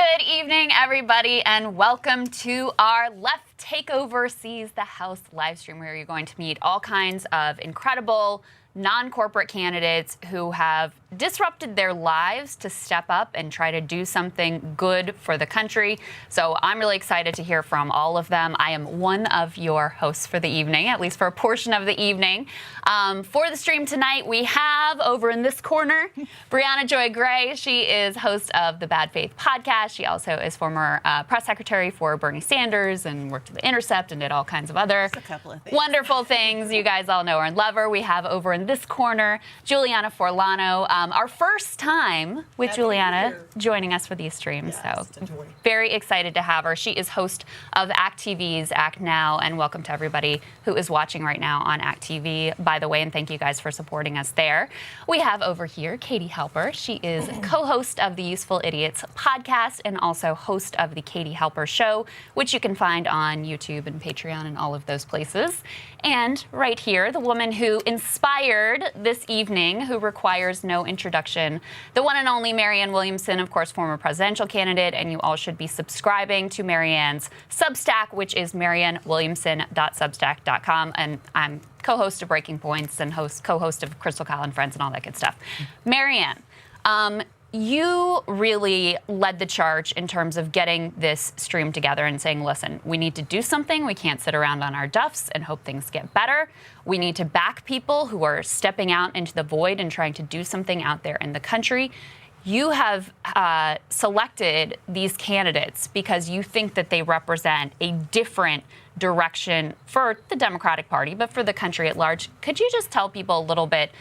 Good evening, everybody, and welcome to our Left Takeover Seize the House live stream, where you're going to meet all kinds of incredible non-corporate candidates who have disrupted their lives to step up and try to do something good for the country. So I'm really excited to hear from all of them. I am one of your hosts for the evening, at least for a portion of the evening. For the stream tonight, we have over in this corner, Briahna Joy Gray. She is host of the Bad Faith podcast. She also is former press secretary for Bernie Sanders and worked at The Intercept and did all kinds of other wonderful things. You guys all know her and love her. We have over in this corner, Julianna Forlano, our first time with Julianna joining us for these streams. Yes, so very excited to have her. She is host of Act TV's Act Now, and welcome to everybody who is watching right now on Act TV, by the way, and thank you guys for supporting us there. We have over here Katie Halper. She is co-host of the Useful Idiots podcast and also host of the Katie Halper Show, which you can find on YouTube and Patreon and all of those places. And right here, the woman who inspired this evening, who requires no introduction, the one and only Marianne Williamson, of course, former presidential candidate, and you all should be subscribing to Marianne's Substack, which is mariannewilliamson.substack.com, and I'm co-host of Breaking Points and co-host of Krystal and Friends and all that good stuff. Marianne, you really led the charge in terms of getting this stream together and saying, listen, we need to do something. We can't sit around on our duffs and hope things get better. We need to back people who are stepping out into the void and trying to do something out there in the country. You have selected these candidates because you think that they represent a different direction for the Democratic Party, but for the country at large. Could you just tell people a little bit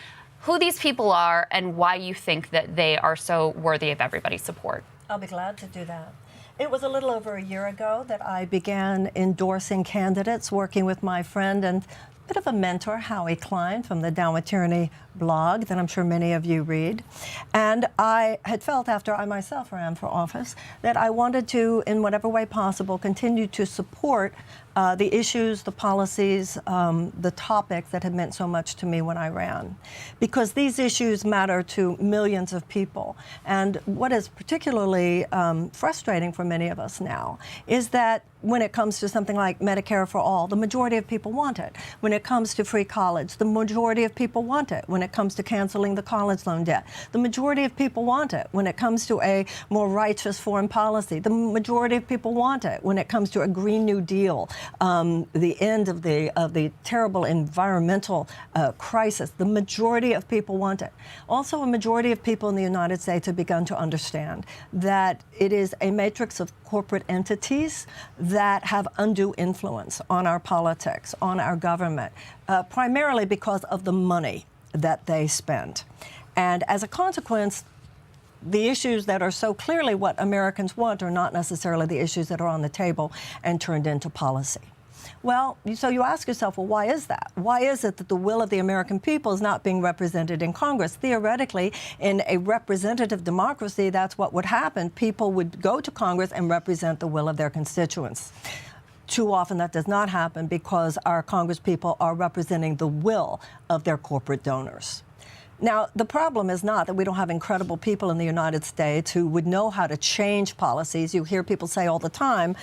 who these people are and why you think that they are so worthy of everybody's support? I'll be glad to do that. It was a little over a year ago that I began endorsing candidates, working with my friend and a bit of a mentor, Howie Klein, from the Down with Tyranny blog that I'm sure many of you read. And I had felt, after I myself ran for office, that I wanted to, in whatever way possible, continue to support the issues, the policies, the topics that had meant so much to me when I ran. Because these issues matter to millions of people. And what is particularly frustrating for many of us now is that when it comes to something like Medicare for all, the majority of people want it. When it comes to free college, the majority of people want it. When it comes to canceling the college loan debt, the majority of people want it. When it comes to a more righteous foreign policy, the majority of people want it. When it comes to a Green New Deal, the end of the terrible environmental crisis, the majority of people want it. Also, a majority of people in the United States have begun to understand that it is a matrix of corporate entities that have undue influence on our politics, on our government, primarily because of the money that they spend. And as a consequence, the issues that are so clearly what Americans want are not necessarily the issues that are on the table and turned into policy. Well, so you ask yourself, well, why is that? Why is it that the will of the American people is not being represented in Congress? Theoretically, in a representative democracy, that's what would happen. People would go to Congress and represent the will of their constituents. Too often that does not happen because our Congresspeople are representing the will of their corporate donors. Now, the problem is not that we don't have incredible people in the United States who would know how to change policies. You hear people say all the time,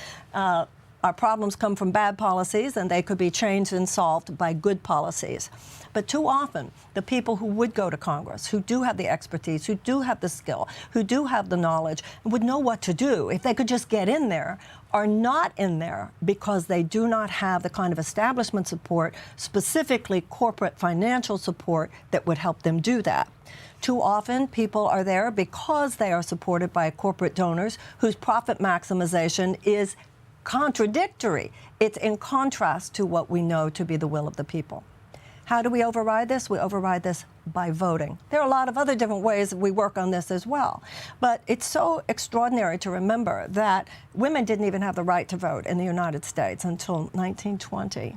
our problems come from bad policies and they could be changed and solved by good policies. But too often, the people who would go to Congress, who do have the expertise, who do have the skill, who do have the knowledge, and would know what to do if they could just get in there, are not in there because they do not have the kind of establishment support, specifically corporate financial support, that would help them do that. Too often, people are there because they are supported by corporate donors whose profit maximization is contradictory. It's in contrast to what we know to be the will of the people. How do we override this? We override this by voting. There are a lot of other different ways that we work on this as well. But it's so extraordinary to remember that women didn't even have the right to vote in the United States until 1920.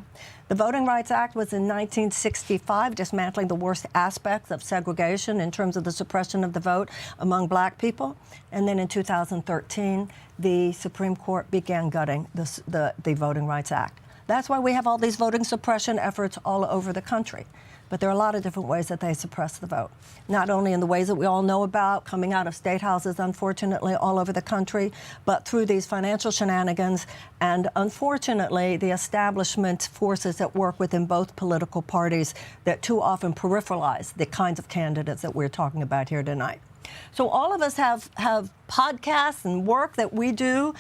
The Voting Rights Act was in 1965, dismantling the worst aspects of segregation in terms of the suppression of the vote among black people. And then in 2013, the Supreme Court began gutting the Voting Rights Act. That's why we have all these voting suppression efforts all over the country, But there are a lot of different ways that they suppress the vote. Not only in the ways that we all know about, coming out of state houses, unfortunately, all over the country, but through these financial shenanigans and, unfortunately, the establishment forces that work within both political parties that too often peripheralize the kinds of candidates that we're talking about here tonight. So all of us have podcasts and work that we do,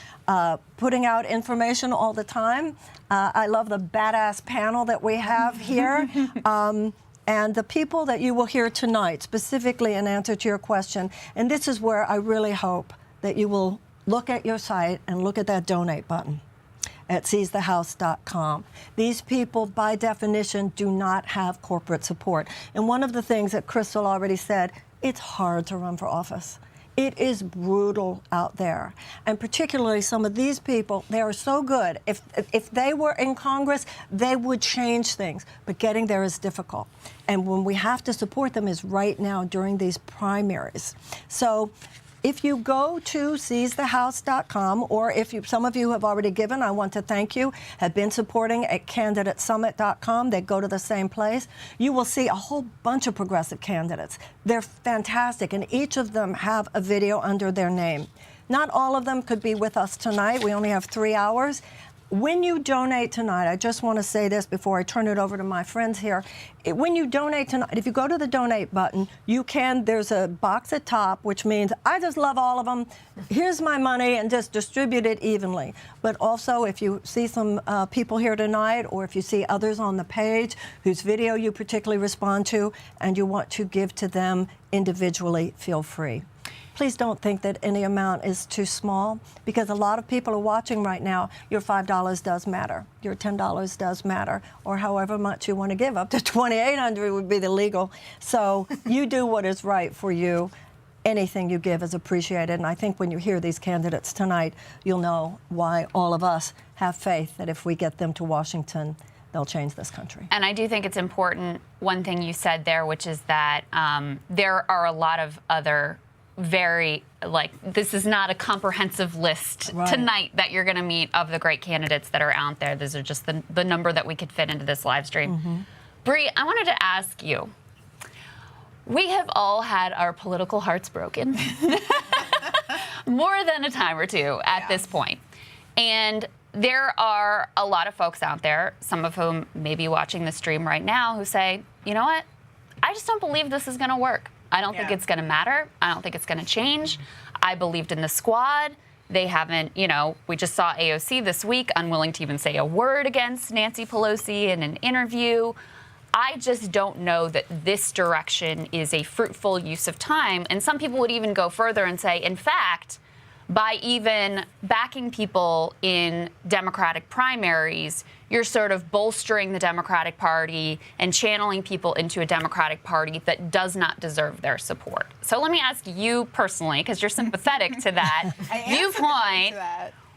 putting out information all the time. I love the badass panel that we have here. And the people that you will hear tonight, specifically in answer to your question, and this is where I really hope that you will look at your site and look at that donate button at seizethehouse.com. These people, by definition, do not have corporate support. And one of the things that Krystal already said, it's hard to run for office. It is brutal out there. And particularly some of these people, they are so good. If they were in Congress, they would change things. But getting there is difficult. And when we have to support them is right now during these primaries. So if you go to seizethehouse.com, or if some of you have already given, I want to thank you, have been supporting at candidatesummit.com, they go to the same place, you will see a whole bunch of progressive candidates. They're fantastic, and each of them have a video under their name. Not all of them could be with us tonight. We only have 3 hours. When you donate tonight, I just want to say this before I turn it over to my friends here. When you donate tonight, if you go to the donate button, there's a box at top, which means I just love all of them. Here's my money, and just distribute it evenly. But also, if you see some people here tonight, or if you see others on the page whose video you particularly respond to, and you want to give to them individually, feel free. Please don't think that any amount is too small, because a lot of people are watching right now. Your $5 does matter. Your $10 does matter, or however much you want to give. Up to $2,800 would be the legal. So you do what is right for you. Anything you give is appreciated. And I think when you hear these candidates tonight, you'll know why all of us have faith that if we get them to Washington, they'll change this country. And I do think it's important, one thing you said there, which is that there are a lot of other this is not a comprehensive list tonight that you're going to meet of the great candidates that are out there. These are just the number that we could fit into this live stream. Mm-hmm. Bri, I wanted to ask you, we have all had our political hearts broken more than a time or two at this point. And there are a lot of folks out there, some of whom may be watching the stream right now, who say, you know what, I just don't believe this is going to work. I don't think it's going to matter. I don't think it's going to change. I believed in the squad. They haven't, we just saw AOC this week, unwilling to even say a word against Nancy Pelosi in an interview. I just don't know that this direction is a fruitful use of time. And some people would even go further and say, in fact, by even backing people in Democratic primaries, you're sort of bolstering the Democratic Party and channeling people into a Democratic Party that does not deserve their support. So let me ask you personally, because you're sympathetic to that viewpoint,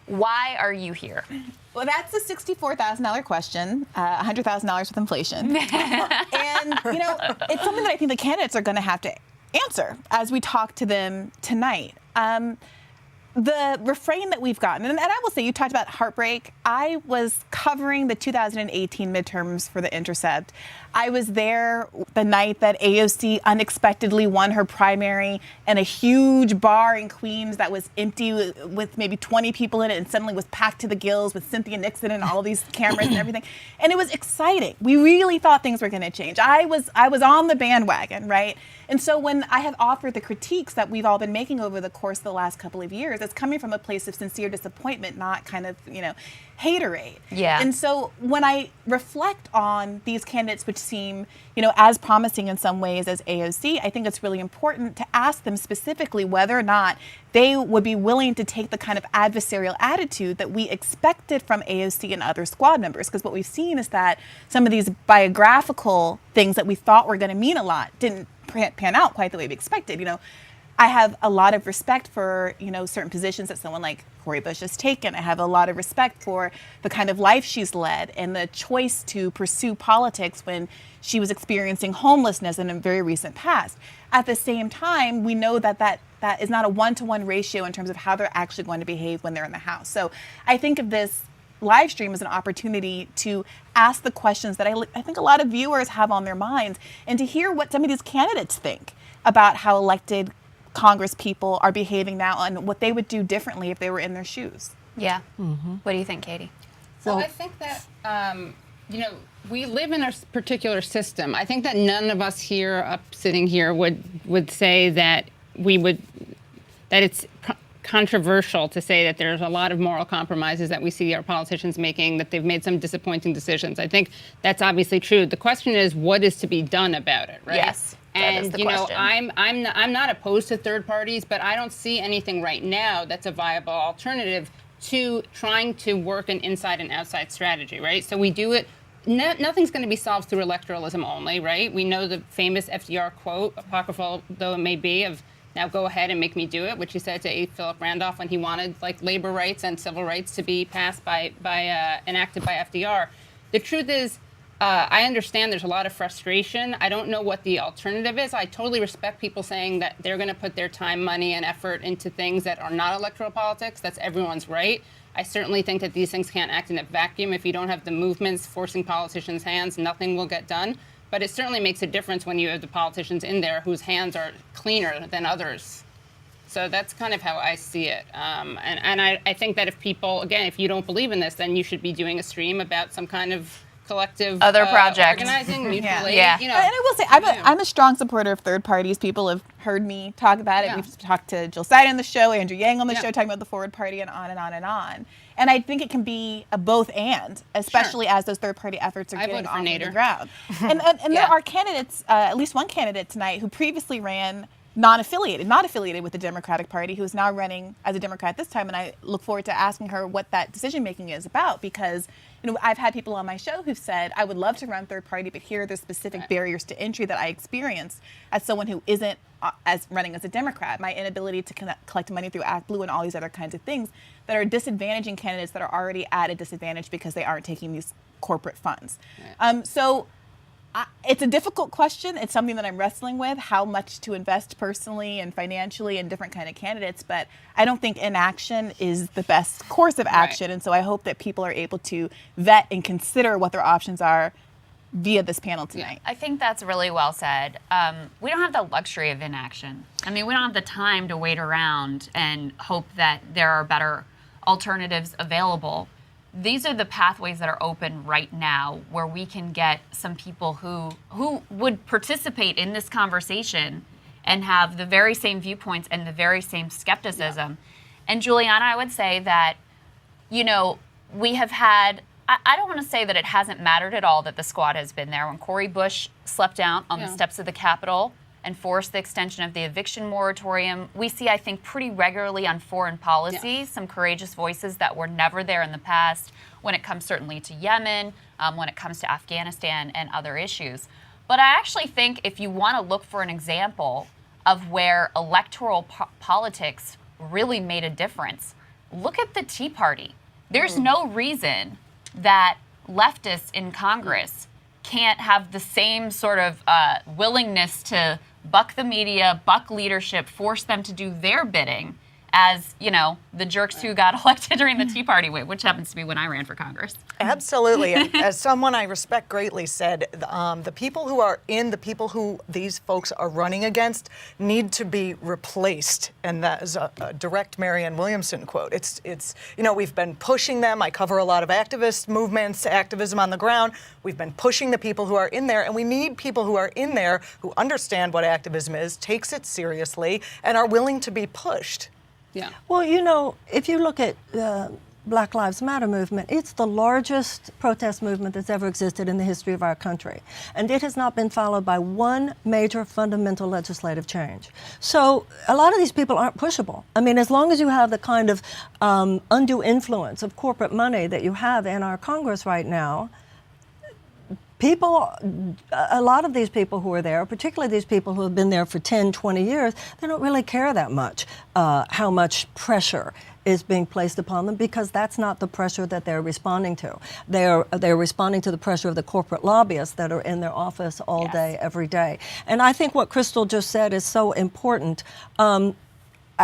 why are you here? Well, that's a $64,000 question, $100,000 with inflation. And, it's something that I think the candidates are going to have to answer as we talk to them tonight. The refrain that we've gotten, and I will say, you talked about heartbreak. I was covering the 2018 midterms for The Intercept. I was there the night that AOC unexpectedly won her primary in a huge bar in Queens that was empty with maybe 20 people in it, and suddenly was packed to the gills with Cynthia Nixon and all these cameras and everything. And it was exciting. We really thought things were going to change. I was on the bandwagon, right? And so when I have offered the critiques that we've all been making over the course of the last couple of years, it's coming from a place of sincere disappointment, not kind of, haterade. Yeah. And so when I reflect on these candidates, which seem, as promising in some ways as AOC, I think it's really important to ask them specifically whether or not they would be willing to take the kind of adversarial attitude that we expected from AOC and other squad members. Because what we've seen is that some of these biographical things that we thought were going to mean a lot didn't pan out quite the way we expected. I have a lot of respect for, certain positions that someone like Cori Bush has taken. I have a lot of respect for the kind of life she's led and the choice to pursue politics when she was experiencing homelessness in a very recent past. At the same time, we know that is not a one-to-one ratio in terms of how they're actually going to behave when they're in the House. So I think of this live stream is an opportunity to ask the questions that I think a lot of viewers have on their minds, and to hear what some of these candidates think about how elected Congress people are behaving now and what they would do differently if they were in their shoes. Yeah. What do you think, Katie? Well, I think that, we live in a particular system. I think that none of us here, sitting here, would say that that it's controversial to say that there's a lot of moral compromises that we see our politicians making, that they've made some disappointing decisions. I think that's obviously true. The question is, what is to be done about it, right? Yes. And I'm not opposed to third parties, but I don't see anything right now that's a viable alternative to trying to work an inside and outside strategy, right? So we do it. Nothing's going to be solved through electoralism only, right? We know the famous FDR quote, apocryphal though it may be, of "Now go ahead and make me do it," which he said to A. Philip Randolph when he wanted labor rights and civil rights to be passed enacted by FDR. The truth is, I understand there's a lot of frustration. I don't know what the alternative is. I totally respect people saying that they're going to put their time, money, and effort into things that are not electoral politics. That's everyone's right. I certainly think that these things can't act in a vacuum. If you don't have the movements forcing politicians' hands, nothing will get done. But it certainly makes a difference when you have the politicians in there whose hands are cleaner than others. So that's kind of how I see it. And I think that if people, again, if you don't believe in this, then you should be doing a stream about some kind of collective other project organizing, mutual aid. Yeah. And I will say, I'm a strong supporter of third parties. People have heard me talk about it. Yeah. We've talked to Jill Seiden on the show, Andrew Yang on the show, talking about the Forward Party, and on and on and on. And I think it can be a both and, especially as those third party efforts are getting off the ground. And there are candidates, at least one candidate tonight, who previously ran not affiliated with the Democratic Party, who's now running as a Democrat this time. And I look forward to asking her what that decision making is about, because I've had people on my show who've said, I would love to run third party, but here are the specific barriers to entry that I experience as someone who isn't as running as a Democrat. My inability to collect money through ActBlue and all these other kinds of things that are disadvantaging candidates that are already at a disadvantage because they aren't taking these corporate funds. So it's a difficult question. It's something that I'm wrestling with, how much to invest personally and financially in different kind of candidates. But I don't think inaction is the best course of action. And so I hope that people are able to vet and consider what their options are via this panel tonight. I think that's really well said. We don't have the luxury of inaction. I mean, we don't have the time to wait around and hope that there are better alternatives available. These are the pathways that are open right now where we can get some people who would participate in this conversation and have the very same viewpoints and the very same skepticism. And Julianna, I would say that, we have had, I don't want to say that it hasn't mattered at all that the squad has been there. When Cori Bush slept out on the steps of the Capitol and forced the extension of the eviction moratorium, we see, I think, pretty regularly on foreign policy, some courageous voices that were never there in the past when it comes certainly to Yemen, when it comes to Afghanistan and other issues. But I actually think if you want to look for an example of where electoral politics really made a difference, look at the Tea Party. There's no reason that leftists in Congress can't have the same sort of willingness to buck the media, buck leadership, force them to do their bidding as, the jerks who got elected during the Tea Party, which happens to be when I ran for Congress. Absolutely. And as someone I respect greatly said, the people who these folks are running against need to be replaced. And that is a direct Marianne Williamson quote. It's we've been pushing them. I cover a lot of activist movements, activism on the ground. We've been pushing the people who are in there, and we need people who are in there who understand what activism is, takes it seriously, and are willing to be pushed. Yeah. Well, if you look at the Black Lives Matter movement, it's the largest protest movement that's ever existed in the history of our country. And it has not been followed by one major fundamental legislative change. So a lot of these people aren't pushable. I mean, as long as you have the kind of undue influence of corporate money that you have in our Congress right now, a lot of these people who are there, particularly these people who have been there for 10, 20 years, they don't really care that much how much pressure is being placed upon them, because that's not the pressure that they're responding to. They're responding to the pressure of the corporate lobbyists that are in their office all day, every day. And I think what Krystal just said is so important.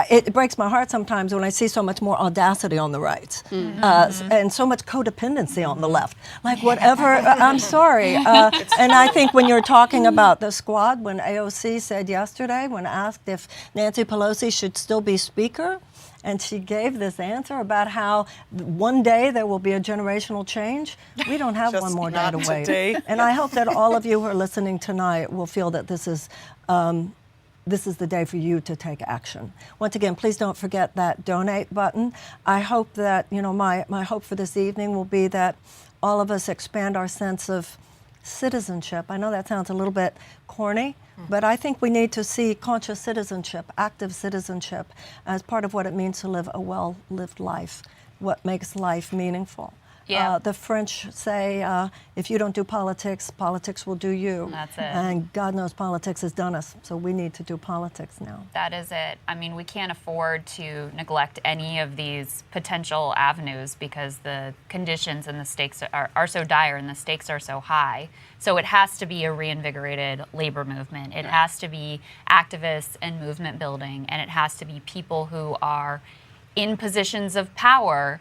it breaks my heart sometimes when I see so much more audacity on the right and so much codependency on the left. Like whatever, I'm sorry. And I think when you're talking about the squad, when AOC said yesterday, when asked if Nancy Pelosi should still be Speaker, and she gave this answer about how one day there will be a generational change. We don't have one more day to wait. Today. And I hope that all of you who are listening tonight will feel that this is the day for you to take action. Once again, please don't forget that donate button. I hope that, my hope for this evening will be that all of us expand our sense of citizenship. I know that sounds a little bit corny, but I think we need to see conscious citizenship, active citizenship, as part of what it means to live a well-lived life, what makes life meaningful. Yeah. The French say, if you don't do politics, politics will do you. That's it. And God knows politics has done us, so we need to do politics now. That is it. I mean, we can't afford to neglect any of these potential avenues because the conditions and the stakes are so dire and the stakes are so high. So it has to be a reinvigorated labor movement. It has to be activists and movement building, and it has to be people who are in positions of power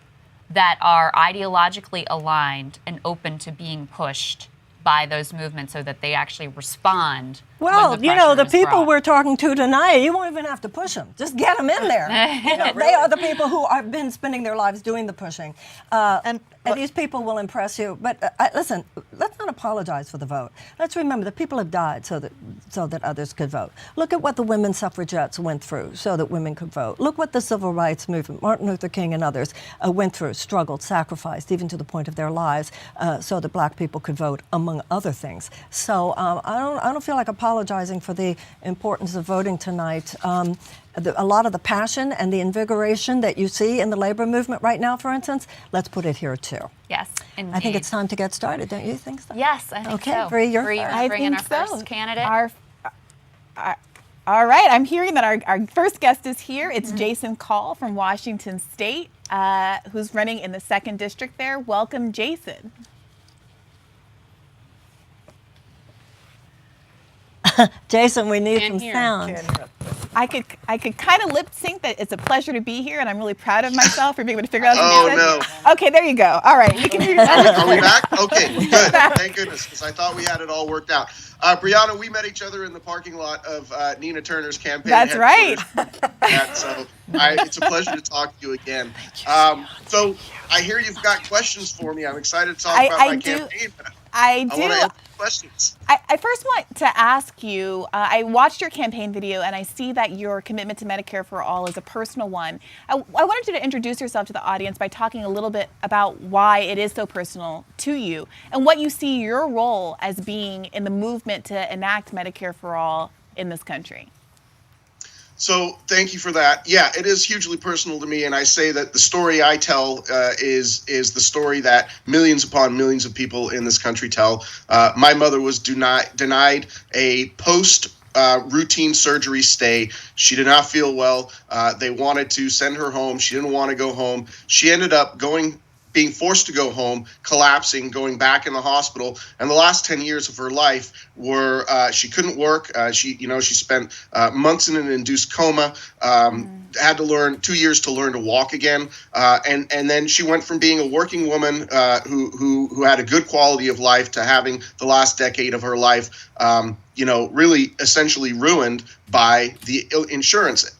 that are ideologically aligned and open to being pushed by those movements so that they actually respond. Well, when you know, the pressure is people brought. we're talking to tonight, you won't even have to push them. Just get them in there. They are the people who have been spending their lives doing the pushing. And these people will impress you. But listen, let's not apologize for the vote. Let's remember that people have died so that others could vote. Look at what the women suffragettes went through so that women could vote. Look what the civil rights movement, Martin Luther King and others, went through, struggled, sacrificed, even to the point of their lives, so that black people could vote, among other things. So I don't feel like apologizing for the importance of voting tonight. A lot of the passion and the invigoration that you see in the labor movement right now, for instance, let's put it here too. Yes, indeed. I think it's time to get started, don't you think so? Yes, I think okay, so. Bree, you're Bree, first. I bring in our think so. first candidate. All right, I'm hearing that our first guest is here. It's Jason Call from Washington State, who's running in the 2nd District there. Welcome, Jason. Jason, we need Can't some hear. sound. I could kind of lip sync that it's a pleasure to be here, and I'm really proud of myself for being able to figure out what Oh, you no. said. Okay, there you go. All right, we can hear you. Are we back? Okay, good. Thank goodness, because I thought we had it all worked out. Briahna, we met each other in the parking lot of Nina Turner's campaign. That's right. So it's a pleasure to talk to you again. So I hear you've got questions for me. I'm excited to talk about my campaign. I want do. to answer questions. I first want to ask you, I watched your campaign video and I see that your commitment to Medicare for All is a personal one. I wanted you to introduce yourself to the audience by talking a little bit about why it is so personal to you and what you see your role as being in the movement to enact Medicare for All in this country. So thank you for that. Yeah, it is hugely personal to me, and I say that the story I tell is the story that millions upon millions of people in this country tell. My mother was denied a routine surgery stay. She did not feel well. They wanted to send her home. She didn't want to go home. She ended up being forced to go home, collapsing, going back in the hospital. And the last 10 years of her life were she couldn't work. She spent months in an induced coma, had to learn 2 years to learn to walk again. And then she went from being a working woman who had a good quality of life to having the last decade of her life really essentially ruined by the insurance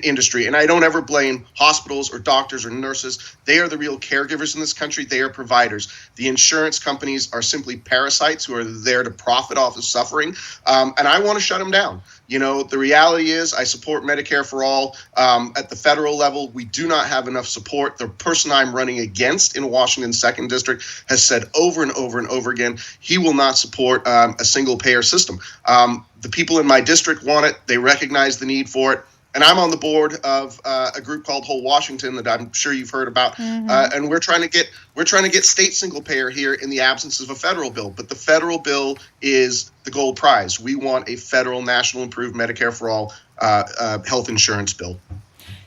industry. And I don't ever blame hospitals or doctors or nurses. They are the real caregivers in this country. They are providers. The insurance companies are simply parasites who are there to profit off of suffering. And I want to shut them down. The reality is I support Medicare for All. At the federal level, we do not have enough support. The person I'm running against in Washington 2nd District has said over and over and over again, he will not support a single payer system. The people in my district want it. They recognize the need for it. And I'm on the board of a group called Whole Washington that I'm sure you've heard about. And we're trying to get state single payer here in the absence of a federal bill. But the federal bill is the gold prize. We want a federal national improved Medicare for All health insurance bill.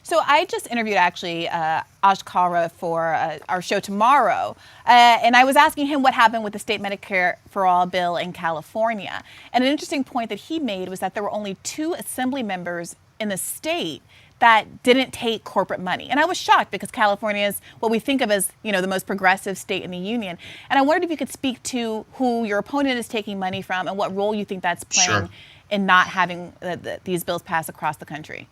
So I just interviewed actually Ash Kara for our show tomorrow, and I was asking him what happened with the state Medicare for All bill in California. And an interesting point that he made was that there were only 2 assembly members in the state that didn't take corporate money. And I was shocked because California is what we think of as, the most progressive state in the union. And I wondered if you could speak to who your opponent is taking money from and what role you think that's playing in not having these bills pass across the country.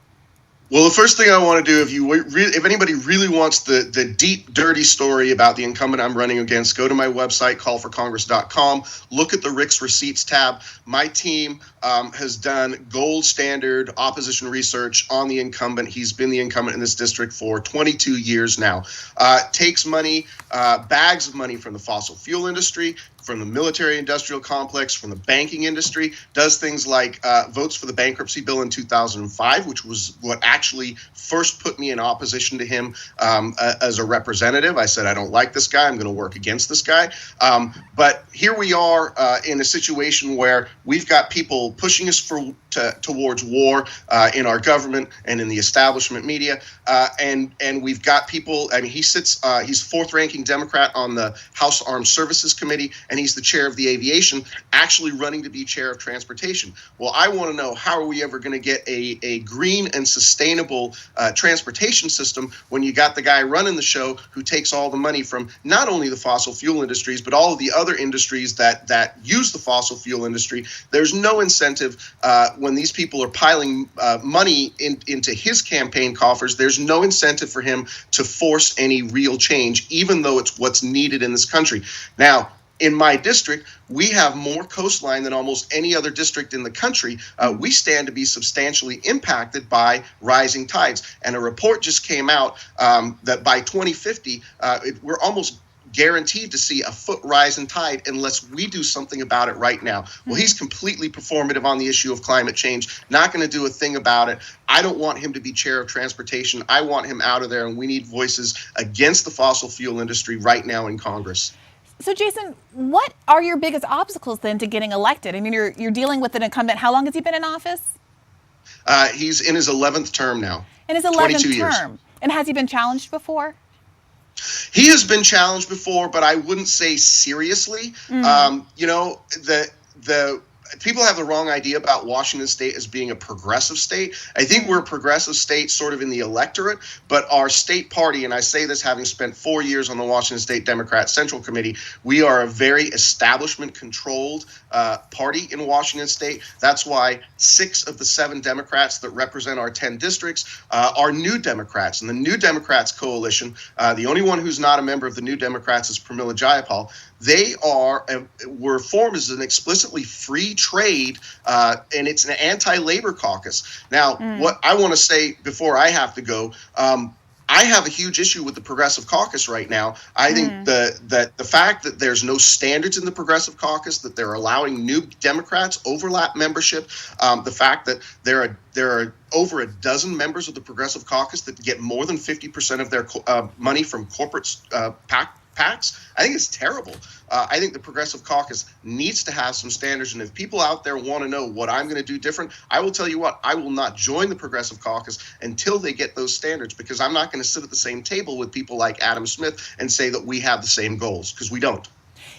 Well, the first thing I want to do, if anybody really wants the deep, dirty story about the incumbent I'm running against, go to my website, callforcongress.com. Look at the Rick's Receipts tab. My team has done gold standard opposition research on the incumbent. He's been the incumbent in this district for 22 years now. Takes money, bags of money from the fossil fuel industry, from the military industrial complex, from the banking industry, does things like votes for the bankruptcy bill in 2005, which was what actually first put me in opposition to him as a representative. I said, I don't like this guy. I'm going to work against this guy. But here we are in a situation where we've got people pushing us towards war in our government and in the establishment media. And we've got people, he's fourth ranking Democrat on the House Armed Services Committee, and he's the chair of the aviation, actually running to be chair of transportation. Well, I want to know, how are we ever going to get a green and sustainable transportation system when you got the guy running the show who takes all the money from not only the fossil fuel industries, but all of the other industries that use the fossil fuel industry? There's no incentive when these people are piling money into his campaign coffers. There's no incentive for him to force any real change, even though it's what's needed in this country. Now, in my district, we have more coastline than almost any other district in the country. We stand to be substantially impacted by rising tides. And a report just came out that by 2050, we're almost guaranteed to see a foot rise in tide unless we do something about it right now. Well, he's completely performative on the issue of climate change, not going to do a thing about it. I don't want him to be chair of transportation. I want him out of there, and we need voices against the fossil fuel industry right now in Congress. So, Jason, what are your biggest obstacles then to getting elected? I mean, you're dealing with an incumbent. How long has he been in office? He's in his 11th term now. In his 11th term. And has he been challenged before? He has been challenged before, but I wouldn't say seriously. The people have the wrong idea about Washington State as being a progressive state. I think we're a progressive state sort of in the electorate, but our state party, and I say this having spent 4 years on the Washington State Democrat Central Committee, we are a very establishment-controlled party in Washington State. That's why 6 of the 7 Democrats that represent our 10 districts are New Democrats. And the New Democrats coalition, the only one who's not a member of the New Democrats is Pramila Jayapal. They were formed as an explicitly free trade, and it's an anti-labor caucus. Now, what I want to say before I have to go, I have a huge issue with the Progressive Caucus right now. I think that the fact that there's no standards in the Progressive Caucus, that they're allowing New Democrats overlap membership, the fact that there are over a dozen members of the Progressive Caucus that get more than 50% of their money from corporate PACs, I think it's terrible. I think the Progressive Caucus needs to have some standards, and if people out there want to know what I'm going to do different, I will tell you what, I will not join the Progressive Caucus until they get those standards, because I'm not going to sit at the same table with people like Adam Smith and say that we have the same goals, because we don't.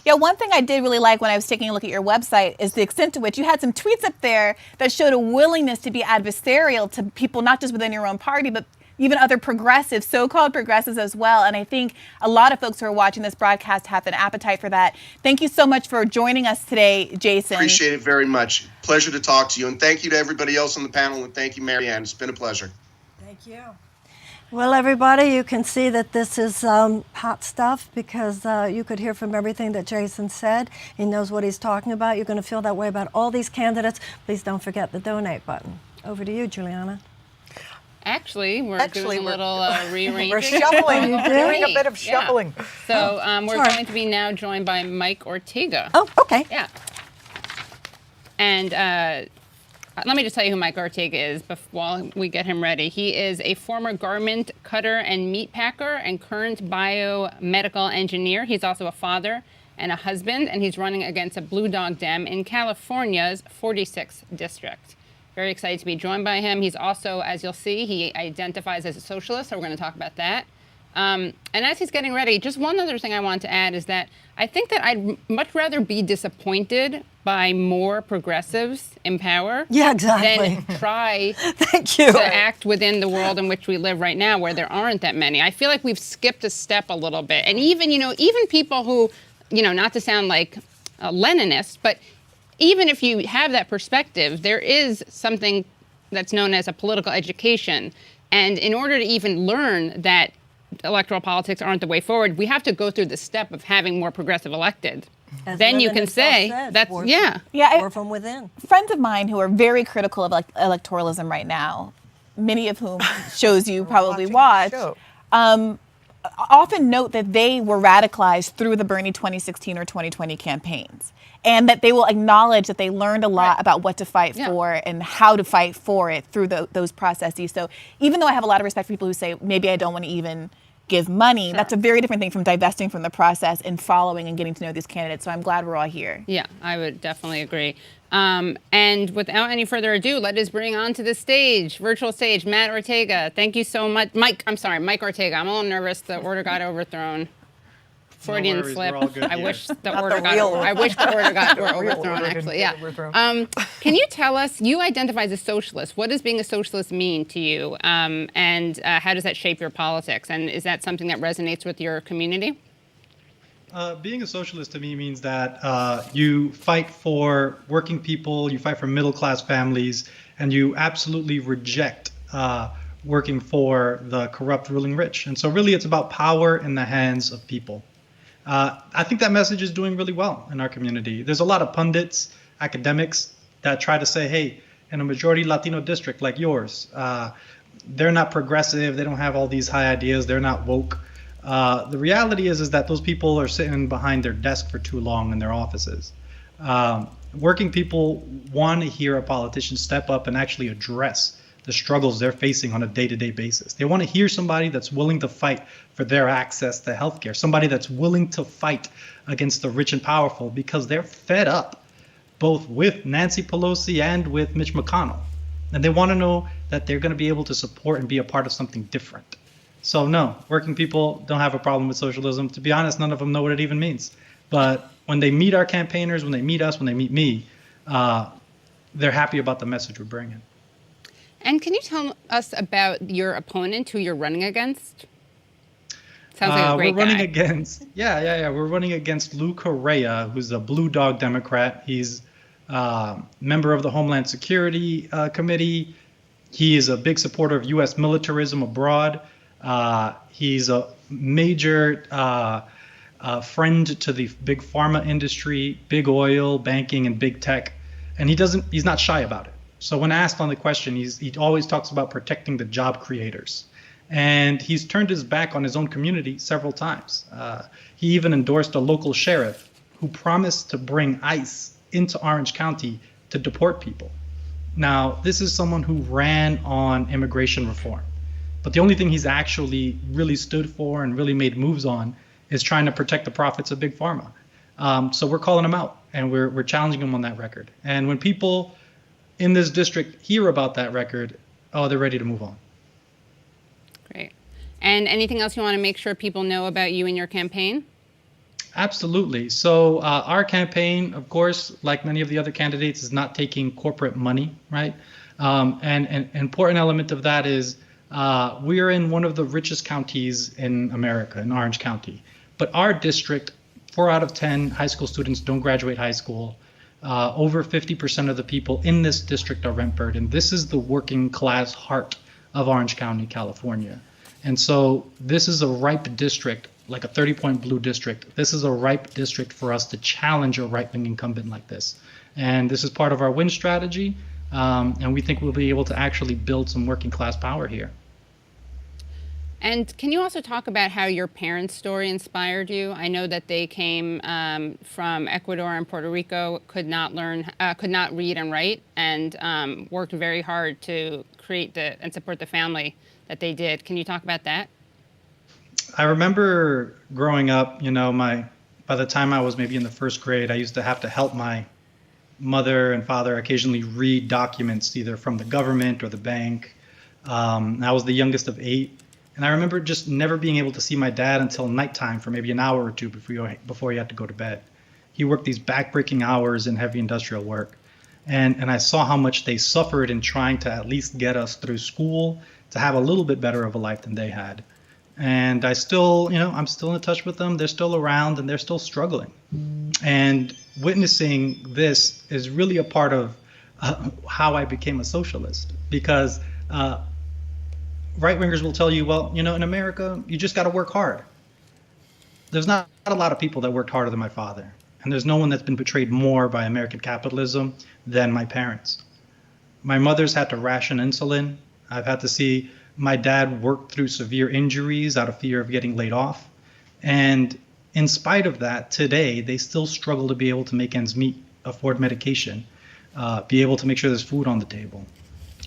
Yeah, one thing I did really like when I was taking a look at your website is the extent to which you had some tweets up there that showed a willingness to be adversarial to people, not just within your own party, but even other progressives, so-called progressives as well. And I think a lot of folks who are watching this broadcast have an appetite for that. Thank you so much for joining us today, Jason. Appreciate it very much. Pleasure to talk to you. And thank you to everybody else on the panel. And thank you, Marianne. It's been a pleasure. Thank you. Well, everybody, you can see that this is hot stuff, because you could hear from everything that Jason said. He knows what he's talking about. You're going to feel that way about all these candidates. Please don't forget the donate button. Over to you, Juliana. Actually, we're doing a little rearranging. We're shuffling. Doing a bit of shuffling. Yeah. So we're going to be now joined by Mike Ortega. Oh, okay. Yeah. And let me just tell you who Mike Ortega is while we get him ready. He is a former garment cutter and meat packer and current biomedical engineer. He's also a father and a husband, and he's running against a Blue Dog Dem in California's 46th district. Very excited to be joined by him. He's also, as you'll see, he identifies as a socialist, so we're going to talk about that. And as he's getting ready, just one other thing I want to add is that I think that I'd much rather be disappointed by more progressives in power Yeah, exactly. than try Thank you. to act within the world in which we live right now, where there aren't that many. I feel like we've skipped a step a little bit. And even, even people who, not to sound like a Leninist, but even if you have that perspective, there is something that's known as a political education. And in order to even learn that electoral politics aren't the way forward, we have to go through the step of having more progressive elected. As Then you Lenin can himself say said, that's, or- Yeah, Or from within. friends of mine who are very critical of electoralism right now, many of whom shows you probably watch, Show. often note that they were radicalized through the Bernie 2016 or 2020 campaigns, and that they will acknowledge that they learned a lot about what to fight for and how to fight for it through those processes. So even though I have a lot of respect for people who say maybe I don't want to even give money, that's a very different thing from divesting from the process and following and getting to know these candidates. So I'm glad we're all here. Yeah, I would definitely agree. And without any further ado, let us bring onto the stage, virtual stage, Matt Ortega. Thank you so much. Mike Ortega. I'm a little nervous. The order got overthrown. Freudian worries, slip. we're all good I here. wish the Not order the got real I wish the order got real overthrown, order didn't actually. get Yeah. overthrown. Can you tell us, you identify as a socialist. What does being a socialist mean to you? And how does that shape your politics? And is that something that resonates with your community? Being a socialist to me means that you fight for working people, you fight for middle-class families, and you absolutely reject working for the corrupt ruling rich. And so really it's about power in the hands of people. I think that message is doing really well in our community. There's a lot of pundits, academics that try to say, hey, in a majority Latino district like yours, they're not progressive, they don't have all these high ideas, they're not woke. The reality is that those people are sitting behind their desk for too long in their offices. Working people want to hear a politician step up and actually address the struggles they're facing on a day-to-day basis. They want to hear somebody that's willing to fight for their access to healthcare, somebody that's willing to fight against the rich and powerful, because they're fed up both with Nancy Pelosi and with Mitch McConnell. And they want to know that they're going to be able to support and be a part of something different. So no, working people don't have a problem with socialism. To be honest, none of them know what it even means. But when they meet our campaigners, when they meet us, when they meet me, they're happy about the message we're bringing. And can you tell us about your opponent, who you're running against? Sounds like a great we're running guy. against, we're running against Lou Correa, who's a Blue Dog Democrat. He's member of the Homeland Security Committee. He is a big supporter of U.S. militarism abroad. He's a major friend to the big pharma industry, big oil, banking, and big tech. And he's not shy about it. So when asked on the question, he always talks about protecting the job creators. And he's turned his back on his own community several times. He even endorsed a local sheriff who promised to bring ICE into Orange County to deport people. Now, this is someone who ran on immigration reform. But the only thing he's actually really stood for and really made moves on is trying to protect the profits of Big Pharma. So we're calling him out, and we're challenging him on that record. And when people in this district hear about that record, they're ready to move on. Great. And anything else you want to make sure people know about you and your campaign? Absolutely. So our campaign, of course, like many of the other candidates, is not taking corporate money, right? And an important element of that is we are in one of the richest counties in America, in Orange County. But our district, 4 out of 10 high school students don't graduate high school. Over 50% of the people in this district are rent burdened. This is the working class heart of Orange County, California. And so this is a ripe district, like a 30-point blue district. This is a ripe district for us to challenge a right-wing incumbent like this. And this is part of our win strategy. And we think we'll be able to actually build some working class power here. And can you also talk about how your parents' story inspired you? I know that they came from Ecuador and Puerto Rico, could not read and write, and worked very hard to create and support the family that they did. Can you talk about that? I remember growing up, by the time I was maybe in the first grade, I used to have to help my mother and father occasionally read documents either from the government or the bank. I was the youngest of 8. And I remember just never being able to see my dad until nighttime for maybe an hour or two before he had to go to bed. He worked these backbreaking hours in heavy industrial work. And I saw how much they suffered in trying to at least get us through school to have a little bit better of a life than they had. And I still, I'm still in touch with them. They're still around and they're still struggling. And witnessing this is really a part of how I became a socialist, because right-wingers will tell you, well, in America, you just got to work hard. There's not a lot of people that worked harder than my father. And there's no one that's been betrayed more by American capitalism than my parents. My mother's had to ration insulin. I've had to see my dad work through severe injuries out of fear of getting laid off. And in spite of that, today, they still struggle to be able to make ends meet, afford medication, be able to make sure there's food on the table.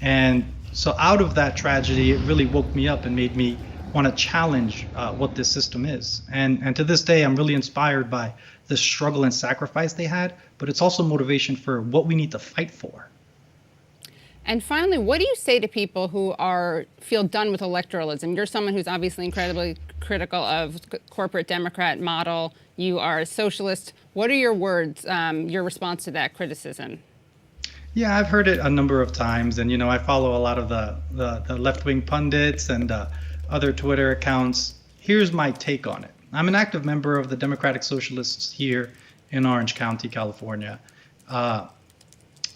And so out of that tragedy, it really woke me up and made me want to challenge what this system is. And to this day, I'm really inspired by the struggle and sacrifice they had, but it's also motivation for what we need to fight for. And finally, what do you say to people who feel done with electoralism? You're someone who's obviously incredibly critical of corporate Democrat model. You are a socialist. What are your words, your response to that criticism? Yeah, I've heard it a number of times, and I follow a lot of the left-wing pundits and other Twitter accounts. Here's my take on it. I'm an active member of the Democratic Socialists here in Orange County, California.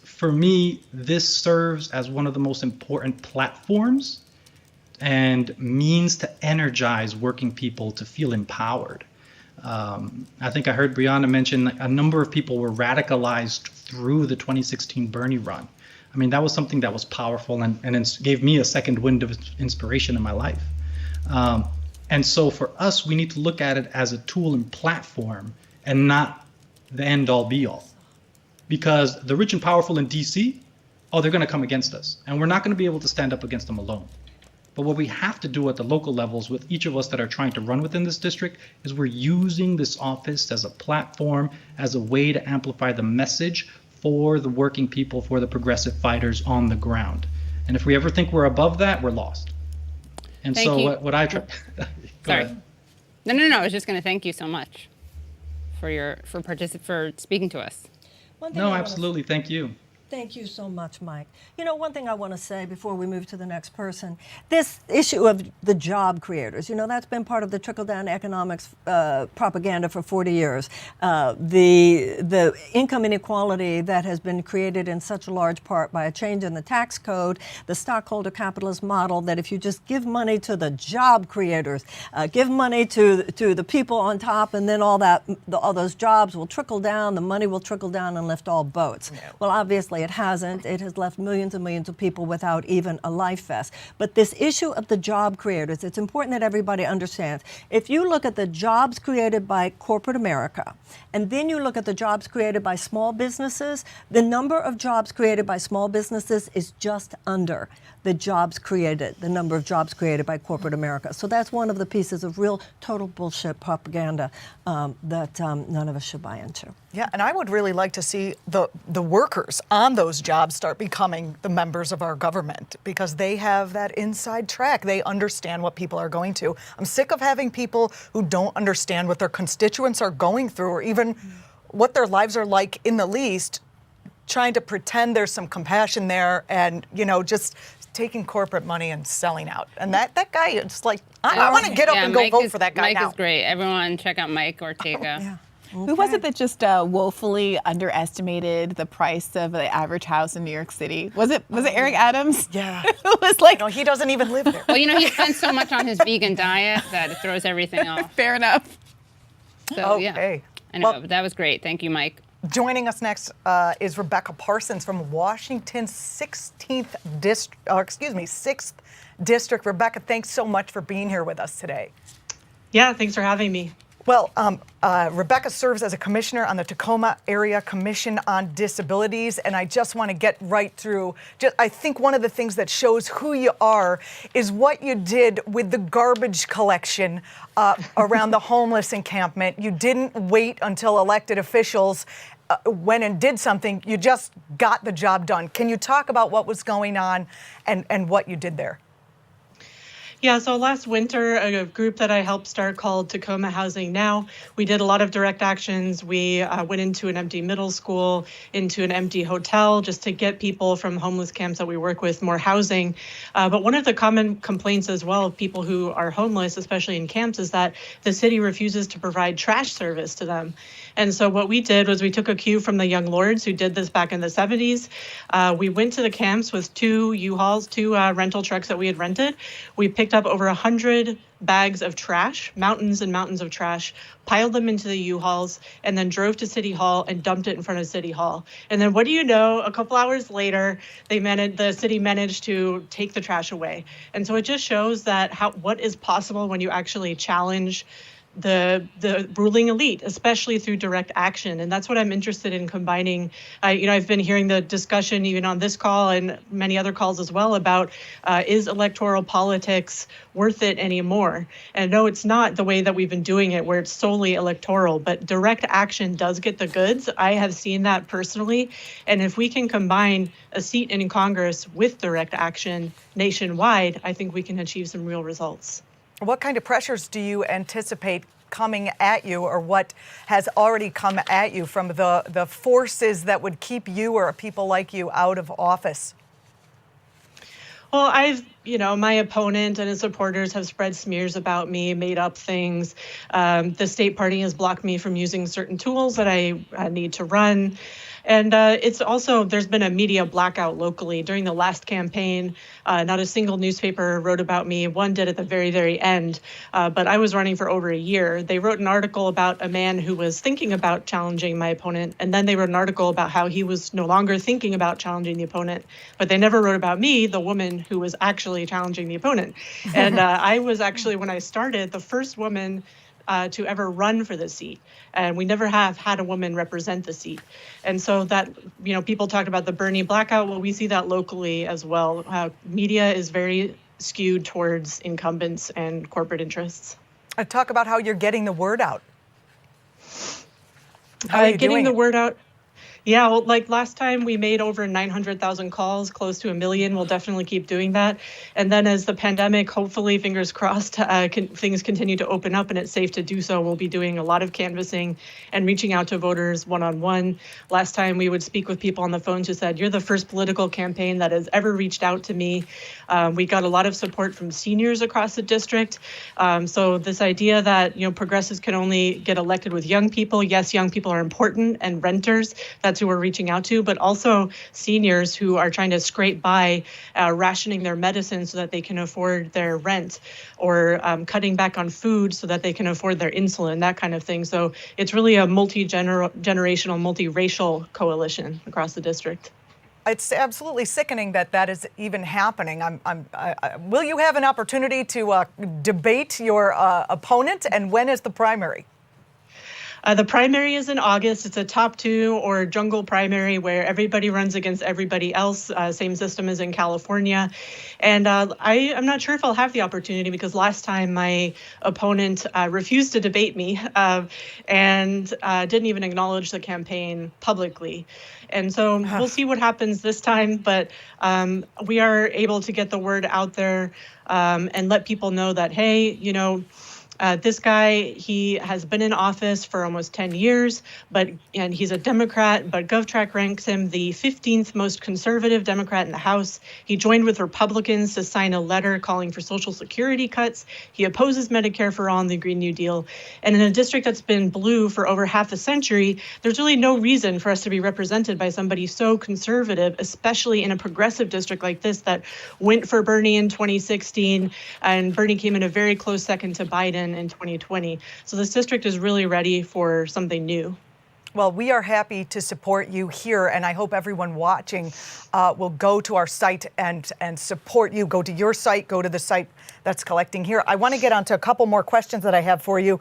For me, this serves as one of the most important platforms and means to energize working people to feel empowered. I think I heard Briahna mention a number of people were radicalized through the 2016 Bernie run. I mean, that was something that was powerful and it gave me a second wind of inspiration in my life. And so for us, we need to look at it as a tool and platform and not the end all be all. Because the rich and powerful in DC, they're going to come against us. And we're not going to be able to stand up against them alone. But what we have to do at the local levels with each of us that are trying to run within this district is we're using this office as a platform, as a way to amplify the message for the working people, for the progressive fighters on the ground. And if we ever think we're above that, we're lost. And Thank so you. what I try. Sorry. No. I was just going to thank you so much for speaking to us. No, absolutely. Thank you. Thank you so much, Mike. One thing I want to say before we move to the next person, this issue of the job creators, that's been part of the trickle-down economics propaganda for 40 years. The income inequality that has been created in such a large part by a change in the tax code, the stockholder capitalist model, that if you just give money to the job creators, give money to the people on top, and then all those jobs will trickle down, the money will trickle down and lift all boats. No. Well, obviously, it hasn't. It has left millions and millions of people without even a life vest. But this issue of the job creators, it's important that everybody understands. If you look at the jobs created by corporate America, and then you look at the jobs created by small businesses, the number of jobs created by small businesses is just under the number of jobs created by corporate America. So that's one of the pieces of real total bullshit propaganda that none of us should buy into. Yeah, and I would really like to see the workers on those jobs start becoming the members of our government, because they have that inside track. They understand what people are going to. I'm sick of having people who don't understand what their constituents are going through, or even what their lives are like in the least, trying to pretend there's some compassion there and, just taking corporate money and selling out. And that guy, it's like, I want to get up and go vote for that guy now. Mike is great. Everyone check out Mike Ortega. Yeah. Okay. Who was it that just woefully underestimated the price of the average house in New York City? Was it Eric Adams? Yeah. Who was like, no, he doesn't even live there. Well, he spends so much on his vegan diet that it throws everything off. Fair enough. So, okay. Yeah. I know, but that was great. Thank you, Mike. Joining us next is Rebecca Parsons from Washington's 6th District. Rebecca, thanks so much for being here with us today. Yeah, thanks for having me. Well, Rebecca serves as a commissioner on the Tacoma Area Commission on Disabilities, and I just want to get right through. I think one of the things that shows who you are is what you did with the garbage collection around the homeless encampment. You didn't wait until elected officials went and did something. You just got the job done. Can you talk about what was going on and what you did there? Yeah, so last winter, a group that I helped start called Tacoma Housing Now, we did a lot of direct actions. We went into an empty middle school, into an empty hotel, just to get people from homeless camps that we work with more housing. But one of the common complaints as well of people who are homeless, especially in camps, is that the city refuses to provide trash service to them. And so what we did was we took a cue from the Young Lords who did this back in the 70s. We went to the camps with two U-Hauls, two rental trucks that we had rented. We picked up over 100 bags of trash, mountains and mountains of trash, piled them into the U-Hauls, and then drove to City Hall and dumped it in front of City Hall. And then what do you know, a couple hours later, the city managed to take the trash away. And so it just shows that what is possible when you actually challenge the ruling elite, especially through direct action. And that's what I'm interested in combining. I've been hearing the discussion even on this call and many other calls as well about is electoral politics worth it anymore? And no, it's not the way that we've been doing it where it's solely electoral, but direct action does get the goods. I have seen that personally. And if we can combine a seat in Congress with direct action nationwide, I think we can achieve some real results. What kind of pressures do you anticipate coming at you, or what has already come at you from the forces that would keep you or people like you out of office? Well, my opponent and his supporters have spread smears about me, made up things. The state party has blocked me from using certain tools that I need to run. And it's also, there's been a media blackout locally during the last campaign. Not a single newspaper wrote about me. One did at the very, very end. But I was running for over a year. They wrote an article about a man who was thinking about challenging my opponent. And then they wrote an article about how he was no longer thinking about challenging the opponent. But they never wrote about me, the woman who was actually challenging the opponent. And I was actually, when I started, the first woman to ever run for the seat. And we never have had a woman represent the seat. And so that, people talked about the Bernie blackout. Well, we see that locally as well. Media is very skewed towards incumbents and corporate interests. Talk about how you're getting the word out. How are you getting doing the it? word out? Yeah, well, like last time we made over 900,000 calls, close to 1 million. We'll definitely keep doing that. And then as the pandemic, hopefully, fingers crossed, things continue to open up and it's safe to do so, we'll be doing a lot of canvassing and reaching out to voters one-on-one. Last time we would speak with people on the phone who said, you're the first political campaign that has ever reached out to me. We got a lot of support from seniors across the district. So this idea that, progressives can only get elected with young people. Yes, young people are important, and renters. That's who we're reaching out to, but also seniors who are trying to scrape by, rationing their medicine so that they can afford their rent, or cutting back on food so that they can afford their insulin, that kind of thing. So it's really a multi-generational, multiracial coalition across the district. It's absolutely sickening that is even happening. Will you have an opportunity to debate your opponent, and when is the primary? The primary is in August. It's a top two or jungle primary where everybody runs against everybody else. Same system as in California. And I'm not sure if I'll have the opportunity because last time my opponent refused to debate me and didn't even acknowledge the campaign publicly. And so we'll see what happens this time. But we are able to get the word out there and let people know that, hey, this guy, he has been in office for almost 10 years, and he's a Democrat, but GovTrack ranks him the 15th most conservative Democrat in the House. He joined with Republicans to sign a letter calling for Social Security cuts. He opposes Medicare for All and the Green New Deal. And in a district that's been blue for over half a century, there's really no reason for us to be represented by somebody so conservative, especially in a progressive district like this that went for Bernie in 2016, and Bernie came in a very close second to Biden in 2020. So this district is really ready for something new. Well, we are happy to support you here, and I hope everyone watching will go to our site and support you. Go to your site, go to the site that's collecting here. I want to get on to a couple more questions that I have for you.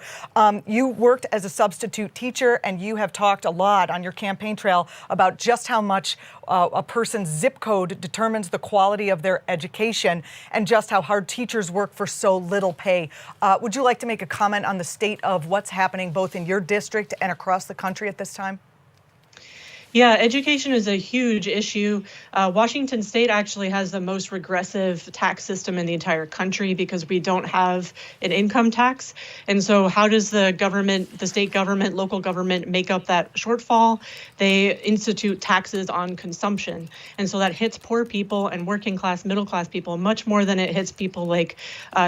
You worked as a substitute teacher, and you have talked a lot on your campaign trail about just how much a person's zip code determines the quality of their education, and just how hard teachers work for so little pay. Would you like to make a comment on the state of what's happening both in your district and across the country at this time? Yeah, education is a huge issue. Washington State actually has the most regressive tax system in the entire country because we don't have an income tax. And so how does the government, the state government, local government make up that shortfall? They institute taxes on consumption. And so that hits poor people and working class, middle class people much more than it hits people like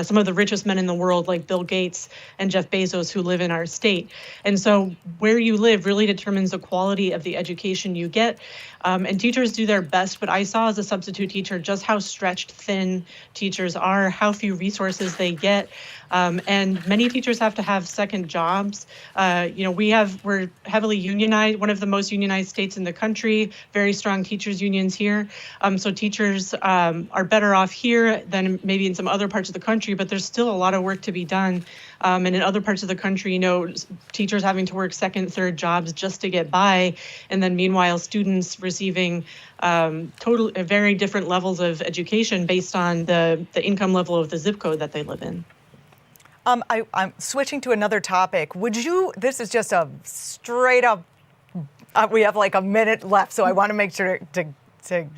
some of the richest men in the world, like Bill Gates and Jeff Bezos, who live in our state. And so where you live really determines the quality of the education you get. And teachers do their best, but I saw as a substitute teacher just how stretched thin teachers are, how few resources they get. And many teachers have to have second jobs. We're heavily unionized, one of the most unionized states in the country, very strong teachers unions here. So teachers are better off here than maybe in some other parts of the country, but there's still a lot of work to be done. And in other parts of the country, teachers having to work second, third jobs just to get by. And then meanwhile, students receiving very different levels of education based on the income level of the zip code that they live in. I'm switching to another topic. This is just a straight up, we have like a minute left, so I want to make sure to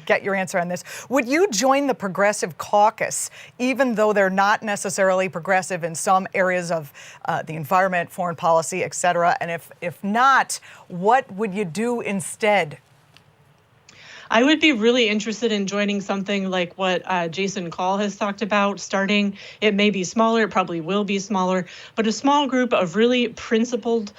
get your answer on this. Would you join the Progressive Caucus, even though they're not necessarily progressive in some areas of the environment, foreign policy, et cetera? And if not, what would you do instead? I would be really interested in joining something like what Jason Call has talked about starting. It may be smaller, it probably will be smaller, but a small group of really principled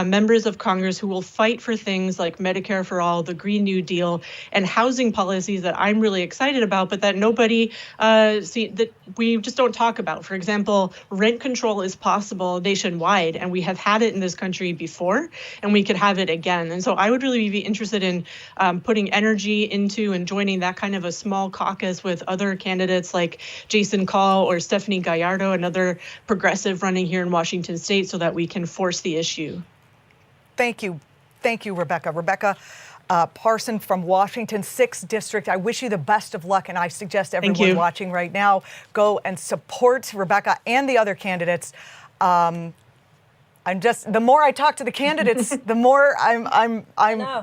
members of Congress who will fight for things like Medicare for All, the Green New Deal, and housing policies that I'm really excited about, but that nobody that we just don't talk about. For example, rent control is possible nationwide, and we have had it in this country before, and we could have it again. And so I would really be interested in putting energy into and joining that kind of a small caucus with other candidates like Jason Call or Stephanie Gallardo, another progressive running here in Washington State, so that we can force the issue. Thank you, Rebecca. Rebecca Parsons from Washington 6th District. I wish you the best of luck, and I suggest everyone watching right now go and support Rebecca and the other candidates. The more I talk to the candidates, the more I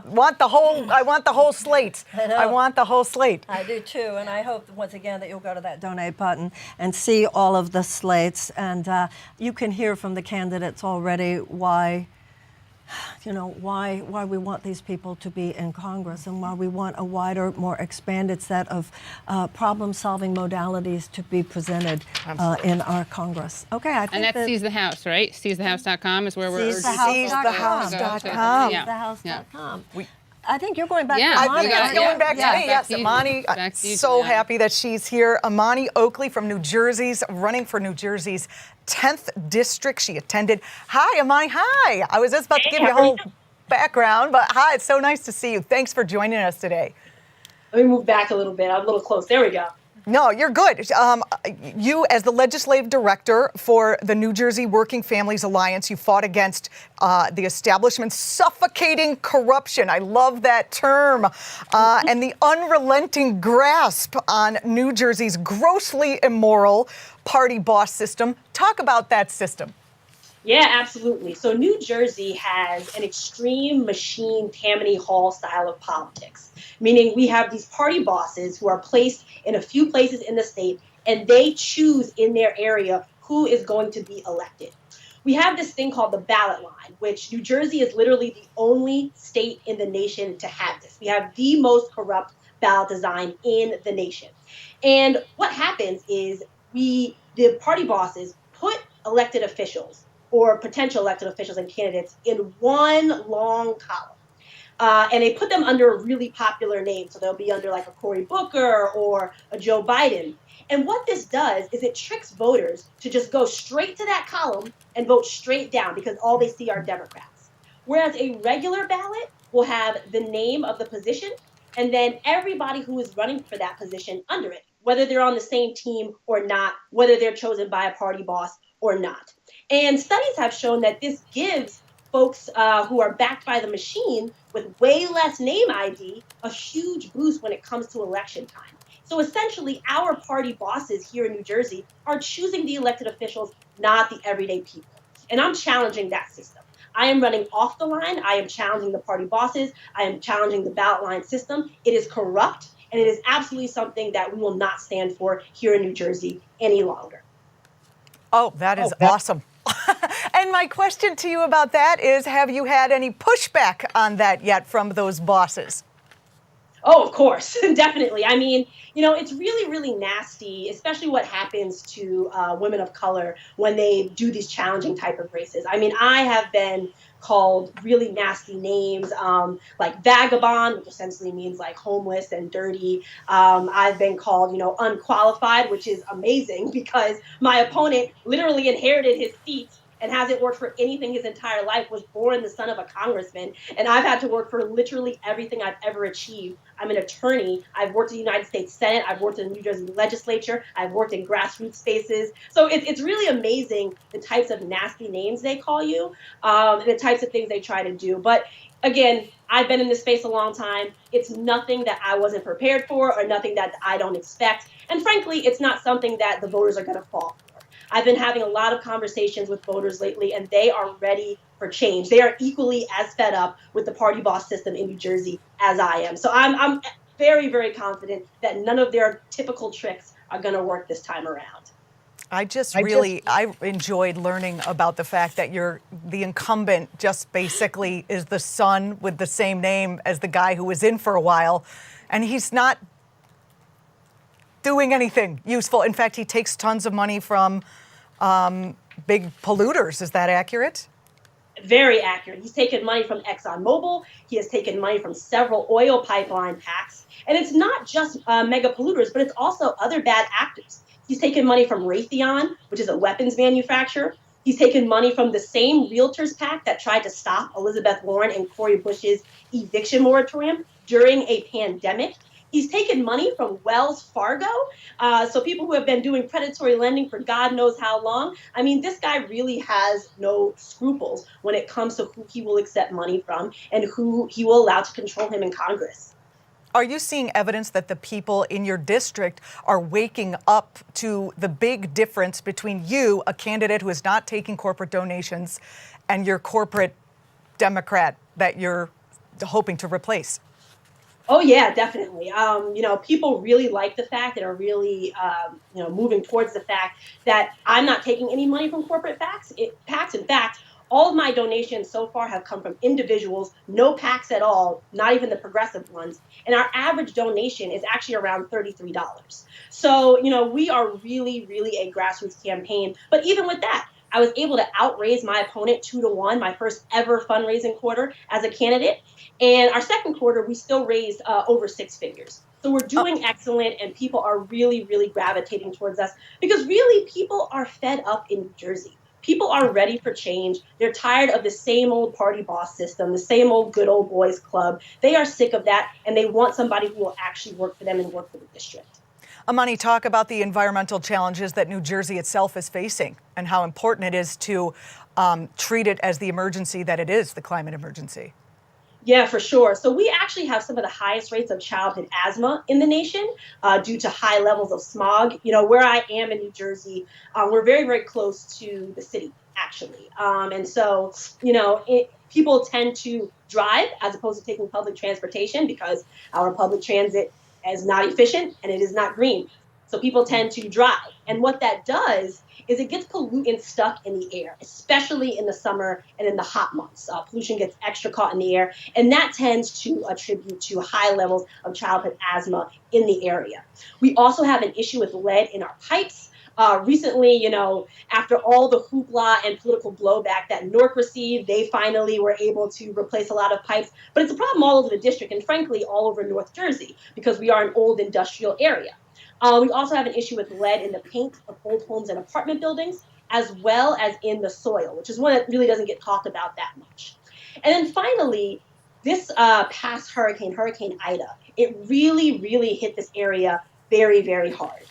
want the whole slate. I want the whole slate. I do too, and I hope once again that you'll go to that donate button and see all of the slates, and you can hear from the candidates already why we want these people to be in Congress and why we want a wider, more expanded set of problem-solving modalities to be presented in our Congress. Okay, I think and that's Seize the House, right? SeizeTheHouse.com is where we're SeizeTheHouse.com. SeizeTheHouse.com. I think you're going back to Imani. I think it's going back to me. Yes, Imani. I'm so happy that she's here. Imani Oakley from New Jersey's running for New Jersey's 10th district. She attended. Hi, Imani. Hi. I was just about to give you a whole background, but hi. It's so nice to see you. Thanks for joining us today. Let me move back a little bit. I'm a little close. There we go. No, you're good. You, as the legislative director for the New Jersey Working Families Alliance, you fought against the establishment's suffocating corruption. I love that term. And the unrelenting grasp on New Jersey's grossly immoral party boss system. Talk about that system. Yeah, absolutely. So New Jersey has an extreme machine Tammany Hall style of politics, meaning we have these party bosses who are placed in a few places in the state, and they choose in their area who is going to be elected. We have this thing called the ballot line, which New Jersey is literally the only state in the nation to have this. We have the most corrupt ballot design in the nation. And what happens is the party bosses put elected officials or potential elected officials and candidates in one long column. And they put them under a really popular name. So they'll be under like a Cory Booker or a Joe Biden. And what this does is it tricks voters to just go straight to that column and vote straight down because all they see are Democrats. Whereas a regular ballot will have the name of the position and then everybody who is running for that position under it, whether they're on the same team or not, whether they're chosen by a party boss or not. And studies have shown that this gives folks who are backed by the machine with way less name ID a huge boost when it comes to election time. So essentially, our party bosses here in New Jersey are choosing the elected officials, not the everyday people. And I'm challenging that system. I am running off the line. I am challenging the party bosses. I am challenging the ballot line system. It is corrupt, and it is absolutely something that we will not stand for here in New Jersey any longer. Oh, that is awesome. And my question to you about that is, have you had any pushback on that yet from those bosses? Oh, of course, definitely. I mean, it's really, really nasty, especially what happens to women of color when they do these challenging type of races. I mean, I have been called really nasty names, like vagabond, which essentially means like homeless and dirty. I've been called, unqualified, which is amazing because my opponent literally inherited his seat and hasn't worked for anything his entire life, was born the son of a congressman. And I've had to work for literally everything I've ever achieved. I'm an attorney. I've worked in the United States Senate. I've worked in the New Jersey legislature. I've worked in grassroots spaces. So it's really amazing the types of nasty names they call you, and the types of things they try to do. But again, I've been in this space a long time. It's nothing that I wasn't prepared for or nothing that I don't expect. And frankly, it's not something that the voters are going to fall for. I've been having a lot of conversations with voters lately, and they are ready for change. They are equally as fed up with the party boss system in New Jersey as I am. So I'm very, very confident that none of their typical tricks are going to work this time around. I enjoyed learning about the fact that the incumbent just basically is the son with the same name as the guy who was in for a while, and he's not doing anything useful. In fact, he takes tons of money from big polluters. Is that accurate? Very accurate. He's taken money from ExxonMobil. He has taken money from several oil pipeline PACs. And it's not just mega polluters, but it's also other bad actors. He's taken money from Raytheon, which is a weapons manufacturer. He's taken money from the same realtors PAC that tried to stop Elizabeth Warren and Cori Bush's eviction moratorium during a pandemic. He's taken money from Wells Fargo, so people who have been doing predatory lending for God knows how long. I mean, this guy really has no scruples when it comes to who he will accept money from and who he will allow to control him in Congress. Are you seeing evidence that the people in your district are waking up to the big difference between you, a candidate who is not taking corporate donations, and your corporate Democrat that you're hoping to replace? Oh, yeah, definitely. People really like the fact and are really, moving towards the fact that I'm not taking any money from corporate PACs. In fact, all of my donations so far have come from individuals, no PACs at all, not even the progressive ones. And our average donation is actually around $33. So, we are really, really a grassroots campaign. But even with that, I was able to outraise my opponent 2-1, my first ever fundraising quarter as a candidate. And our second quarter, we still raised over six figures. So we're doing excellent, and people are really, really gravitating towards us because really people are fed up in New Jersey. People are ready for change. They're tired of the same old party boss system, the same old good old boys club. They are sick of that, and they want somebody who will actually work for them and work for the district. Imani, talk about the environmental challenges that New Jersey itself is facing and how important it is to treat it as the emergency that it is, the climate emergency. Yeah, for sure. So we actually have some of the highest rates of childhood asthma in the nation due to high levels of smog. Where I am in New Jersey, we're very, very close to the city, actually. And so, people tend to drive as opposed to taking public transportation because our public transit is not efficient and it is not green. So people tend to drive. And what that does is it gets pollutants stuck in the air, especially in the summer and in the hot months. Pollution gets extra caught in the air, and that tends to attribute to high levels of childhood asthma in the area. We also have an issue with lead in our pipes. Recently, after all the hoopla and political blowback that Newark received, they finally were able to replace a lot of pipes. But it's a problem all over the district and, frankly, all over North Jersey because we are an old industrial area. We also have an issue with lead in the paint of old homes and apartment buildings, as well as in the soil, which is one that really doesn't get talked about that much. And then finally, this past hurricane, Hurricane Ida, it really, really hit this area very, very hard.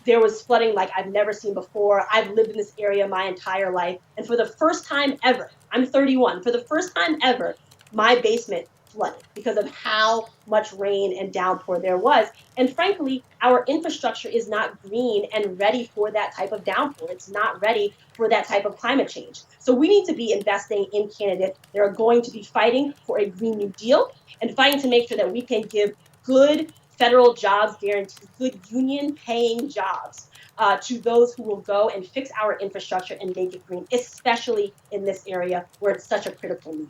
There was flooding like I've never seen before. I've lived in this area my entire life. And for the first time ever, I'm 31, for the first time ever, my basement flooded because of how much rain and downpour there was. And frankly, our infrastructure is not green and ready for that type of downpour. It's not ready for that type of climate change. So we need to be investing in candidates that are going to be fighting for a Green New Deal and fighting to make sure that we can give good federal jobs guaranteed, good union paying jobs to those who will go and fix our infrastructure and make it green, especially in this area where it's such a critical need.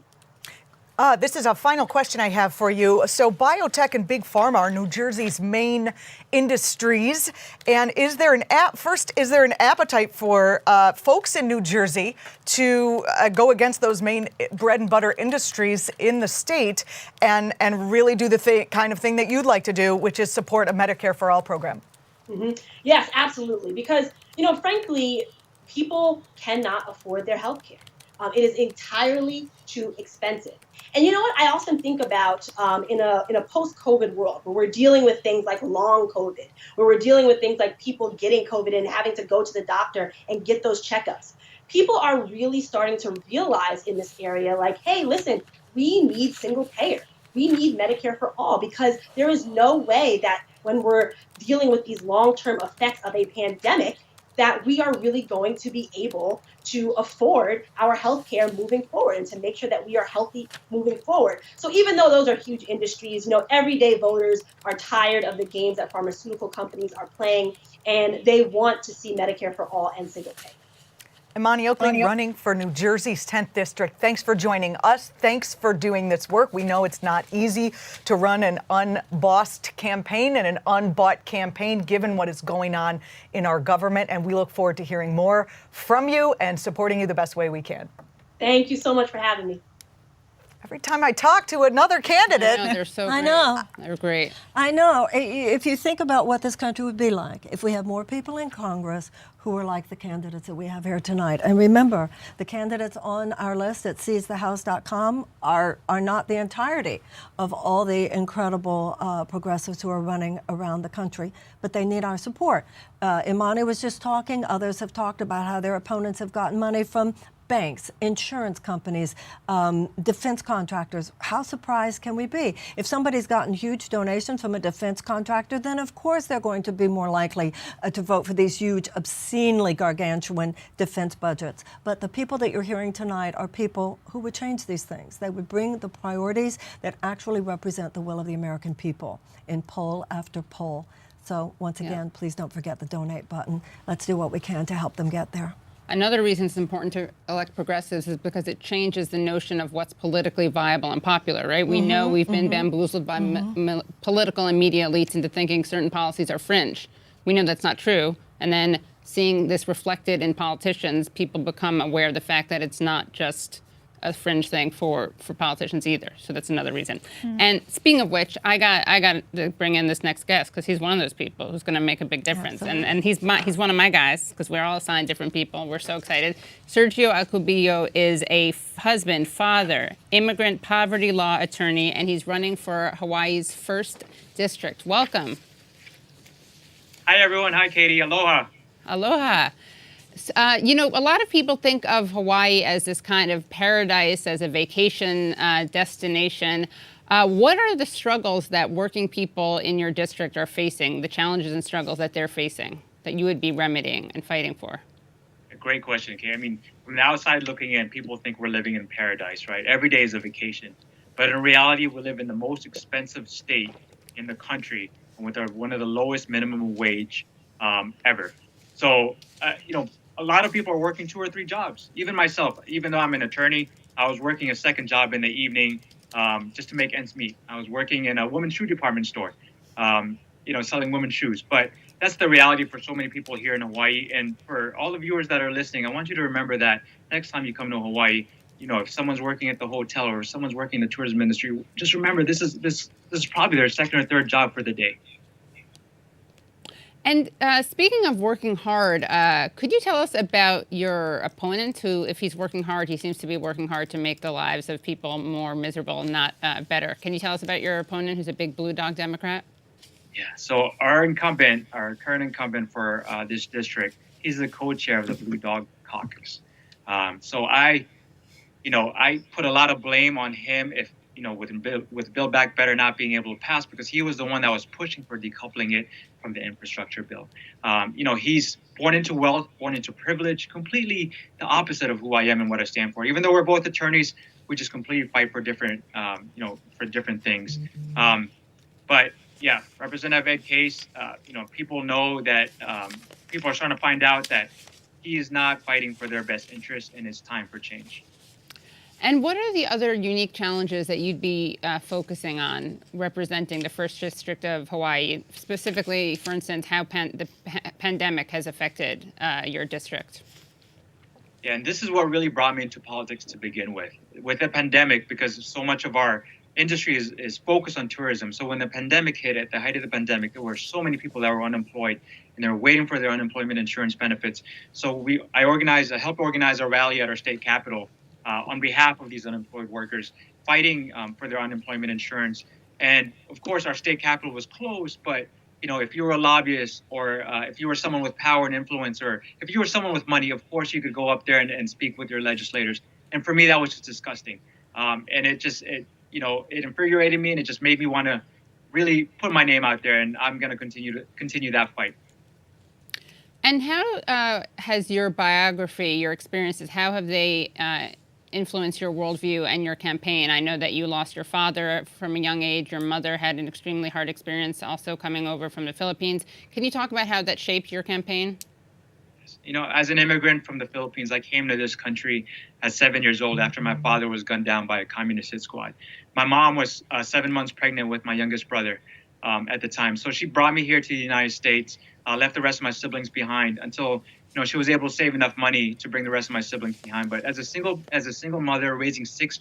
This is a final question I have for you. So biotech and big pharma are New Jersey's main industries. And is there an appetite for folks in New Jersey to go against those main bread and butter industries in the state and really do the kind of thing that you'd like to do, which is support a Medicare for All program? Mm-hmm. Yes, absolutely. Because, frankly, people cannot afford their health care. It is entirely too expensive. And you know what? I often think about in a post-COVID world where we're dealing with things like long COVID, where we're dealing with things like people getting COVID and having to go to the doctor and get those checkups. People are really starting to realize in this area, like, hey, listen, we need single payer. We need Medicare for all, because there is no way that when we're dealing with these long-term effects of a pandemic, that we are really going to be able to afford our healthcare moving forward and to make sure that we are healthy moving forward. So even though those are huge industries, everyday voters are tired of the games that pharmaceutical companies are playing, and they want to see Medicare for all and single pay. Imani Oakley running for New Jersey's 10th District. Thanks for joining us. Thanks for doing this work. We know it's not easy to run an unbossed campaign and an unbought campaign given what is going on in our government. And we look forward to hearing more from you and supporting you the best way we can. Thank you so much for having me. Every time I talk to another candidate. I know, they're so great. I know. They're great. I know. If you think about what this country would be like if we had more people in Congress who were like the candidates that we have here tonight. And remember, the candidates on our list at seizethehouse.com are not the entirety of all the incredible progressives who are running around the country, but they need our support. Imani was just talking. Others have talked about how their opponents have gotten money from banks, insurance companies, defense contractors. How surprised can we be? If somebody's gotten huge donations from a defense contractor, then of course they're going to be more likely to vote for these huge, obscenely gargantuan defense budgets. But the people that you're hearing tonight are people who would change these things. They would bring the priorities that actually represent the will of the American people in poll after poll. So once again, please don't forget the donate button. Let's do what we can to help them get there. Another reason it's important to elect progressives is because it changes the notion of what's politically viable and popular, right? We know we've been bamboozled by political and media elites into thinking certain policies are fringe. We know that's not true. And then seeing this reflected in politicians, people become aware of the fact that it's not just a fringe thing for politicians either. So that's another reason. And speaking of which, I got to bring in this next guest because he's one of those people who's going to make a big difference. And he's one of my guys because we're all assigned different people. We're so excited. Sergio Alcubilla is a husband, father, immigrant poverty law attorney, and he's running for Hawaii's 1st District. Welcome. Hi, everyone. Hi, Katie. Aloha. Aloha. A lot of people think of Hawaii as this kind of paradise, as a vacation destination. What are the struggles that working people in your district are facing, the challenges and struggles that they're facing, that you would be remedying and fighting for? A great question, Katie. I mean, from the outside looking in, people think we're living in paradise, right? Every day is a vacation. But in reality, we live in the most expensive state in the country and with one of the lowest minimum wage ever. So, a lot of people are working 2 or 3 jobs. Even myself, even though I'm an attorney, I was working a second job in the evening just to make ends meet. I was working in a women's shoe department store, selling women's shoes. But that's the reality for so many people here in Hawaii. And for all the viewers that are listening, I want you to remember that next time you come to Hawaii, if someone's working at the hotel or someone's working in the tourism industry, just remember this is probably their second or third job for the day. And speaking of working hard, could you tell us about your opponent who, if he's working hard, he seems to be working hard to make the lives of people more miserable, not better. Can you tell us about your opponent who's a big Blue Dog Democrat? Yeah, so our current incumbent for this district, he's the co-chair of the Blue Dog Caucus. So I put a lot of blame on him if with Build Back Better not being able to pass, because he was the one that was pushing for decoupling it from the infrastructure bill. He's born into wealth, born into privilege, completely the opposite of who I am and what I stand for. Even though we're both attorneys, we just completely fight for different, for different things. But yeah, Representative Ed Case, people know that people are starting to find out that he is not fighting for their best interest, and it's time for change. And what are the other unique challenges that you'd be focusing on representing the First District of Hawaii, specifically, for instance, how the pandemic has affected your district? Yeah, and this is what really brought me into politics to begin with. With the pandemic, because so much of our industry is focused on tourism. So when the pandemic hit, at the height of the pandemic, there were so many people that were unemployed, and they were waiting for their unemployment insurance benefits. So I helped organize a rally at our state capitol on behalf of these unemployed workers, fighting for their unemployment insurance. And of course, our state capitol was closed, but if you were a lobbyist, or if you were someone with power and influence, or if you were someone with money, of course you could go up there and speak with your legislators. And for me, that was just disgusting. And it infuriated me, and it just made me want to really put my name out there, and I'm going to continue that fight. And how has your biography, your experiences, how have they influenced your worldview and your campaign? I know that you lost your father from a young age. Your mother had an extremely hard experience also coming over from the Philippines. Can you talk about how that shaped your campaign? As an immigrant from the Philippines, I came to this country at 7 years old after my father was gunned down by a communist hit squad. My mom was 7 months pregnant with my youngest brother at the time. So she brought me here to the United States, left the rest of my siblings behind until she was able to save enough money to bring the rest of my siblings behind. But as a single mother raising 6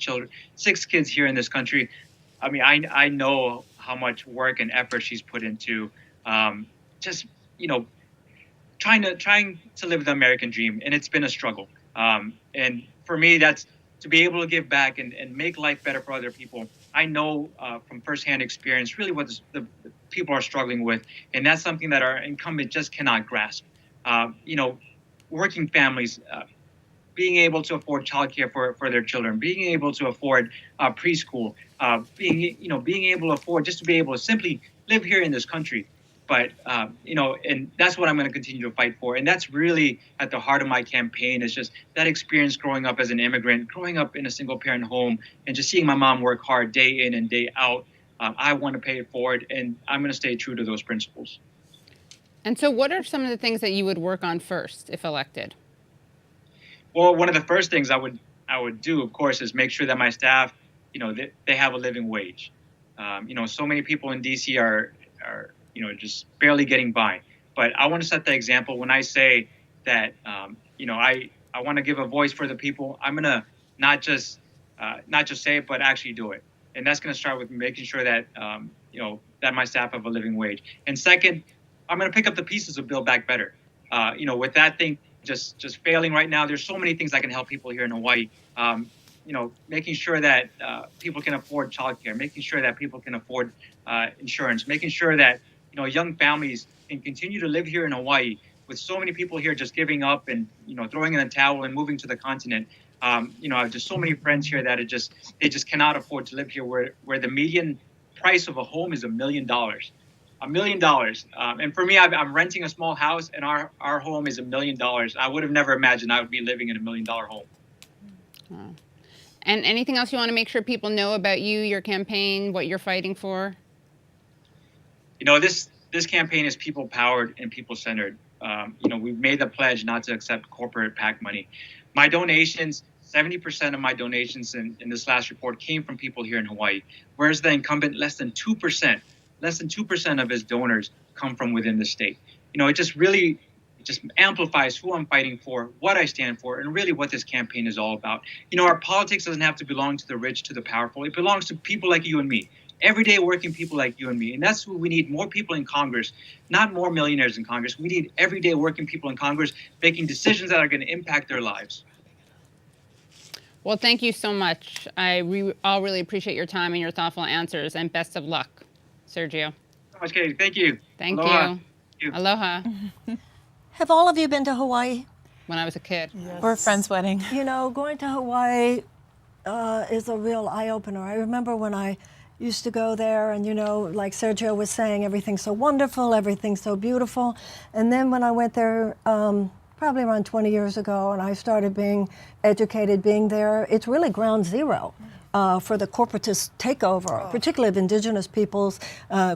kids here in this country, I mean, I know how much work and effort she's put into trying to live the American dream, and it's been a struggle. And for me, that's to be able to give back and make life better for other people. I know from firsthand experience really what the people are struggling with, and that's something that our incumbent just cannot grasp. Working families, being able to afford childcare for their children, being able to afford preschool, being able to afford just to be able to simply live here in this country. But, and that's what I'm going to continue to fight for. And that's really at the heart of my campaign, is just that experience growing up as an immigrant, growing up in a single parent home, and just seeing my mom work hard day in and day out. I want to pay it forward, and I'm going to stay true to those principles. And so what are some of the things that you would work on first if elected? Well, one of the first things I would do, of course, is make sure that my staff, they have a living wage. So many people in DC are just barely getting by. But I want to set the example when I say that, I want to give a voice for the people. I'm going to not just say it, but actually do it. And that's going to start with making sure that, that my staff have a living wage. And second, I'm going to pick up the pieces of Build Back Better. With that thing just failing right now, there's so many things that can help people here in Hawaii. Making sure that people can afford childcare, making sure that people can afford insurance, making sure that young families can continue to live here in Hawaii, with so many people here just giving up and throwing in the towel and moving to the continent. I have just so many friends here that they just cannot afford to live here, where the median price of a home is $1 million. $1 million. And for me, I'm renting a small house, and our home is $1 million. I would have never imagined I would be living in $1 million home. Wow. And anything else you want to make sure people know about you, your campaign, what you're fighting for? This campaign is people-powered and people-centered. We've made the pledge not to accept corporate PAC money. My donations, 70% of my donations in this last report came from people here in Hawaii, whereas the incumbent, less than 2% of his donors come from within the state. It just amplifies who I'm fighting for, what I stand for, and really what this campaign is all about. Our politics doesn't have to belong to the rich, to the powerful. It belongs to people like you and me, everyday working people like you and me. And that's what we need: more people in Congress, not more millionaires in Congress. We need everyday working people in Congress making decisions that are going to impact their lives. Well, thank you so much. All really appreciate your time and your thoughtful answers, and best of luck, Sergio. So much, Katie. Thank you. Thank Aloha. you. Aloha. Have all of you been to Hawaii? When I was a kid. Or a friend's wedding. Going to Hawaii is a real eye-opener. I remember when I used to go there and, like Sergio was saying, everything's so wonderful, everything's so beautiful. And then when I went there probably around 20 years ago and I started being educated, being there, it's really ground zero. For the corporatist takeover, particularly of indigenous peoples,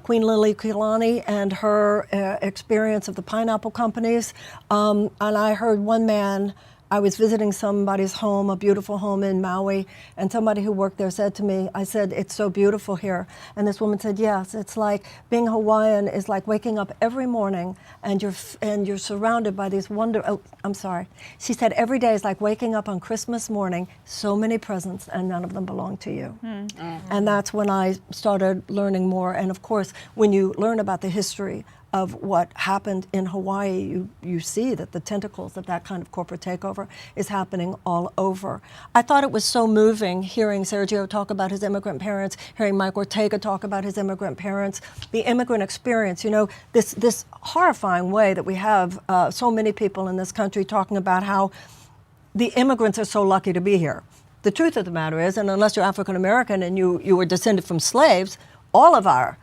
Queen Lily Kilani and her experience of the pineapple companies. And I heard one man, I was visiting somebody's home, a beautiful home in Maui, and somebody who worked there said to me, I said, it's so beautiful here. And this woman said, yes, it's like being Hawaiian is like waking up every morning and you're surrounded by these She said every day is like waking up on Christmas morning, so many presents and none of them belong to you. And that's when I started learning more. And of course, when you learn about the history of what happened in Hawaii, you see that the tentacles of that kind of corporate takeover is happening all over. I thought it was so moving hearing Sergio talk about his immigrant parents, hearing Mike Ortega talk about his immigrant parents, the immigrant experience, this horrifying way that we have so many people in this country talking about how the immigrants are so lucky to be here. The truth of the matter is, and unless you're African American and you were descended from slaves, all of our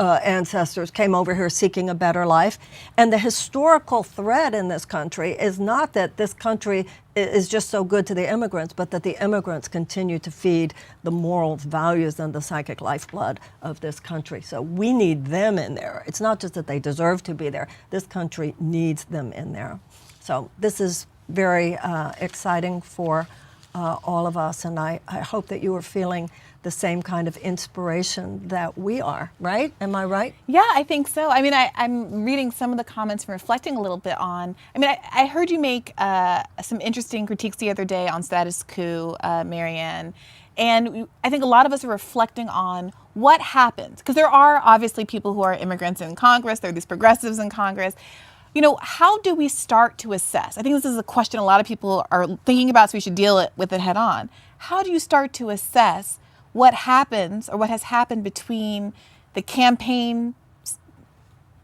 ancestors came over here seeking a better life. And the historical thread in this country is not that this country is just so good to the immigrants, but that the immigrants continue to feed the moral values and the psychic lifeblood of this country. So we need them in there. It's not just that they deserve to be there. This country needs them in there. So this is very exciting for all of us, and I hope that you are feeling the same kind of inspiration that we are, right? Am I right? Yeah, I think so. I mean, I'm reading some of the comments and reflecting a little bit on, I heard you make some interesting critiques the other day on status quo, Marianne, and I think a lot of us are reflecting on what happened, because there are obviously people who are immigrants in Congress, there are these progressives in Congress. How do we start to assess? I think this is a question a lot of people are thinking about, so we should deal with it head on. How do you start to assess what happens or what has happened between the campaign,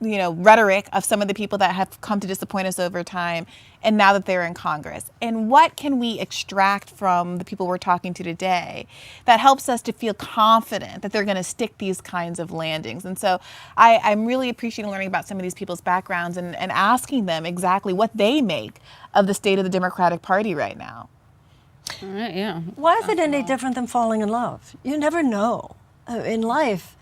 rhetoric of some of the people that have come to disappoint us over time and now that they're in Congress? And what can we extract from the people we're talking to today that helps us to feel confident that they're going to stick these kinds of landings? And so I'm really appreciating learning about some of these people's backgrounds and asking them exactly what they make of the state of the Democratic Party right now. All right, yeah. Why is it any different than falling in love? You never know. In life,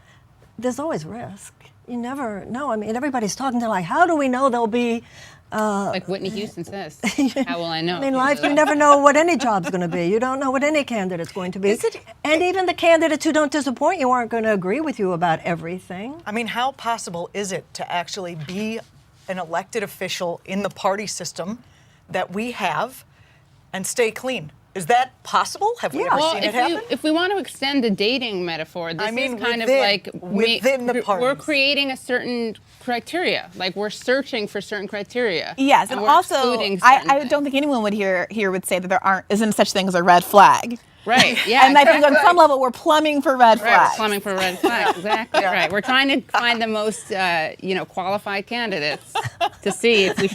there's always risk. You never know. Everybody's talking to how do we know there'll be... like Whitney Houston says, how will I know? In life, you never know what any job's going to be. You don't know what any candidate's going to be. And even the candidates who don't disappoint you aren't going to agree with you about everything. How possible is it to actually be an elected official in the party system that we have and stay clean? Is that possible? Have we ever seen it happen? If we want to extend the dating metaphor, this is kind of like within the parties. We're creating a certain criteria. Like we're searching for certain criteria. Yes, and also I don't think anyone would here would say that there isn't such thing as a red flag. Right. Yeah. And I think on some level we're plumbing for red flags. We're plumbing for red flags. Exactly. Right. We're trying to find the most qualified candidates to see if we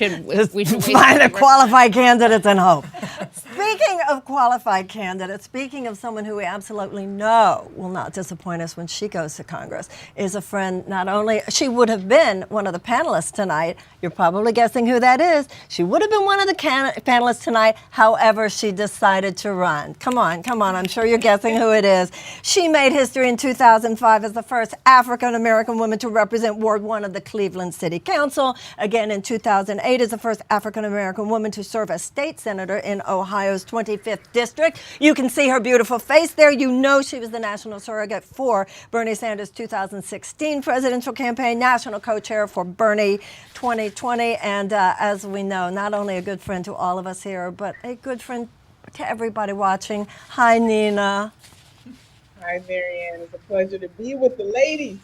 should find the qualified candidates and hope. Speaking of qualified candidates, speaking of someone who we absolutely know will not disappoint us when she goes to Congress, is a friend. Not only she would have been one of the panelists tonight. You're probably guessing who that is. She would have been one of the panelists tonight. However, she decided to run. Come on. I'm sure you're guessing who it is. She made history in 2005 as the first African-American woman to represent Ward 1 of the Cleveland City Council. Again, in 2008 as the first African-American woman to serve as state senator in Ohio's 25th district. You can see her beautiful face there. You know she was the national surrogate for Bernie Sanders' 2016 presidential campaign, national co-chair for Bernie 2020, and as we know, not only a good friend to all of us here, but a good friend to everybody watching. Hi, Nina. Hi, Marianne. It's a pleasure to be with the ladies.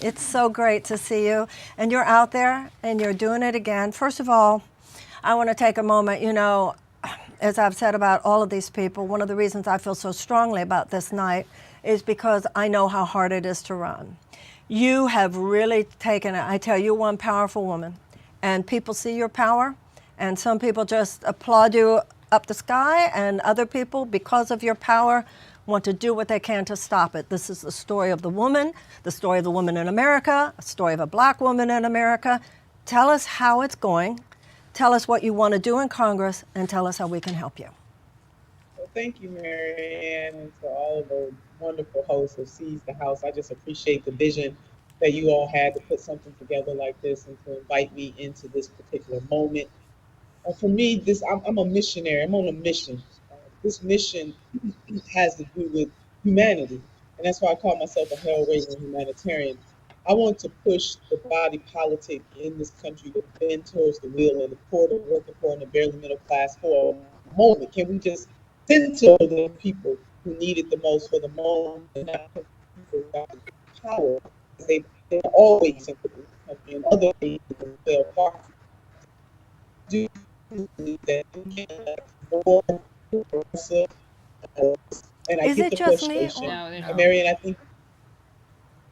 It's so great to see you. And you're out there and you're doing it again. First of all, I want to take a moment. As I've said about all of these people, one of the reasons I feel so strongly about this night is because I know how hard it is to run. You have really taken it. I tell you, one powerful woman. And people see your power. And some people just applaud you up the sky, and other people, because of your power, want to do what they can to stop it. This is the story of the woman in America, a story of a black woman in America. Tell us how it's going. Tell us what you want to do in Congress, and tell us how we can help you. Well, thank you, Marianne, and to all of the wonderful hosts of Seize the House. I just appreciate the vision that you all had to put something together like this and to invite me into this particular moment. For me, I'm a missionary. I'm on a mission. This mission has to do with humanity, and that's why I call myself a hell-raising humanitarian. I want to push the body politic in this country to bend towards the wheel of the poor, the working poor, and the barely middle class for a moment. Can we just censor the people who need it the most for the moment and not put people without power? They've always censored the country, and other things fell apart. Do you believe that we can have more progressive? And I Is get it the just me? frustration. No, there's not. Marianne, I think.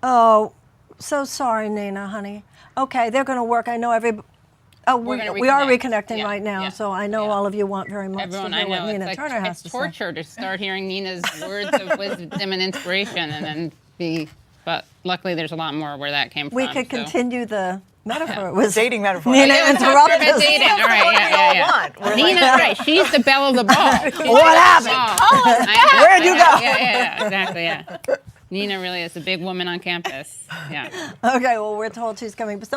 Oh, so sorry, Nina, honey. Okay, they're going to work. I know We're gonna we are reconnect. reconnecting Yeah, right now, yeah, so I know all of you want very much Everyone, to I hear what know, Nina it's like Turner has it's to say. torture to start hearing Nina's words of wisdom and inspiration, and then but luckily there's a lot more where that came from. We could so. continue the metaphor. It was Dating metaphor. Nina Yeah, interrupted that's us. dating. All right, yeah. We're Nina, right? She's the belle of the ball. She's What the happened? ball. Where'd you go? Yeah, exactly. Yeah. Nina really is the big woman on campus. Yeah. Okay, well, we're told she's coming, but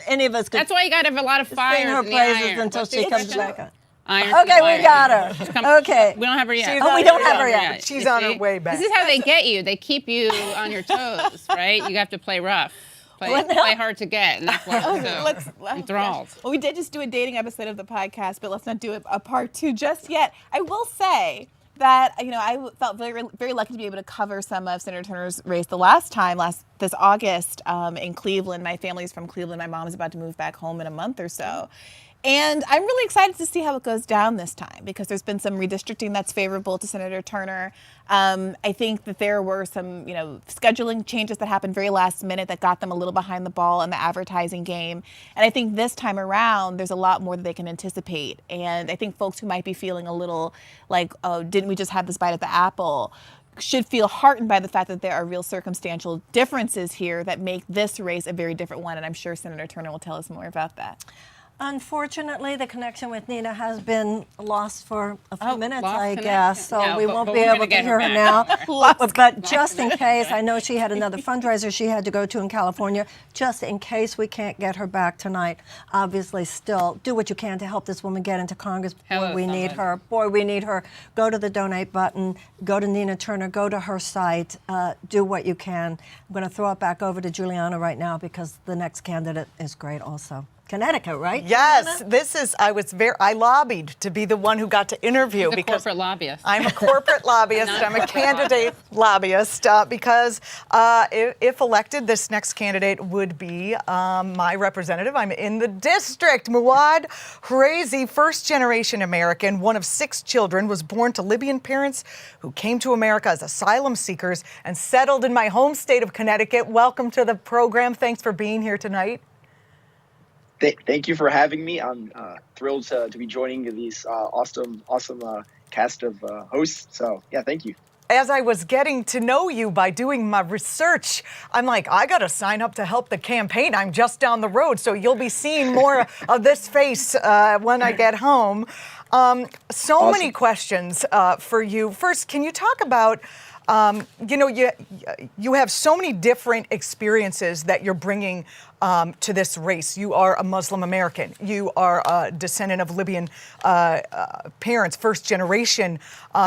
any of us could That's why you got to have a lot of fires sing her in the praises iron. until What's she the comes expression? back. Iron Okay, to we iron. got her. She's come- Okay. We don't have her yet. She's Oh, we don't have her yet. She's You on her see? way back. This is how they get you. They keep you on your toes, right? You have to play rough. Play hard to get, and that's why we're so enthralled. Well, we did just do a dating episode of the podcast, but let's not do a part 2 just yet. I will say that I felt very, very lucky to be able to cover some of Senator Turner's race this August in Cleveland. My family's from Cleveland. My mom's about to move back home in a month or so. And I'm really excited to see how it goes down this time because there's been some redistricting that's favorable to Senator Turner. I think that there were some, scheduling changes that happened very last minute that got them a little behind the ball in the advertising game. And I think this time around, there's a lot more that they can anticipate. And I think folks who might be feeling a little like, oh, didn't we just have this bite at the apple, should feel heartened by the fact that there are real circumstantial differences here that make this race a very different one. And I'm sure Senator Turner will tell us more about that. Unfortunately, the connection with Nina has been lost for a few minutes, lost I connection. guess, so No, we but won't we're be gonna able to get hear her her now. back. But just in case, I know she had another fundraiser she had to go to in California. Just in case we can't get her back tonight, obviously still do what you can to help this woman get into Congress. Boy, we need her. Boy, we need her. Go to the donate button. Go to Nina Turner. Go to her site. Do what you can. I'm going to throw it back over to Julianna right now because the next candidate is great also. Connecticut, right? Yes, I lobbied to be the one who got to interview She's a because corporate lobbyist. I'm a corporate lobbyist. I'm a candidate lobbyist because if elected, this next candidate would be my representative. I'm in the district. Muad Hraizi, first-generation American, one of 6 children, was born to Libyan parents who came to America as asylum seekers and settled in my home state of Connecticut. Welcome to the program. Thanks for being here tonight. Thank you for having me. I'm thrilled to be joining these awesome cast of hosts. So, yeah, thank you. As I was getting to know you by doing my research, I'm like, I got to sign up to help the campaign. I'm just down the road, so you'll be seeing more of this face when I get home. Awesome. Many questions for you. First, can you talk about you have so many different experiences that you're bringing to this race. You are a Muslim American. You are a descendant of Libyan parents, first generation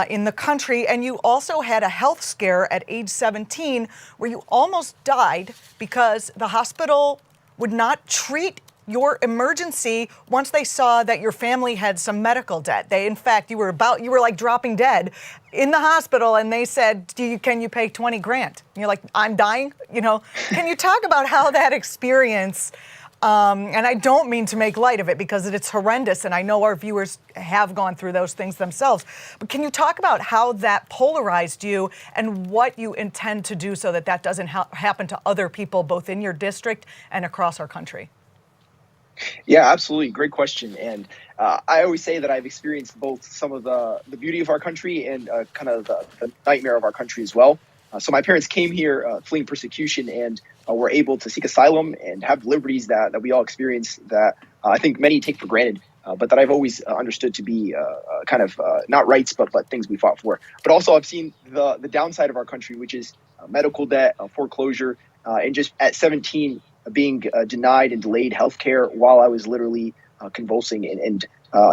in the country. And you also had a health scare at age 17 where you almost died because the hospital would not treat your emergency once they saw that your family had some medical debt. In fact, you were like dropping dead in the hospital, and they said, can you pay $20,000? And you're like, I'm dying, Can you talk about how that experience, and I don't mean to make light of it because it's horrendous, and I know our viewers have gone through those things themselves, but can you talk about how that polarized you and what you intend to do so that doesn't happen to other people both in your district and across our country? Yeah, absolutely. Great question. And I always say that I've experienced both some of the beauty of our country and kind of the nightmare of our country as well. So my parents came here fleeing persecution and were able to seek asylum and have liberties that we all experience that I think many take for granted, but that I've always understood to be kind of not rights, but things we fought for. But also I've seen the downside of our country, which is medical debt, foreclosure, and just at 17, being denied and delayed healthcare while I was literally convulsing and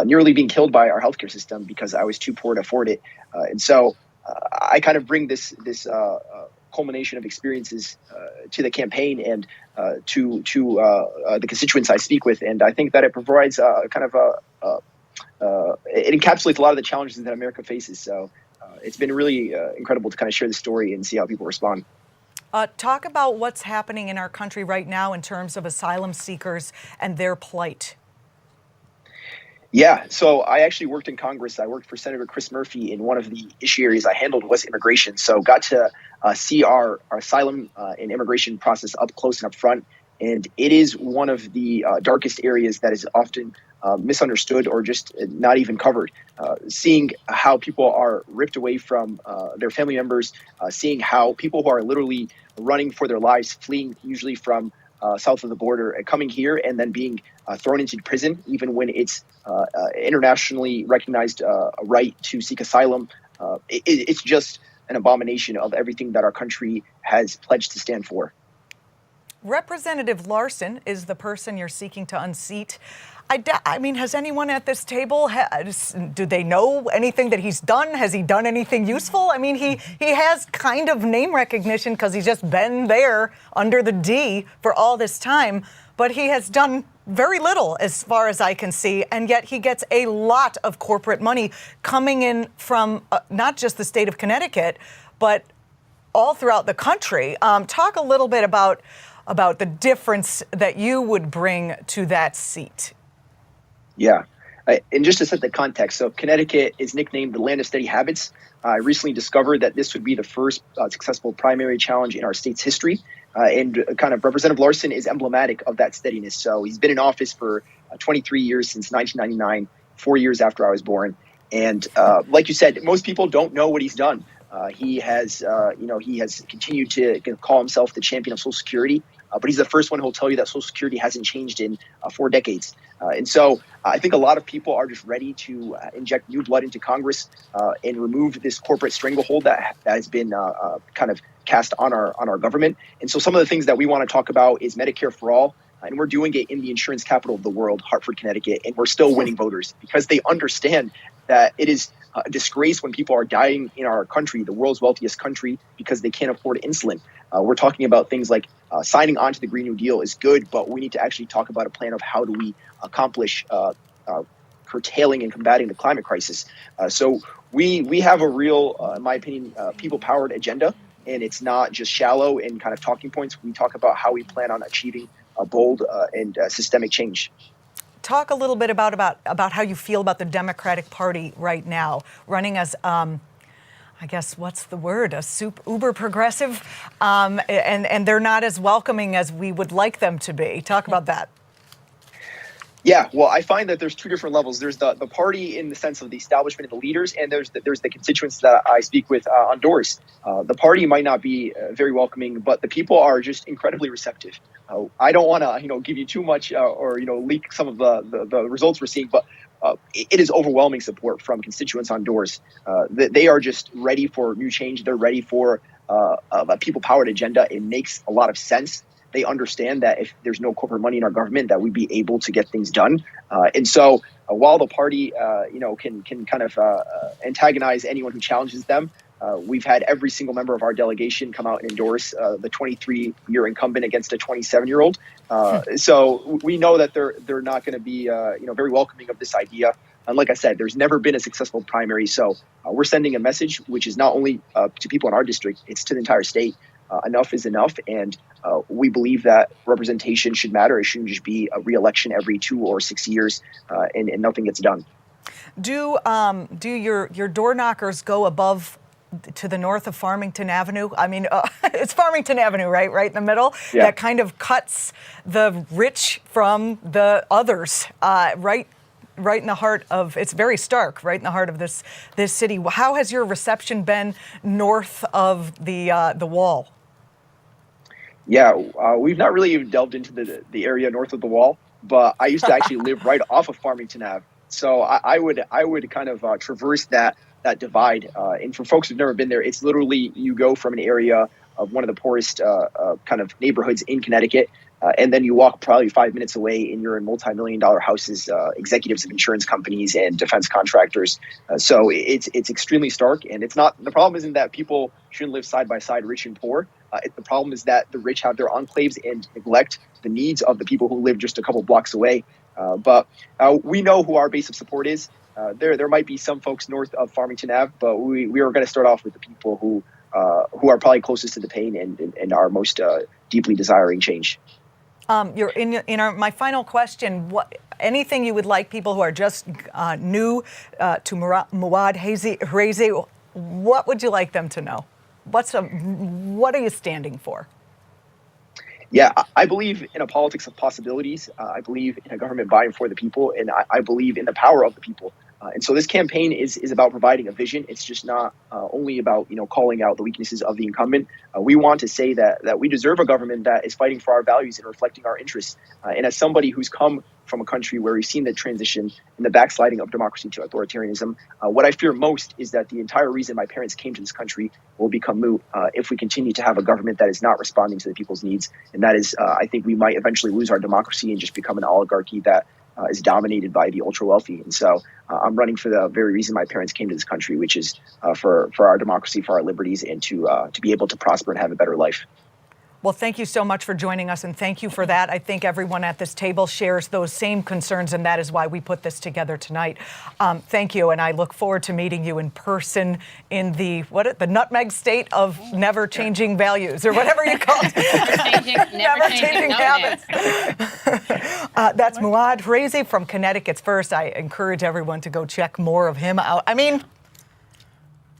nearly being killed by our healthcare system because I was too poor to afford it. And so I kind of bring this culmination of experiences to the campaign and to the constituents I speak with. And I think that it provides kind of it encapsulates a lot of the challenges that America faces. So it's been really incredible to kind of share the story and see how people respond. Talk about what's happening in our country right now in terms of asylum seekers and their plight. Yeah, so I actually worked in Congress. I worked for Senator Chris Murphy, and one of the issue areas I handled was immigration. So got to see our asylum and immigration process up close and up front. And it is one of the darkest areas that is often misunderstood or just not even covered. Seeing how people are ripped away from their family members, seeing how people who are literally running for their lives, fleeing usually from south of the border, coming here and then being thrown into prison, even when it's internationally recognized a right to seek asylum. It's just an abomination of everything that our country has pledged to stand for. Representative Larson is the person you're seeking to unseat. I mean, has anyone at this table, do they know anything that he's done? Has he done anything useful? I mean, he has kind of name recognition because he's just been there under the D for all this time, but he has done very little as far as I can see, and yet he gets a lot of corporate money coming in from not just the state of Connecticut, but all throughout the country. Talk a little bit about the difference that you would bring to that seat. Yeah. And just to set the context, so Connecticut is nicknamed the land of steady habits. I recently discovered that this would be the first successful primary challenge in our state's history. And kind of Representative Larson is emblematic of that steadiness. So he's been in office for 23 years since 1999, 4 years after I was born. And like you said, most people don't know what he's done. He has continued to call himself the champion of Social Security, but he's the first one who'll tell you that Social Security hasn't changed in 4 decades. And so I think a lot of people are just ready to inject new blood into Congress and remove this corporate stranglehold that has been kind of cast on our government. And so some of the things that we want to talk about is Medicare for all. And we're doing it in the insurance capital of the world, Hartford, Connecticut, and we're still winning voters because they understand that it is a disgrace when people are dying in our country, the world's wealthiest country, because they can't afford insulin. We're talking about things like signing on to the Green New Deal is good, but we need to actually talk about a plan of how do we accomplish curtailing and combating the climate crisis. So we have a real, in my opinion, people-powered agenda, and it's not just shallow and kind of talking points. We talk about how we plan on achieving a bold and systemic change. Talk a little bit about how you feel about the Democratic Party right now, running as, I guess, what's the word, uber progressive, and they're not as welcoming as we would like them to be. Talk about that. Yeah, well, I find that there's two different levels. There's the party in the sense of the establishment and the leaders, and there's the constituents that I speak with on doors. The party might not be very welcoming, but the people are just incredibly receptive. I don't want to, give you too much or leak some of the results we're seeing, but it is overwhelming support from constituents on doors. They are just ready for new change. They're ready for a people-powered agenda. It makes a lot of sense. They understand that if there's no corporate money in our government, that we'd be able to get things done. And so while the party, can kind of antagonize anyone who challenges them, we've had every single member of our delegation come out and endorse the 23-year incumbent against a 27-year-old. So we know that they're not going to be, very welcoming of this idea. And like I said, there's never been a successful primary. So we're sending a message, which is not only to people in our district, it's to the entire state. Enough is enough. And we believe that representation should matter. It shouldn't just be a re-election every 2 or 6 years and nothing gets done. Do your door knockers go above to the north of Farmington Avenue. I mean, it's Farmington Avenue, right in the middle. Yeah. That kind of cuts the rich from the others, right in the heart of. It's very stark, right in the heart of this city. How has your reception been north of the wall? Yeah, we've not really even delved into the area north of the wall, but I used to actually live right off of Farmington Ave. So I would kind of traverse that divide. And for folks who've never been there, it's literally you go from an area of one of the poorest kind of neighborhoods in Connecticut, and then you walk probably 5 minutes away and you're in multi-million-dollar houses, executives of insurance companies and defense contractors. So it's extremely stark, and it's not. The problem isn't that people shouldn't live side by side, rich and poor. The problem is that the rich have their enclaves and neglect the needs of the people who live just a couple blocks away. But we know who our base of support is. There might be some folks north of Farmington Ave, but we are going to start off with the people who are probably closest to the pain and are most deeply desiring change. You're in my final question. Anything you would like people who are just new to Muad Reze, what would you like them to know? What are you standing for? Yeah, I believe in a politics of possibilities. I believe in a government by and for the people, and I believe in the power of the people. And so this campaign is about providing a vision. It's just not only about calling out the weaknesses of the incumbent. We want to say that we deserve a government that is fighting for our values and reflecting our interests. And as somebody who's come from a country where we've seen the transition and the backsliding of democracy to authoritarianism, what I fear most is that the entire reason my parents came to this country will become moot if we continue to have a government that is not responding to the people's needs. And that is, I think we might eventually lose our democracy and just become an oligarchy that is dominated by the ultra wealthy. And so I'm running for the very reason my parents came to this country, which is for our democracy, for our liberties, and to be able to prosper and have a better life. Well, thank you so much for joining us, and thank you for that. I think everyone at this table shares those same concerns, and that is why we put this together tonight. Thank you, and I look forward to meeting you in person in the nutmeg state of never changing values, or whatever you call it. Never changing habits. That's Muad Reze from Connecticut's First. I encourage everyone to go check more of him out. I mean,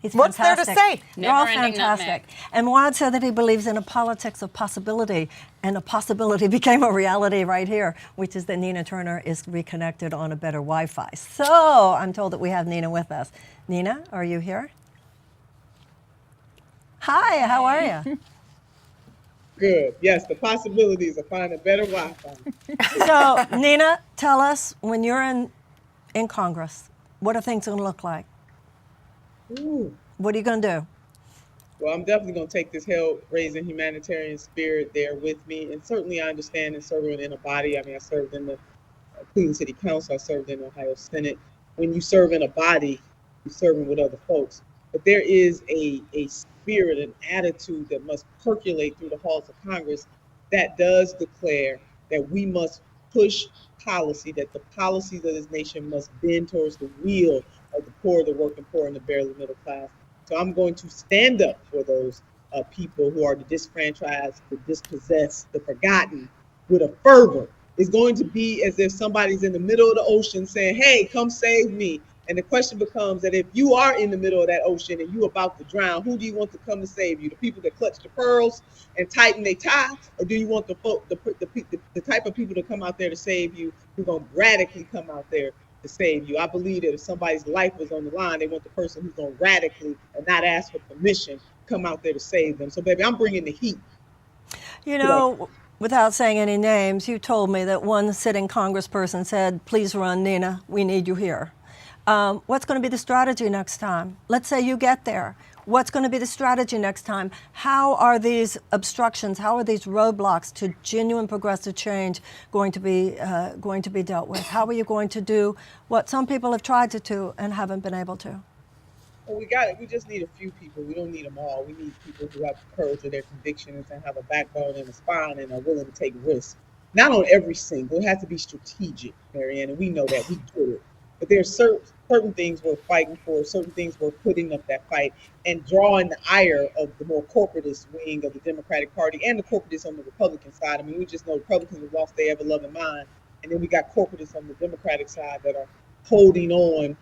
He's what's fantastic. there to say? They're all Never-ending fantastic. nutmeg. And Muad said that he believes in a politics of possibility, and a possibility became a reality right here, which is that Nina Turner is reconnected on a better Wi-Fi. So I'm told that we have Nina with us. Nina, are you here? Hi, how are you? Good. Yes, the possibilities of finding better Wi-Fi. So, Nina, tell us, when you're in Congress, what are things going to look like? Ooh. What are you going to do? Well, I'm definitely going to take this hell-raising humanitarian spirit there with me. And certainly I understand in serving in a body. I mean, I served in the Cleveland City Council. I served in the Ohio Senate. When you serve in a body, you're serving with other folks. But there is a spirit, an attitude that must percolate through the halls of Congress that does declare that we must push policy, that the policies of this nation must bend towards the will of the poor, the working poor, and the barely middle class. So I'm going to stand up for those people who are the disfranchised, the dispossessed, the forgotten, with a fervor. It's going to be as if somebody's in the middle of the ocean saying, hey, come save me. And the question becomes that if you are in the middle of that ocean and you're about to drown, who do you want to come to save you? The people that clutch the pearls and tighten their tie, or do you want the type of people to come out there to save you who are going to radically come out there to save you? I believe that if somebody's life was on the line, they want the person who's going to radically and not ask for permission come out there to save them. So, baby, I'm bringing the heat. You know, without saying any names, you told me that one sitting congressperson said, please run, Nina, we need you here. What's going to be the strategy next time? Let's say you get there. What's going to be the strategy next time? How are these obstructions, how are these roadblocks to genuine progressive change going to be dealt with? How are you going to do what some people have tried to do and haven't been able to? Well, we got it. We just need a few people. We don't need them all. We need people who have the courage of their convictions and have a backbone and a spine and are willing to take risks. Not on every single. It has to be strategic, Marianne, and we know that. We do it. But there's certain things we're fighting for, certain things we're putting up that fight and drawing the ire of the more corporatist wing of the Democratic Party and the corporatists on the Republican side. I mean, we just know Republicans have lost their ever-loving mind. And then we got corporatists on the Democratic side that are holding on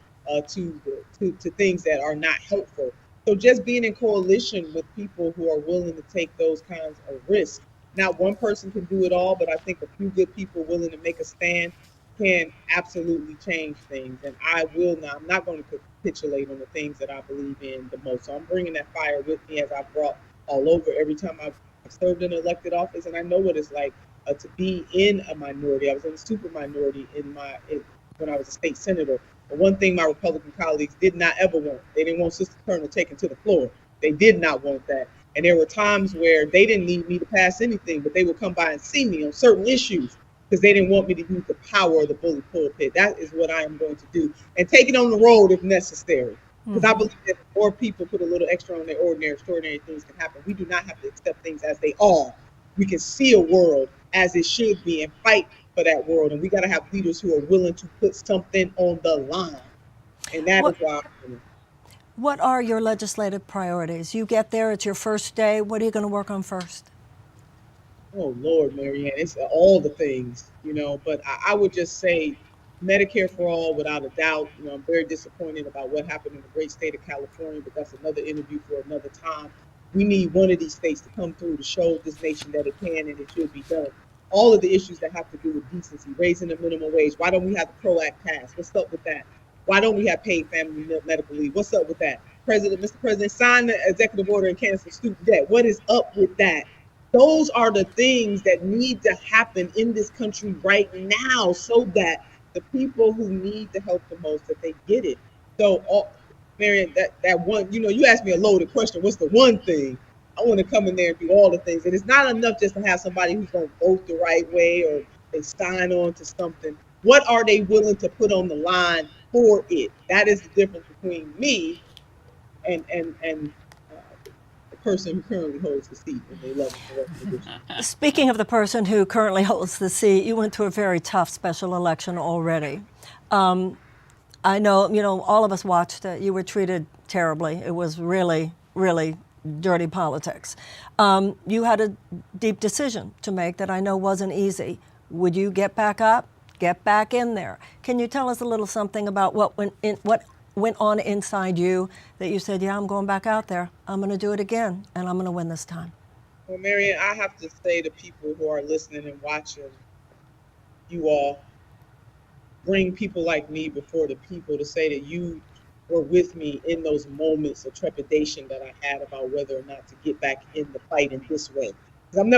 to things that are not helpful. So just being in coalition with people who are willing to take those kinds of risks. Not one person can do it all, but I think a few good people willing to make a stand can absolutely change things. And I will not, I'm not going to capitulate on the things that I believe in the most. So I'm bringing that fire with me as I brought all over every time I've served in an elected office. And I know what it's like to be in a minority. I was in a super minority when I was a state senator. But one thing my Republican colleagues did not ever want, they didn't want Sister Turner taken to the floor. They did not want that. And there were times where they didn't need me to pass anything, but they would come by and see me on certain issues because they didn't want me to use the power of the bully pulpit. That is what I am going to do. And take it on the road if necessary. Because I believe that if more people put a little extra on their ordinary, extraordinary things can happen. We do not have to accept things as they are. We can see a world as it should be and fight for that world. And we got to have leaders who are willing to put something on the line. And that is why I'm doing it. What are your legislative priorities? You get there, it's your first day. What are you going to work on first? Oh, Lord, Marianne, it's all the things, but I would just say Medicare for all, without a doubt. I'm very disappointed about what happened in the great state of California, but that's another interview for another time. We need one of these states to come through to show this nation that it can and it should be done. All of the issues that have to do with decency, raising the minimum wage. Why don't we have the PRO Act passed? What's up with that? Why don't we have paid family medical leave? What's up with that? Mr. President, sign the executive order and cancel student debt. What is up with that? Those are the things that need to happen in this country right now so that the people who need the help the most, that they get it. So, Marianne, that one, you asked me a loaded question. What's the one thing? I want to come in there and do all the things. And it's not enough just to have somebody who's going to vote the right way or they sign on to something. What are they willing to put on the line for it? That is the difference between me and the person who currently holds the seat in the 11th division. Speaking of the person who currently holds the seat, you went through a very tough special election already. I know, all of us watched it. You were treated terribly. It was really, really dirty politics. You had a deep decision to make that I know wasn't easy. Would you get back up, get back in there? Can you tell us a little something about what went on inside you that you said, yeah, I'm going back out there. I'm going to do it again, and I'm going to win this time? Well, Marianne, I have to say to people who are listening and watching, you all bring people like me before the people to say that you were with me in those moments of trepidation that I had about whether or not to get back in the fight in this way. Because I'm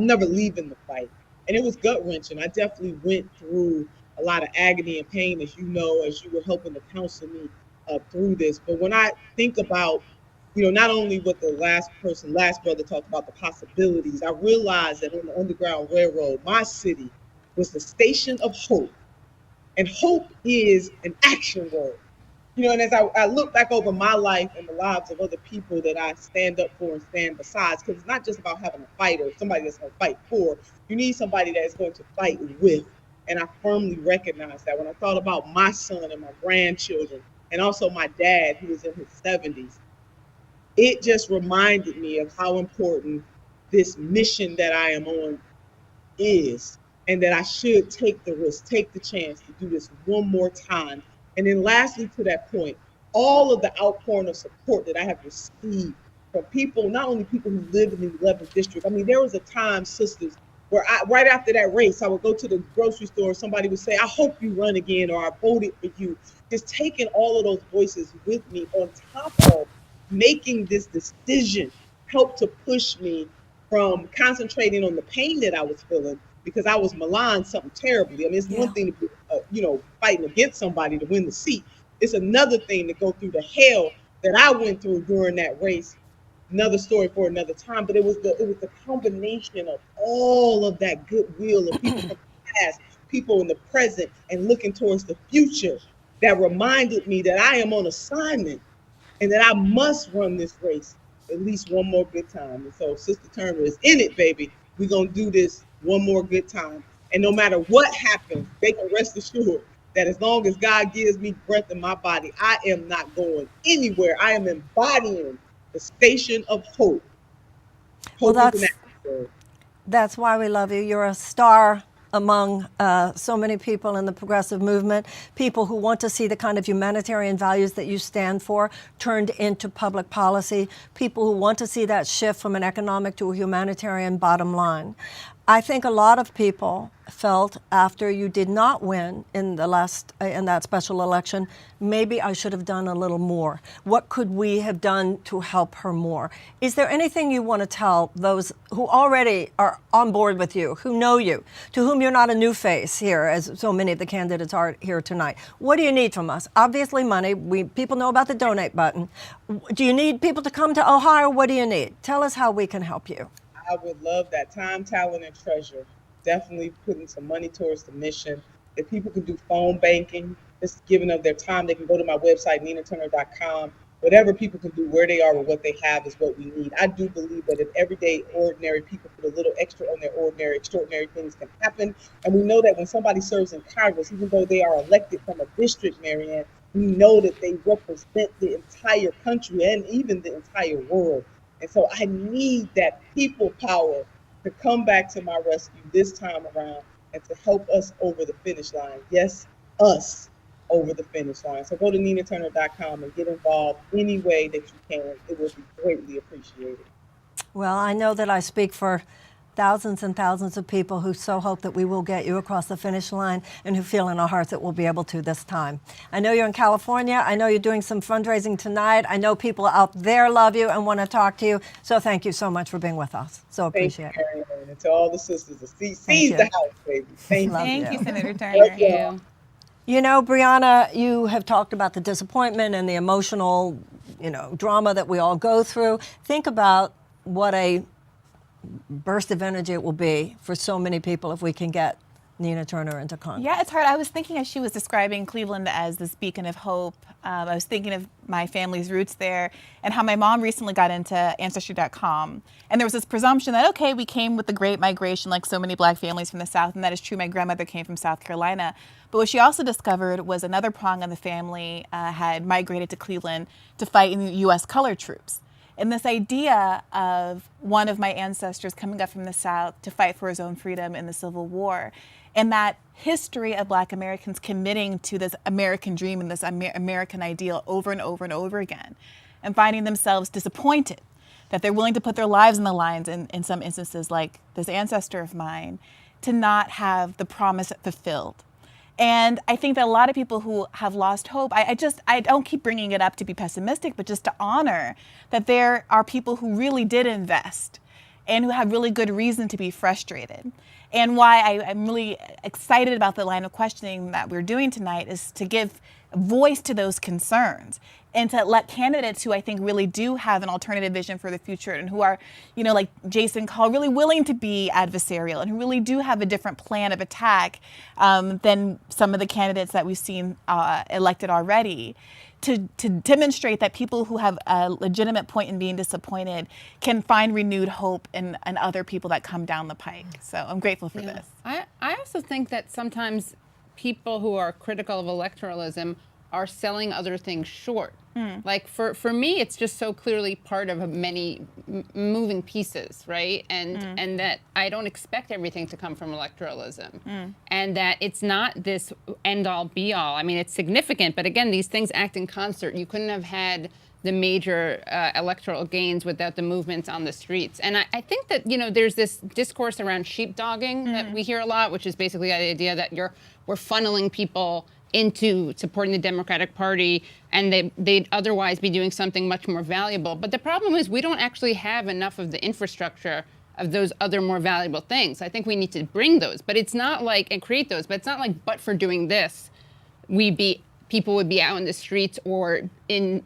never leaving the fight. And it was gut-wrenching. I definitely went through a lot of agony and pain, as you know, as you were helping to counsel me through this. But when I think about, not only what the last brother talked about, the possibilities, I realized that on the Underground Railroad, my city was the station of hope. And hope is an action word. And as I look back over my life and the lives of other people that I stand up for and stand besides, because it's not just about having a fighter, somebody that's going to fight for. You need somebody that's going to fight with. And I firmly recognize that when I thought about my son and my grandchildren, and also my dad, who was in his 70s, it just reminded me of how important this mission that I am on is, and that I should take the risk, take the chance to do this one more time. And then lastly, to that point, all of the outpouring of support that I have received from people, not only people who live in the 11th district. I mean, there was a time, sisters, where right after that race, I would go to the grocery store and somebody would say, I hope you run again, or I voted for you. Just taking all of those voices with me on top of making this decision helped to push me from concentrating on the pain that I was feeling, because I was maligned something terribly. I mean, it's one thing to be, fighting against somebody to win the seat. It's another thing to go through the hell that I went through during that race. Another story for another time. But it was the combination of all of that goodwill of people from the past, people in the present, and looking towards the future that reminded me that I am on assignment and that I must run this race at least one more good time. And so Sister Turner is in it, baby. We're going to do this one more good time. And no matter what happens, they can rest assured that as long as God gives me breath in my body, I am not going anywhere. I am embodying the station of hope. Well, that's why we love you. You're a star among so many people in the progressive movement, people who want to see the kind of humanitarian values that you stand for turned into public policy, people who want to see that shift from an economic to a humanitarian bottom line. I think a lot of people felt after you did not win in that special election, maybe I should have done a little more. What could we have done to help her more? Is there anything you want to tell those who already are on board with you, who know you, to whom you're not a new face here, as so many of the candidates are here tonight? What do you need from us? Obviously money. People know about the donate button. Do you need people to come to Ohio? What do you need? Tell us how we can help you. I would love that. Time, talent, and treasure. Definitely putting some money towards the mission. If people can do phone banking, just giving them their time, they can go to my website, ninaturner.com. Whatever people can do, where they are or what they have is what we need. I do believe that if everyday, ordinary people put a little extra on their ordinary, extraordinary things can happen. And we know that when somebody serves in Congress, even though they are elected from a district, Marianne, we know that they represent the entire country and even the entire world. And so I need that people power to come back to my rescue this time around and to help us over the finish line. Yes, us over the finish line. So go to ninaturner.com and get involved any way that you can. It will be greatly appreciated. Well, I know that I speak for thousands and thousands of people who so hope that we will get you across the finish line and who feel in our hearts that we'll be able to this time. I know you're in California. I know you're doing some fundraising tonight. I know people out there love you and want to talk to you. So thank you so much for being with us. So appreciate it. And to all the sisters, seize the house, baby. Thank you, Senator Turner. You know, Briahna, you have talked about the disappointment and the emotional, drama that we all go through. Think about what a burst of energy it will be for so many people if we can get Nina Turner into Congress. Yeah, it's hard. I was thinking as she was describing Cleveland as this beacon of hope, I was thinking of my family's roots there and how my mom recently got into Ancestry.com. And there was this presumption that, okay, we came with the Great Migration like so many black families from the South, and that is true. My grandmother came from South Carolina. But what she also discovered was another prong of the family had migrated to Cleveland to fight in the U.S. colored troops. And this idea of one of my ancestors coming up from the South to fight for his own freedom in the Civil War, and that history of Black Americans committing to this American dream and this American ideal over and over and over again, and finding themselves disappointed that they're willing to put their lives on the lines in some instances, like this ancestor of mine, to not have the promise fulfilled. And I think that a lot of people who have lost hope, I don't keep bringing it up to be pessimistic, but just to honor that there are people who really did invest and who have really good reason to be frustrated. And why I'm really excited about the line of questioning that we're doing tonight is to give voice to those concerns and to let candidates who I think really do have an alternative vision for the future and who are, like Jason called, really willing to be adversarial and who really do have a different plan of attack than some of the candidates that we've seen elected already, to demonstrate that people who have a legitimate point in being disappointed can find renewed hope in other people that come down the pike. So I'm grateful for this. I also think that sometimes people who are critical of electoralism are selling other things short. Like for me, it's just so clearly part of many moving pieces, right? And that I don't expect everything to come from electoralism, and that it's not this end-all, be-all. I mean, it's significant, but again, these things act in concert. You couldn't have had the major electoral gains without the movements on the streets. And I think that, there's this discourse around sheepdogging that we hear a lot, which is basically the idea that we're funneling people into supporting the Democratic Party, and they'd otherwise be doing something much more valuable. But the problem is we don't actually have enough of the infrastructure of those other more valuable things. I think we need to bring those, but it's not like, and create those, but it's not like, but for doing this, people would be out in the streets or in,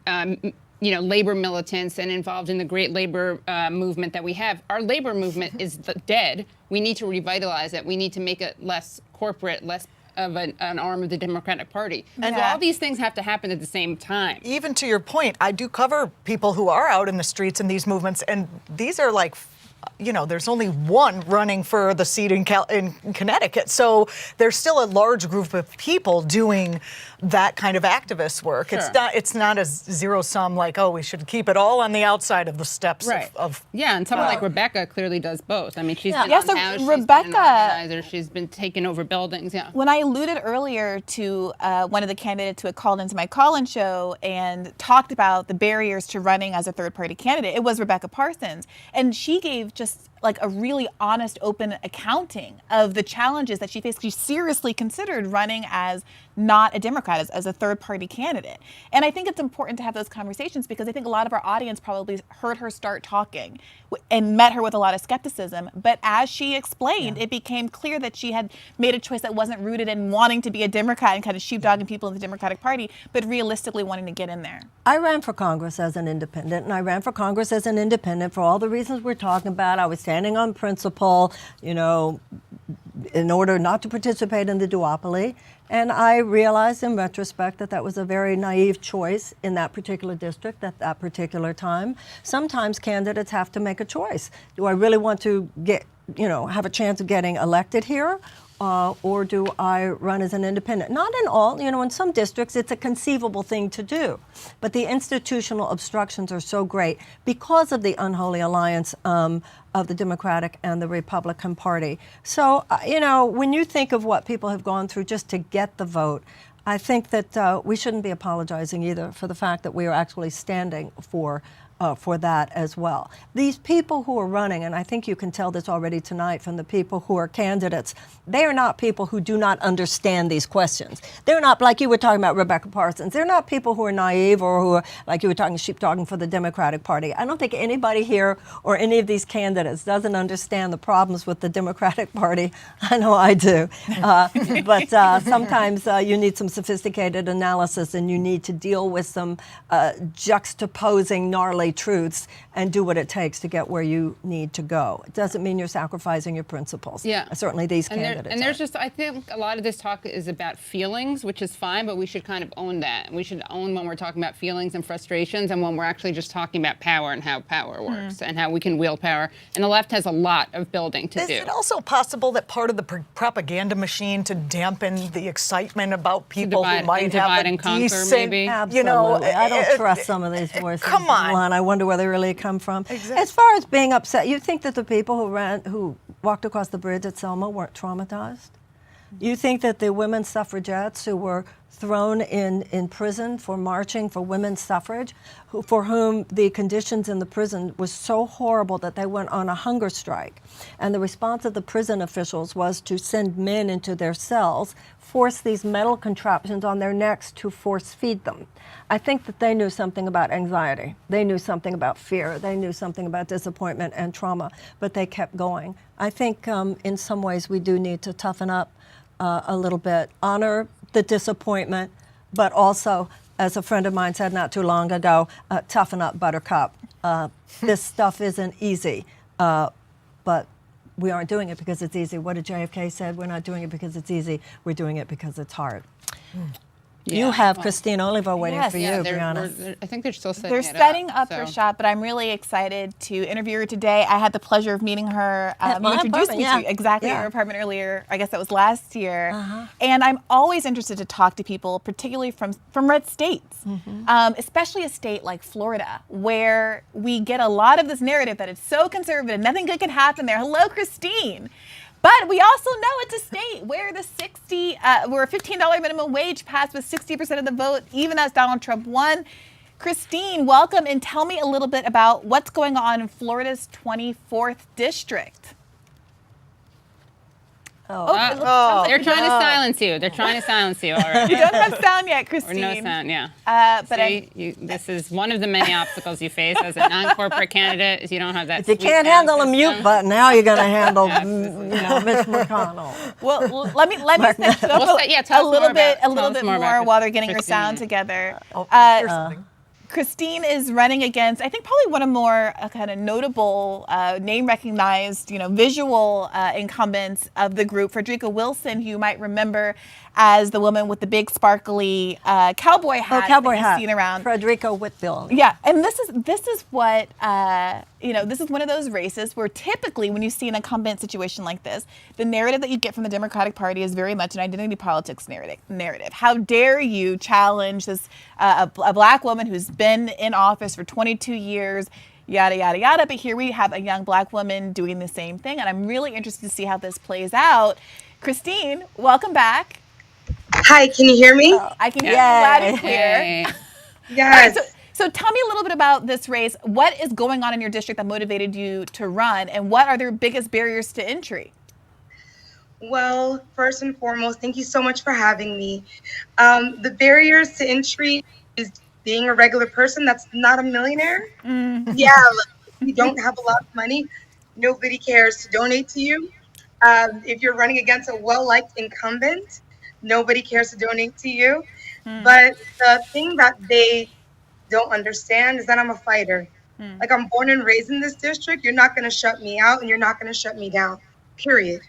labor militants and involved in the great labor movement that we have. Our labor movement is dead. We need to revitalize it. We need to make it less corporate, less of an arm of the Democratic Party. And all these things have to happen at the same time. Even to your point, I do cover people who are out in the streets in these movements, and these are like there's only one running for the seat in Connecticut. So there's still a large group of people doing that kind of activist work. Sure. It's not a zero sum like, we should keep it all on the outside of the steps of yeah, and someone like Rebecca clearly does both. I mean, she's been so on house, Rebecca, she's been an organizer, she's been taking over buildings. Yeah. When I alluded earlier to one of the candidates who had called into my call-in show and talked about the barriers to running as a third-party candidate, it was Rebecca Parsons, and she gave just like a really honest, open accounting of the challenges that she faced. She seriously considered running as not a Democrat, as a third-party candidate. And I think it's important to have those conversations because I think a lot of our audience probably heard her start talking and met her with a lot of skepticism. But as she explained, it became clear that she had made a choice that wasn't rooted in wanting to be a Democrat and kind of sheepdogging people in the Democratic Party, but realistically wanting to get in there. I ran for Congress as an independent, and I ran for Congress as an independent for all the reasons we're talking about. I was standing on principle, in order not to participate in the duopoly. And I realized in retrospect that that was a very naive choice in that particular district at that particular time. Sometimes candidates have to make a choice. Do I really want to have a chance of getting elected here? Or do I run as an independent? Not in all, in some districts it's a conceivable thing to do. But the institutional obstructions are so great because of the unholy alliance of the Democratic and the Republican Party. So, when you think of what people have gone through just to get the vote, I think that we shouldn't be apologizing either for the fact that we are actually standing for that as well. These people who are running, and I think you can tell this already tonight from the people who are candidates, they are not people who do not understand these questions. They're not, like you were talking about Rebecca Parsons, they're not people who are naive or who are, like you were talking, sheep-dogging for the Democratic Party. I don't think anybody here or any of these candidates doesn't understand the problems with the Democratic Party. I know I do. But sometimes you need some sophisticated analysis and you need to deal with some juxtaposing gnarly truths and do what it takes to get where you need to go. It doesn't mean you're sacrificing your principles. Yeah. Certainly these candidates. And there's just, I think a lot of this talk is about feelings, which is fine, but we should kind of own that. We should own when we're talking about feelings and frustrations and when we're actually just talking about power and how power works and how we can wield power. And the left has a lot of building to do. Is it also possible that part of the propaganda machine to dampen the excitement about people who might have a decent, maybe? Absolutely. I don't trust some of these voices. Come on. I wonder where they really come from. Exactly. As far as being upset, you think that the people who walked across the bridge at Selma weren't traumatized? You think that the women suffragettes who were thrown in prison for marching for women's suffrage, for whom the conditions in the prison was so horrible that they went on a hunger strike, and the response of the prison officials was to send men into their cells, force these metal contraptions on their necks to force feed them. I think that they knew something about anxiety. They knew something about fear. They knew something about disappointment and trauma, but they kept going. I think in some ways we do need to toughen up a little bit, honor the disappointment, but also, as a friend of mine said not too long ago, toughen up, buttercup. This stuff isn't easy, but we aren't doing it because it's easy. What did JFK said? We're not doing it because it's easy. We're doing it because it's hard. You have Christine Olivo waiting for you, Briahna. I think they're still setting They're it setting up her shop, but I'm really excited to interview her today. I had the pleasure of meeting her. You introduced me to exactly her apartment earlier. I guess that was last year. And I'm always interested to talk to people, particularly from red states, especially a state like Florida, where we get a lot of this narrative that it's so conservative, nothing good can happen there. Hello, Christine. But we also know it's a state where where a $15 minimum wage passed with 60% of the vote, even as Donald Trump won. Christine, welcome, and tell me a little bit about what's going on in Florida's 24th district. They're trying to silence you. They're trying to silence you already. You don't have sound yet, Christine. Or no sound, yeah. This is one of the many obstacles you face as a non-corporate candidate. Is you don't have that. If you can't handle a mute button, now you're going to handle, Mitch McConnell. Well, let me set you up a little bit more while they're getting her sound together. Christine is running against, I think, probably one of more kind of notable, name-recognized, visual incumbents of the group, Frederica Wilson, who you might remember as the woman with the big sparkly cowboy hat. Cowboy that you've hat. seen around. Frederica Whitfield. Yeah, and this is what this is one of those races where typically when you see an incumbent situation like this, the narrative that you get from the Democratic Party is very much an identity politics narrative. How dare you challenge this a black woman who's been in office for 22 years, yada yada yada. But here we have a young black woman doing the same thing, and I'm really interested to see how this plays out. Christine, welcome back. Hi, can you hear me? I can hear you loud and clear. Yes. Right, so tell me a little bit about this race. What is going on in your district that motivated you to run, and what are their biggest barriers to entry? Well, first and foremost, thank you so much for having me. The barriers to entry is being a regular person that's not a millionaire. Yeah, you don't have a lot of money. Nobody cares to donate to you. If you're running against a well-liked incumbent, nobody cares to donate to you. But the thing that they don't understand is that I'm a fighter. Like, I'm born and raised in this district. You're not going to shut me out, and you're not going to shut me down, period.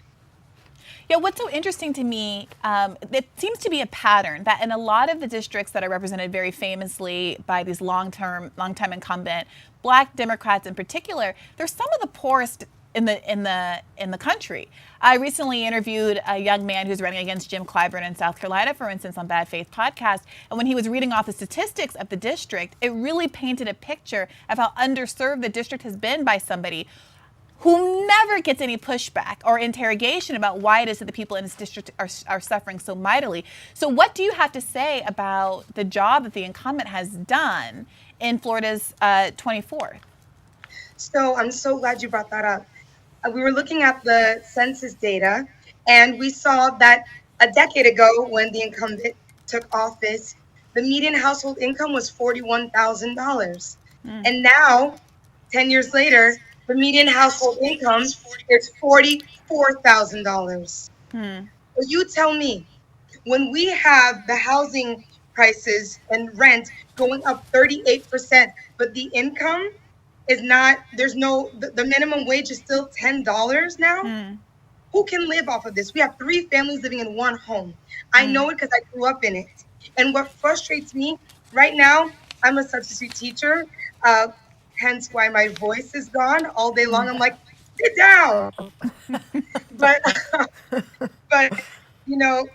Yeah, what's so interesting to me, it seems to be a pattern that in a lot of the districts that are represented very famously by these long-time incumbent Black Democrats in particular, they're some of the poorest in the country. I recently interviewed a young man who's running against Jim Clyburn in South Carolina, for instance, on Bad Faith podcast. And when he was reading off the statistics of the district, it really painted a picture of how underserved the district has been by somebody who never gets any pushback or interrogation about why it is that the people in this district are suffering so mightily. So what do you have to say about the job that the incumbent has done in Florida's 24th? So I'm so glad you brought that up. We were looking at the census data, and we saw that a decade ago when the incumbent took office, the median household income was $41,000. And now, 10 years later, the median household income is $44,000. So you tell me, when we have the housing prices and rent going up 38%, but the income is not, the minimum wage is still $10 now? Who can live off of this? We have 3 families living in one home. I know it because I grew up in it. And what frustrates me right now, I'm a substitute teacher, hence why my voice is gone all day long. I'm like, sit down. but you know,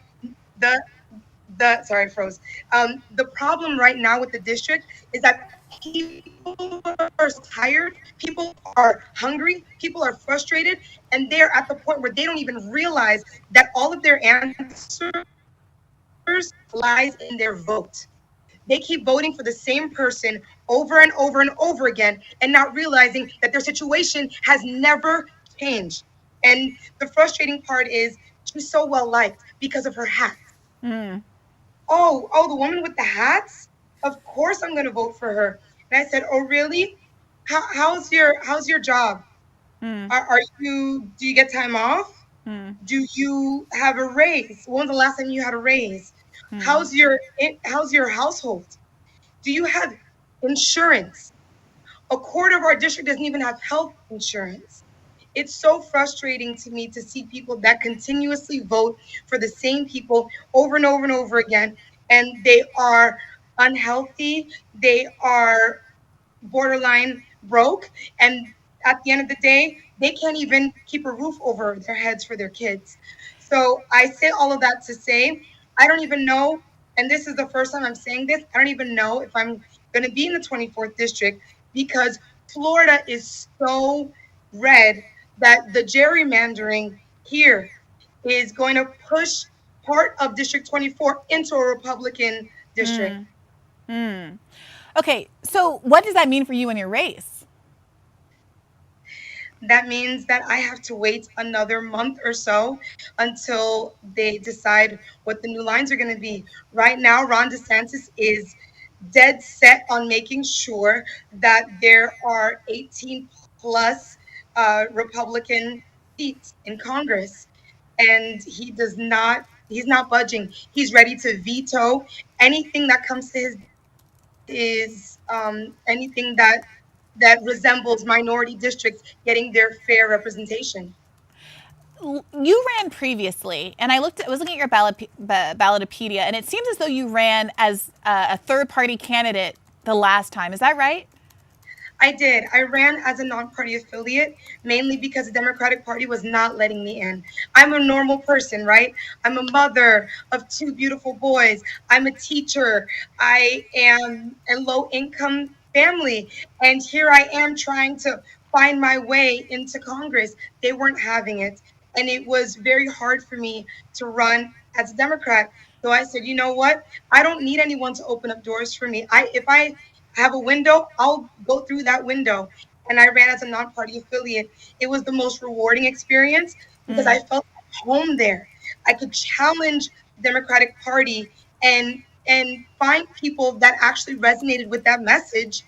sorry, I froze. The problem right now with the district is that people are tired, people are hungry, people are frustrated, and they're at the point where they don't even realize that all of their answers lies in their vote. They keep voting for the same person over and over and over again and not realizing that their situation has never changed. And the frustrating part is she's so well liked because of her hat. Oh, the woman with the hats? Of course I'm going to vote for her. And I said, oh, really? How's your job? Do you get time off? Do you have a raise? When was the last time you had a raise? How's your household? Do you have insurance? A quarter of our district doesn't even have health insurance. It's so frustrating to me to see people that continuously vote for the same people over and over and over again, and they are unhealthy, they are borderline broke, and at the end of the day, they can't even keep a roof over their heads for their kids. So I say all of that to say, I don't even know, and this is the first time I'm saying this, I don't even know if I'm going to be in the 24th district because Florida is so red that the gerrymandering here is going to push part of District 24 into a Republican district. Okay, so what does that mean for you in your race? That means that I have to wait another month or so until they decide what the new lines are going to be. Right now, Ron DeSantis is dead set on making sure that there are 18 plus Republican seats in Congress. And he's not budging. He's ready to veto anything that comes to anything that resembles minority districts getting their fair representation. you ran previously, and I was looking at your Ballotopedia, and it seems as though you ran as a third-party candidate the last time. Is that right? I did. I ran as a non-party affiliate, mainly because the Democratic Party was not letting me in. I'm a normal person, right? I'm a mother of 2 beautiful boys. I'm a teacher. I am a low-income family. And here I am trying to find my way into Congress. They weren't having it. And it was very hard for me to run as a Democrat. So I said, you know what? I don't need anyone to open up doors for me. If I have a window, I'll go through that window. And I ran as a non-party affiliate. It was the most rewarding experience because I felt at home there. I could challenge the Democratic Party and find people that actually resonated with that message.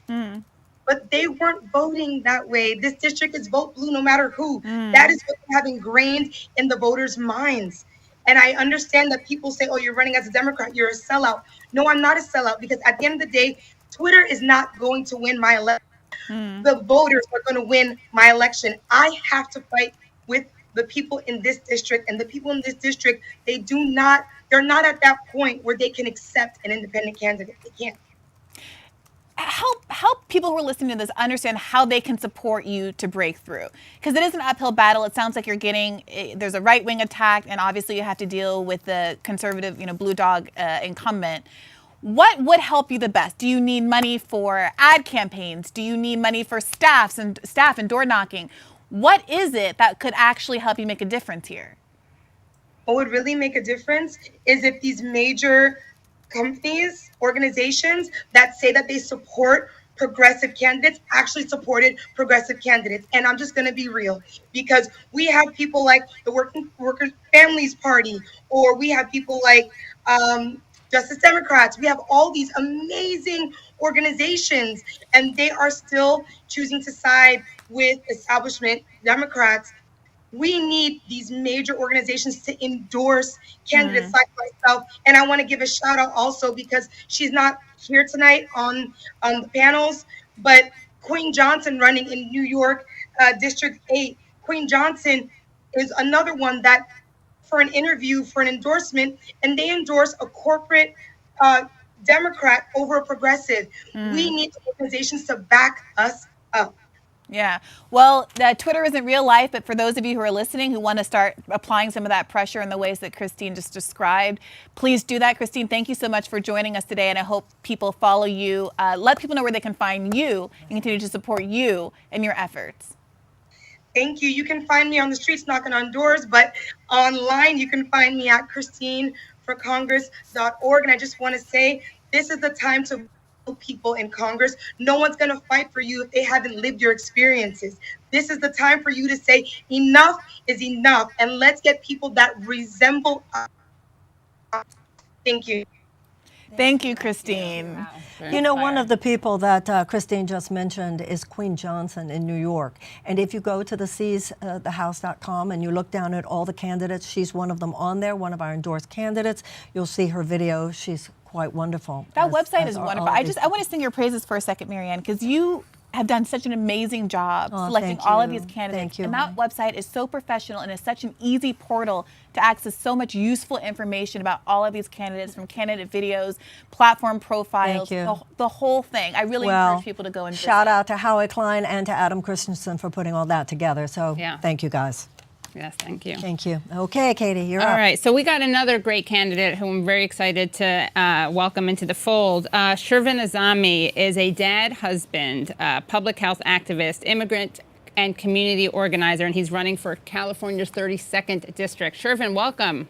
But they weren't voting that way. This district is vote blue no matter who. That is what they have ingrained in the voters' minds. And I understand that people say, oh, you're running as a Democrat, you're a sellout. No, I'm not a sellout, because at the end of the day, Twitter is not going to win my election. The voters are going to win my election. I have to fight with the people in this district, and the people in this district, they're not at that point where they can accept an independent candidate. They can't. Help people who are listening to this understand how they can support you to break through, because it is an uphill battle. It sounds like there's a right-wing attack, and obviously you have to deal with the conservative, blue dog incumbent. What would help you the best? Do you need money for ad campaigns? Do you need money for staff and door knocking? What is it that could actually help you make a difference here? What would really make a difference is if these major companies, organizations that say that they support progressive candidates actually supported progressive candidates. And I'm just going to be real, because we have people like the Workers' Families Party, or we have people like Justice Democrats. We have all these amazing organizations, and they are still choosing to side with establishment Democrats. We need these major organizations to endorse candidates like myself. And I want to give a shout out also, because she's not here tonight on the panels, but Queen Johnson, running in New York, District 8. Queen Johnson is another one that, for an interview, for an endorsement, and they endorse a corporate Democrat over a progressive. We need organizations to back us up. Yeah. Well, Twitter isn't real life, but for those of you who are listening who want to start applying some of that pressure in the ways that Christine just described, please do that. Christine, thank you so much for joining us today, and I hope people follow you. Let people know where they can find you and continue to support you in your efforts. Thank you. You can find me on the streets knocking on doors, but online you can find me at christineforcongress.org. And I just want to say, this is the time to people in Congress. No one's going to fight for you if they haven't lived your experiences. This is the time for you to say enough is enough, and let's get people that resemble us. Thank you. Thank you, Christine. Wow. One of the people that Christine just mentioned is Queen Johnson in New York. And if you go to the seesthehouse.com and you look down at all the candidates, she's one of them on there, one of our endorsed candidates. You'll see her video. She's quite wonderful. That website is wonderful. I want to sing your praises for a second, Marianne, because you have done such an amazing job selecting all of these candidates. Thank you. And that website is so professional and is such an easy portal to access so much useful information about all of these candidates, from candidate videos, platform profiles, the whole thing. I really encourage people to go and visit. Shout out to Howie Klein and to Adam Christensen for putting all that together. So thank you guys. Yes, thank you. Thank you. Okay, Katie, you're up. All right, so we got another great candidate who I'm very excited to welcome into the fold. Shervin Azami is a dad, husband, public health activist, immigrant, and community organizer, and he's running for California's 32nd district. Shervin, welcome.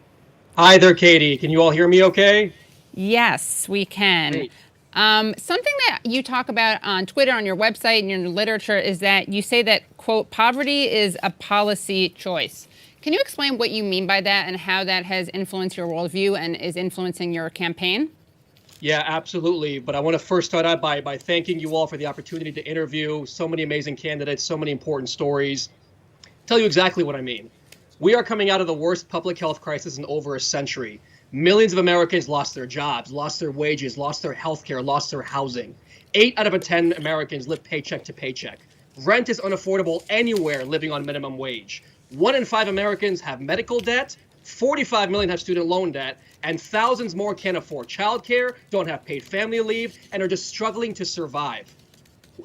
Hi there, Katie. Can you all hear me okay? Yes, we can. Great. Something that you talk about on Twitter, on your website, and your literature is that you say that, quote, poverty is a policy choice. Can you explain what you mean by that and how that has influenced your worldview and is influencing your campaign? Yeah, absolutely. But I want to first start out by thanking you all for the opportunity to interview so many amazing candidates, so many important stories. Tell you exactly what I mean. We are coming out of the worst public health crisis in over a century. Millions of Americans lost their jobs, lost their wages, lost their health care, lost their housing. 8 out of 10 Americans live paycheck to paycheck. Rent is unaffordable anywhere living on minimum wage. 1 in 5 Americans have medical debt, 45 million have student loan debt, and thousands more can't afford childcare, don't have paid family leave, and are just struggling to survive.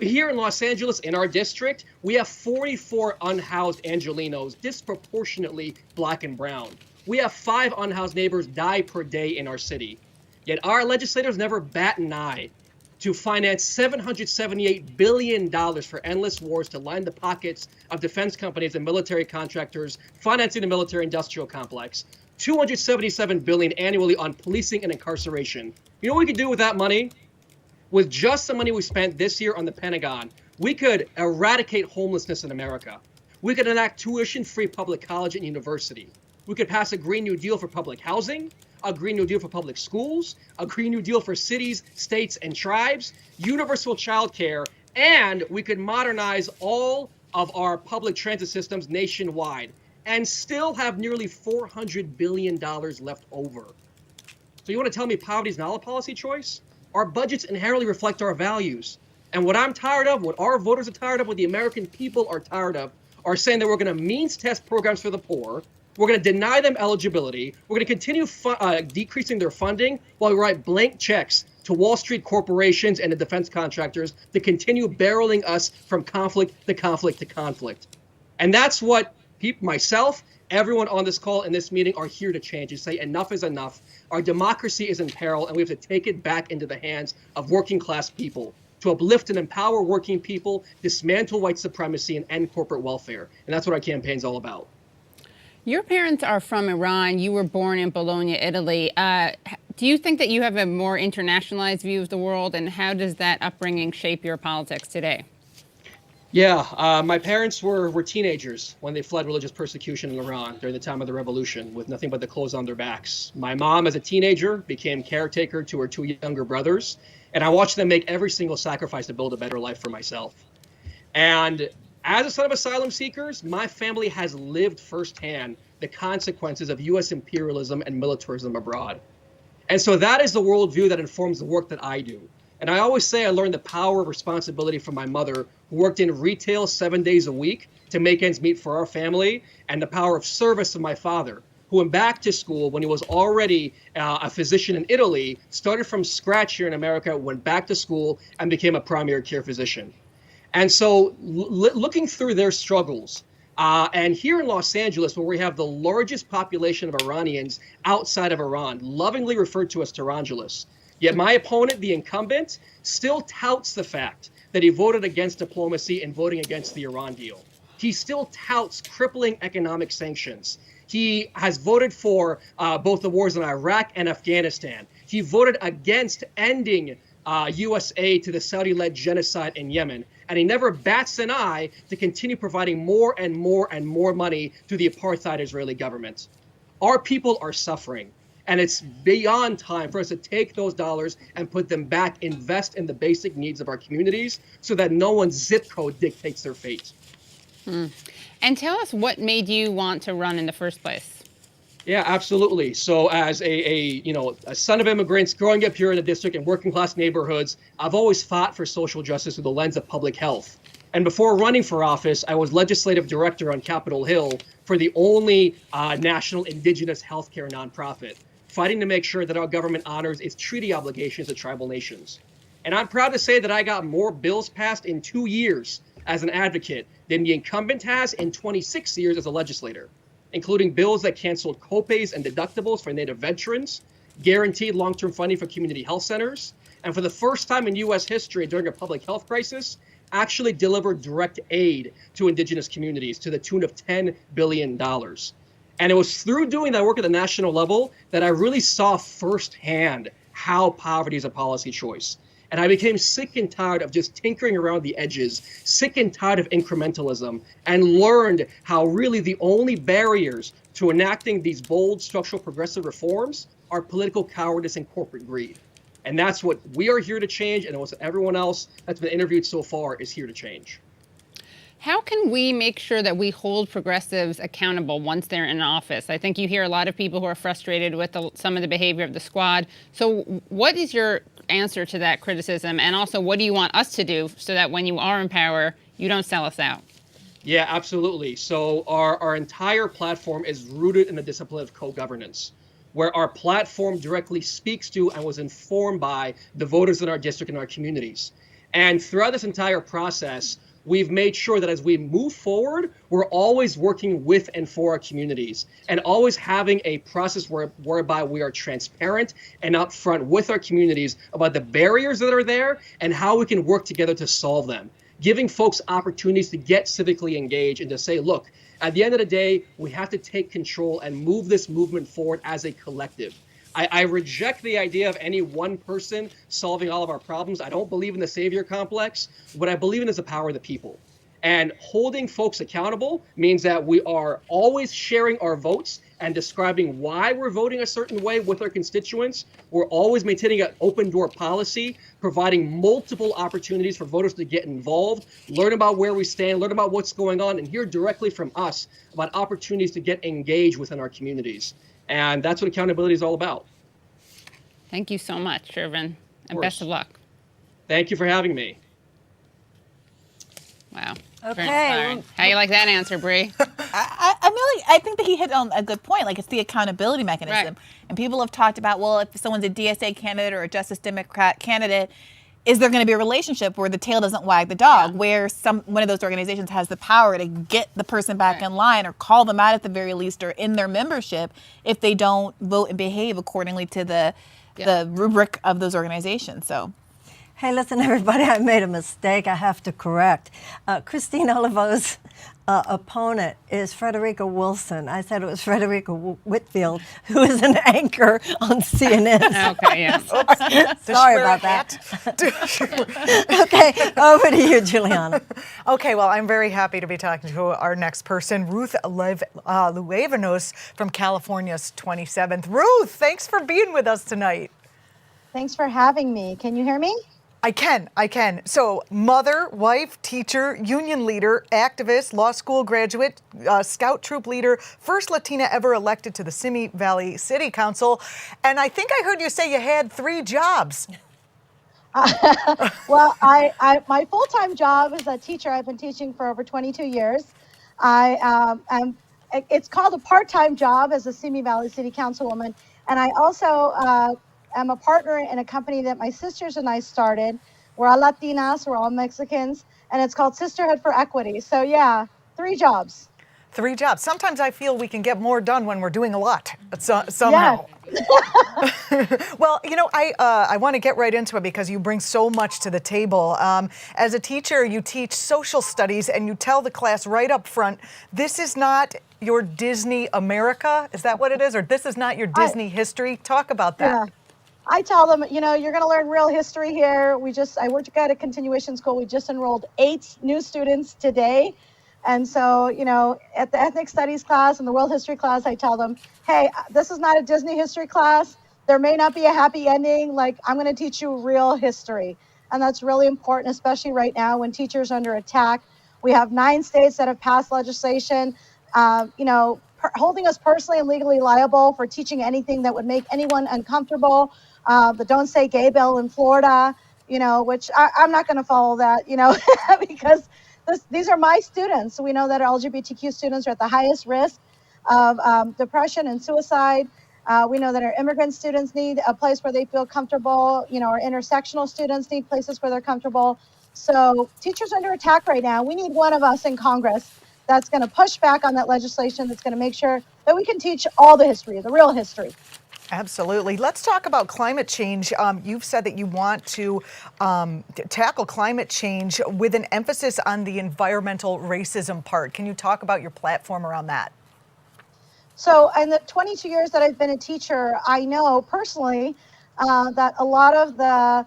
Here in Los Angeles, in our district, we have 44 unhoused Angelenos, disproportionately black and brown. We have 5 unhoused neighbors die per day in our city. Yet our legislators never bat an eye to finance $778 billion for endless wars to line the pockets of defense companies and military contractors financing the military-industrial complex. $277 billion annually on policing and incarceration. You know what we could do with that money? With just the money we spent this year on the Pentagon, we could eradicate homelessness in America. We could enact tuition-free public college and university. We could pass a Green New Deal for public housing, a Green New Deal for public schools, a Green New Deal for cities, states, and tribes, universal child care, and we could modernize all of our public transit systems nationwide and still have nearly $400 billion left over. So you want to tell me poverty is not a policy choice? Our budgets inherently reflect our values. And what I'm tired of, what our voters are tired of, what the American people are tired of, are saying that we're going to means test programs for the poor, we're going to deny them eligibility, we're going to continue decreasing their funding while we write blank checks to Wall Street corporations and the defense contractors to continue barreling us from conflict to conflict to conflict. And that's what myself, everyone on this call in this meeting are here to change, to say enough is enough. Our democracy is in peril, and we have to take it back into the hands of working class people to uplift and empower working people, dismantle white supremacy, and end corporate welfare. And that's what our campaign's all about. Your parents are from Iran. You were born in Bologna, Italy. Do you think that you have a more internationalized view of the world, and how does that upbringing shape your politics today? Yeah, my parents were teenagers when they fled religious persecution in Iran during the time of the revolution with nothing but the clothes on their backs. My mom, as a teenager, became caretaker to her 2 younger brothers, and I watched them make every single sacrifice to build a better life for myself. And as a son of asylum seekers, my family has lived firsthand the consequences of U.S. imperialism and militarism abroad. And so that is the worldview that informs the work that I do. And I always say I learned the power of responsibility from my mother, who worked in retail 7 days a week to make ends meet for our family, and the power of service of my father, who went back to school when he was already a physician in Italy, started from scratch here in America, went back to school, and became a primary care physician. And so looking through their struggles, and here in Los Angeles, where we have the largest population of Iranians outside of Iran, lovingly referred to as Tehrangeles, yet my opponent, the incumbent, still touts the fact that he voted against diplomacy and voting against the Iran deal. He still touts crippling economic sanctions. He has voted for both the wars in Iraq and Afghanistan. He voted against ending U.S. aid to the Saudi-led genocide in Yemen. And he never bats an eye to continue providing more and more and more money to the apartheid Israeli government. Our people are suffering. And it's beyond time for us to take those dollars and put them back, invest in the basic needs of our communities so that no one's zip code dictates their fate. And tell us what made you want to run in the first place. Yeah, absolutely. So as a son of immigrants growing up here in the district in working class neighborhoods, I've always fought for social justice through the lens of public health. And before running for office, I was legislative director on Capitol Hill for the only national indigenous healthcare nonprofit, fighting to make sure that our government honors its treaty obligations to tribal nations. And I'm proud to say that I got more bills passed in 2 years as an advocate than the incumbent has in 26 years as a legislator, including bills that canceled copays and deductibles for Native veterans, guaranteed long-term funding for community health centers, and for the first time in U.S. history during a public health crisis, actually delivered direct aid to indigenous communities to the tune of $10 billion. And it was through doing that work at the national level that I really saw firsthand how poverty is a policy choice. And I became sick and tired of just tinkering around the edges, sick and tired of incrementalism, and learned how really the only barriers to enacting these bold structural progressive reforms are political cowardice and corporate greed. And that's what we are here to change, and what everyone else that's been interviewed so far is here to change. How can we make sure that we hold progressives accountable once they're in office? I think you hear a lot of people who are frustrated with some of the behavior of the squad. So what is your answer to that criticism? And also, what do you want us to do so that when you are in power, you don't sell us out? Yeah, absolutely. So our entire platform is rooted in the discipline of co-governance, where our platform directly speaks to and was informed by the voters in our district and our communities. And throughout this entire process, we've made sure that as we move forward, we're always working with and for our communities and always having a process whereby we are transparent and upfront with our communities about the barriers that are there and how we can work together to solve them, giving folks opportunities to get civically engaged and to say, look, at the end of the day, we have to take control and move this movement forward as a collective. I reject the idea of any one person solving all of our problems. I don't believe in the savior complex. What I believe in is the power of the people. And holding folks accountable means that we are always sharing our votes and describing why we're voting a certain way with our constituents. We're always maintaining an open door policy, providing multiple opportunities for voters to get involved, learn about where we stand, learn about what's going on, and hear directly from us about opportunities to get engaged within our communities. And that's what accountability is all about. Thank you so much, Shervin, and best of luck. Thank you for having me. Wow. Okay. How you like that answer, Bri? I think that he hit on a good point. Like, it's the accountability mechanism. Right. And people have talked about, well, if someone's a DSA candidate or a Justice Democrat candidate, is there going to be a relationship where the tail doesn't wag the dog, where one of those organizations has the power to get the person back in line or call them out at the very least or in their membership if they don't vote and behave accordingly to the rubric of those organizations. So. Hey, listen, everybody, I made a mistake I have to correct. Christine Olivo's opponent is Frederica Wilson. I said it was Frederica Whitfield, who is an anchor on CNN. Okay, yes. Sorry about that. Okay, over to you, Julianna. Okay, well, I'm very happy to be talking to our next person, Ruth Luevanos from California's 27th. Ruth, thanks for being with us tonight. Thanks for having me. Can you hear me? I can. So, mother, wife, teacher, union leader, activist, law school graduate, scout troop leader, first Latina ever elected to the Simi Valley City Council. And I think I heard you say you had 3 jobs. Well, my full-time job is a teacher. I've been teaching for over 22 years. It's called a part-time job as a Simi Valley City Councilwoman. And I also I'm a partner in a company that my sisters and I started. We're all Latinas, we're all Mexicans, and it's called Sisterhood for Equity. So yeah, 3 jobs. 3 jobs. Sometimes I feel we can get more done when we're doing a lot, somehow. Yes. Well, you know, I want to get right into it because you bring so much to the table. As a teacher, you teach social studies and you tell the class right up front, this is not your Disney America. Is that what it is? Or this is not your Disney history? Talk about that. Yeah. I tell them, you know, you're going to learn real history here. I work at a continuation school. We just enrolled 8 new students today. And so, you know, at the ethnic studies class and the world history class, I tell them, hey, this is not a Disney history class. There may not be a happy ending. Like, I'm going to teach you real history. And that's really important, especially right now when teachers are under attack. We have 9 states that have passed legislation, holding us personally and legally liable for teaching anything that would make anyone uncomfortable. The Don't Say Gay bill in Florida, which I'm not going to follow that, because these are my students. We know that LGBTQ students are at the highest risk of depression and suicide. We know that our immigrant students need a place where they feel comfortable. Our intersectional students need places where they're comfortable. So teachers are under attack right now. We need one of us in Congress that's going to push back on that legislation, that's going to make sure that we can teach all the history, the real history. Absolutely. Let's talk about climate change. You've said that you want to tackle climate change with an emphasis on the environmental racism part. Can you talk about your platform around that? So in the 22 years that I've been a teacher, I know personally that a lot of the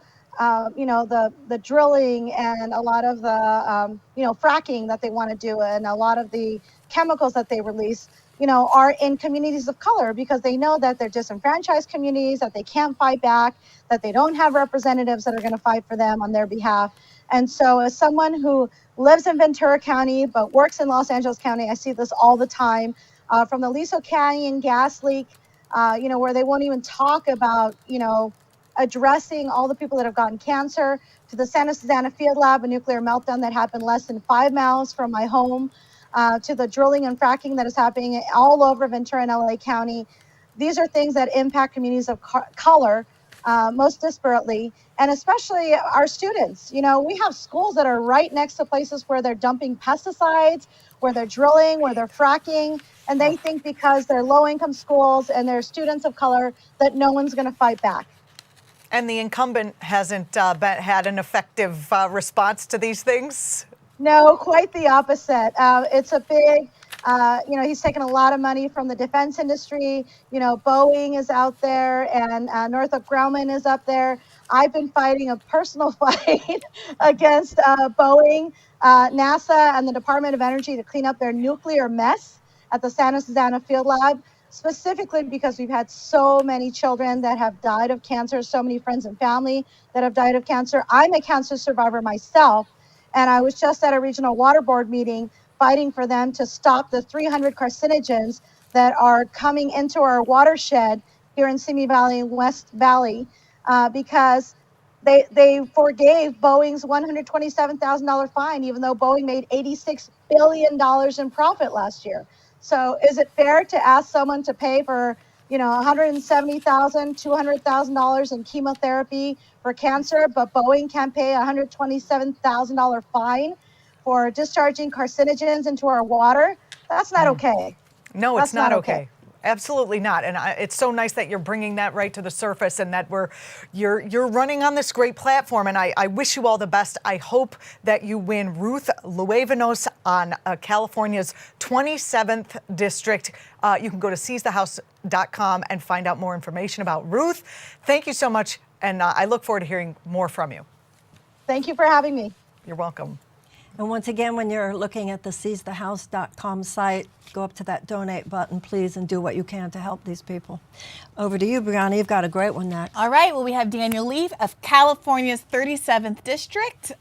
drilling and a lot of the, fracking that they want to do and a lot of the chemicals that they release, are in communities of color because they know that they're disenfranchised communities, that they can't fight back, that they don't have representatives that are going to fight for them on their behalf. And so as someone who lives in Ventura County but works in Los Angeles County, I see this all the time, from the Aliso Canyon gas leak, where they won't even talk about, addressing all the people that have gotten cancer, to the Santa Susana Field Lab, a nuclear meltdown that happened less than 5 miles from my home, to the drilling and fracking that is happening all over Ventura and LA County. These are things that impact communities of color most disparately, and especially our students. You know, we have schools that are right next to places where they're dumping pesticides, where they're drilling, where they're fracking, and they think because they're low-income schools and they're students of color that no one's going to fight back. And the incumbent hasn't had an effective response to these things? No, quite the opposite. It's a big, you know, he's taken a lot of money from the defense industry. You know, Boeing is out there and Northrop Grumman is up there. I've been fighting a personal fight against Boeing, NASA, and the Department of Energy to clean up their nuclear mess at the Santa Susana Field Lab, specifically because we've had so many children that have died of cancer, so many friends and family that have died of cancer. I'm a cancer survivor myself, and I was just at a regional water board meeting fighting for them to stop the 300 carcinogens that are coming into our watershed here in Simi Valley and West Valley, because they forgave Boeing's $127,000 fine, even though Boeing made $86 billion in profit last year. So is it fair to ask someone to pay for, you know, $170,000, $200,000 in chemotherapy for cancer, but Boeing can't pay a $127,000 fine for discharging carcinogens into our water? That's not okay. No, it's not okay. Absolutely not. And it's so nice that you're bringing that right to the surface and that you're running on this great platform. And I wish you all the best. I hope that you win Ruth Luevanos on California's 27th district. You can go to seizethehouse.com and find out more information about Ruth. Thank you so much. And I look forward to hearing more from you. Thank you for having me. You're welcome. And once again, when you're looking at the seizethehouse.com site, go up to that donate button, please, and do what you can to help these people. Over to you, Briahna. You've got a great one next. All right. Well, we have Daniel Leaf of California's 37th District.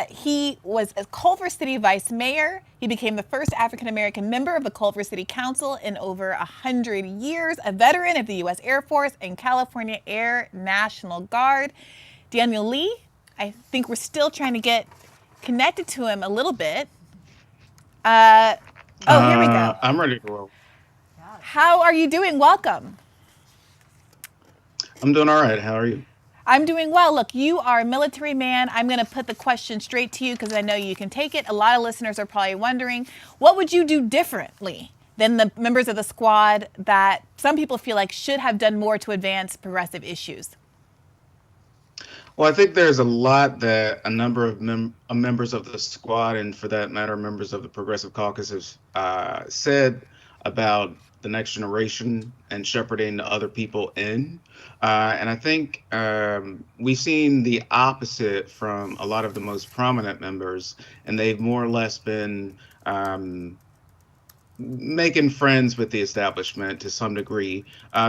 He was a Culver City Vice Mayor. He became the first African-American member of the Culver City Council in over 100 years, a veteran of the U.S. Air Force and California Air National Guard. Daniel Lee, I think we're still trying to get connected to him a little bit. Here we go. I'm ready to roll. How are you doing? Welcome. I'm doing all right. How are you? I'm doing well. Look, you are a military man. I'm going to put the question straight to you because I know you can take it. A lot of listeners are probably wondering, what would you do differently than the members of the squad that some people feel like should have done more to advance progressive issues? Well, I think there's a lot that a number of members of the squad, and for that matter, members of the Progressive Caucus have said about the next generation and shepherding other people in. And I think we've seen the opposite from a lot of the most prominent members, and they've more or less been making friends with the establishment to some degree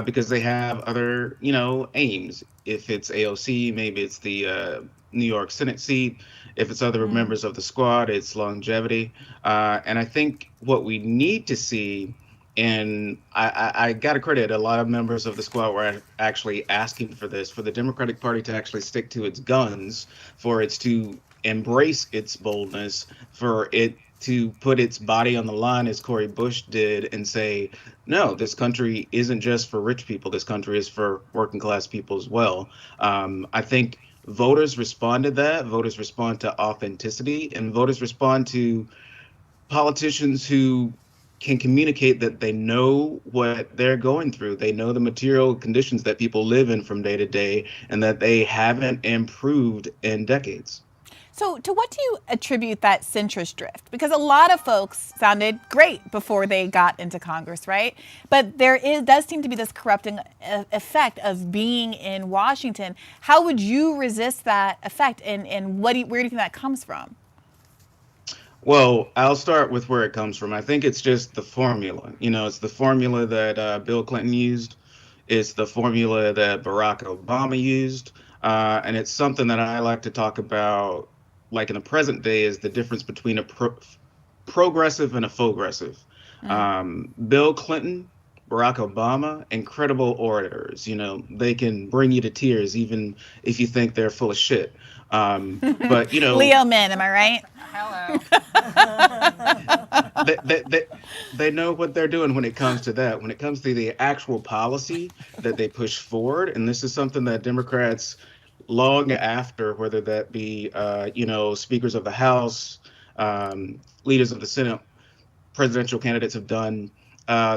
because they have other, aims. If it's AOC, maybe it's the New York Senate seat. If it's other members of the squad, it's longevity. And I think what we need to see, and I got to credit a lot of members of the squad were actually asking for this, for the Democratic Party to actually stick to its guns, for it to embrace its boldness, for it to put its body on the line as Cori Bush did and say, no, this country isn't just for rich people. This country is for working class people as well. I think voters respond to that. Voters respond to authenticity, and voters respond to politicians who can communicate that they know what they're going through. They know the material conditions that people live in from day to day, and that they haven't improved in decades. So to what do you attribute that centrist drift? Because a lot of folks sounded great before they got into Congress, right? But does seem to be this corrupting effect of being in Washington. How would you resist that effect, and where do you think that comes from? Well, I'll start with where it comes from. I think it's just the formula. It's the formula that Bill Clinton used. It's the formula that Barack Obama used. And it's something that I like to talk about, like in the present day, is the difference between a progressive and a faux-gressive. Bill Clinton Barack Obama, incredible orators. They can bring you to tears even if you think they're full of shit. But Leo men, am I right? Hello. they know what they're doing when it comes to that. When it comes to the actual policy that they push forward, and this is something that Democrats, long after, whether that be speakers of the House, leaders of the Senate, presidential candidates have done.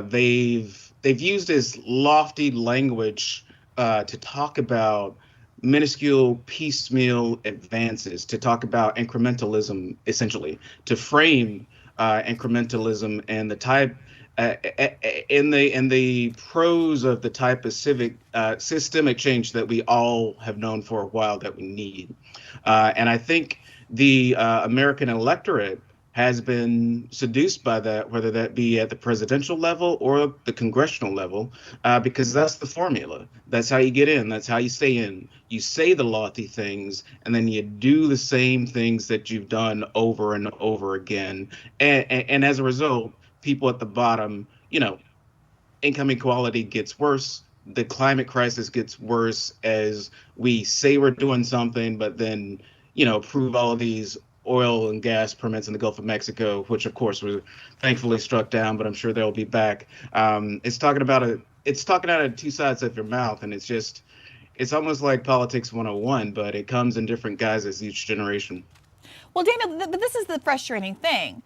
They've used this lofty language to talk about minuscule piecemeal advances, to talk about incrementalism, essentially, to frame incrementalism and the type in the prose of the type of systemic change that we all have known for a while that we need. And I think the American electorate has been seduced by that, whether that be at the presidential level or the congressional level, because that's the formula. That's how you get in. That's how you stay in. You say the lofty things, and then you do the same things that you've done over and over again. And as a result, people at the bottom, income inequality gets worse. The climate crisis gets worse as we say we're doing something, but then, approve all of these oil and gas permits in the Gulf of Mexico, which of course were thankfully struck down, but I'm sure they'll be back. It's talking out of two sides of your mouth, and it's almost like politics 101, but it comes in different guises each generation. Well, Daniel, but this is the frustrating thing.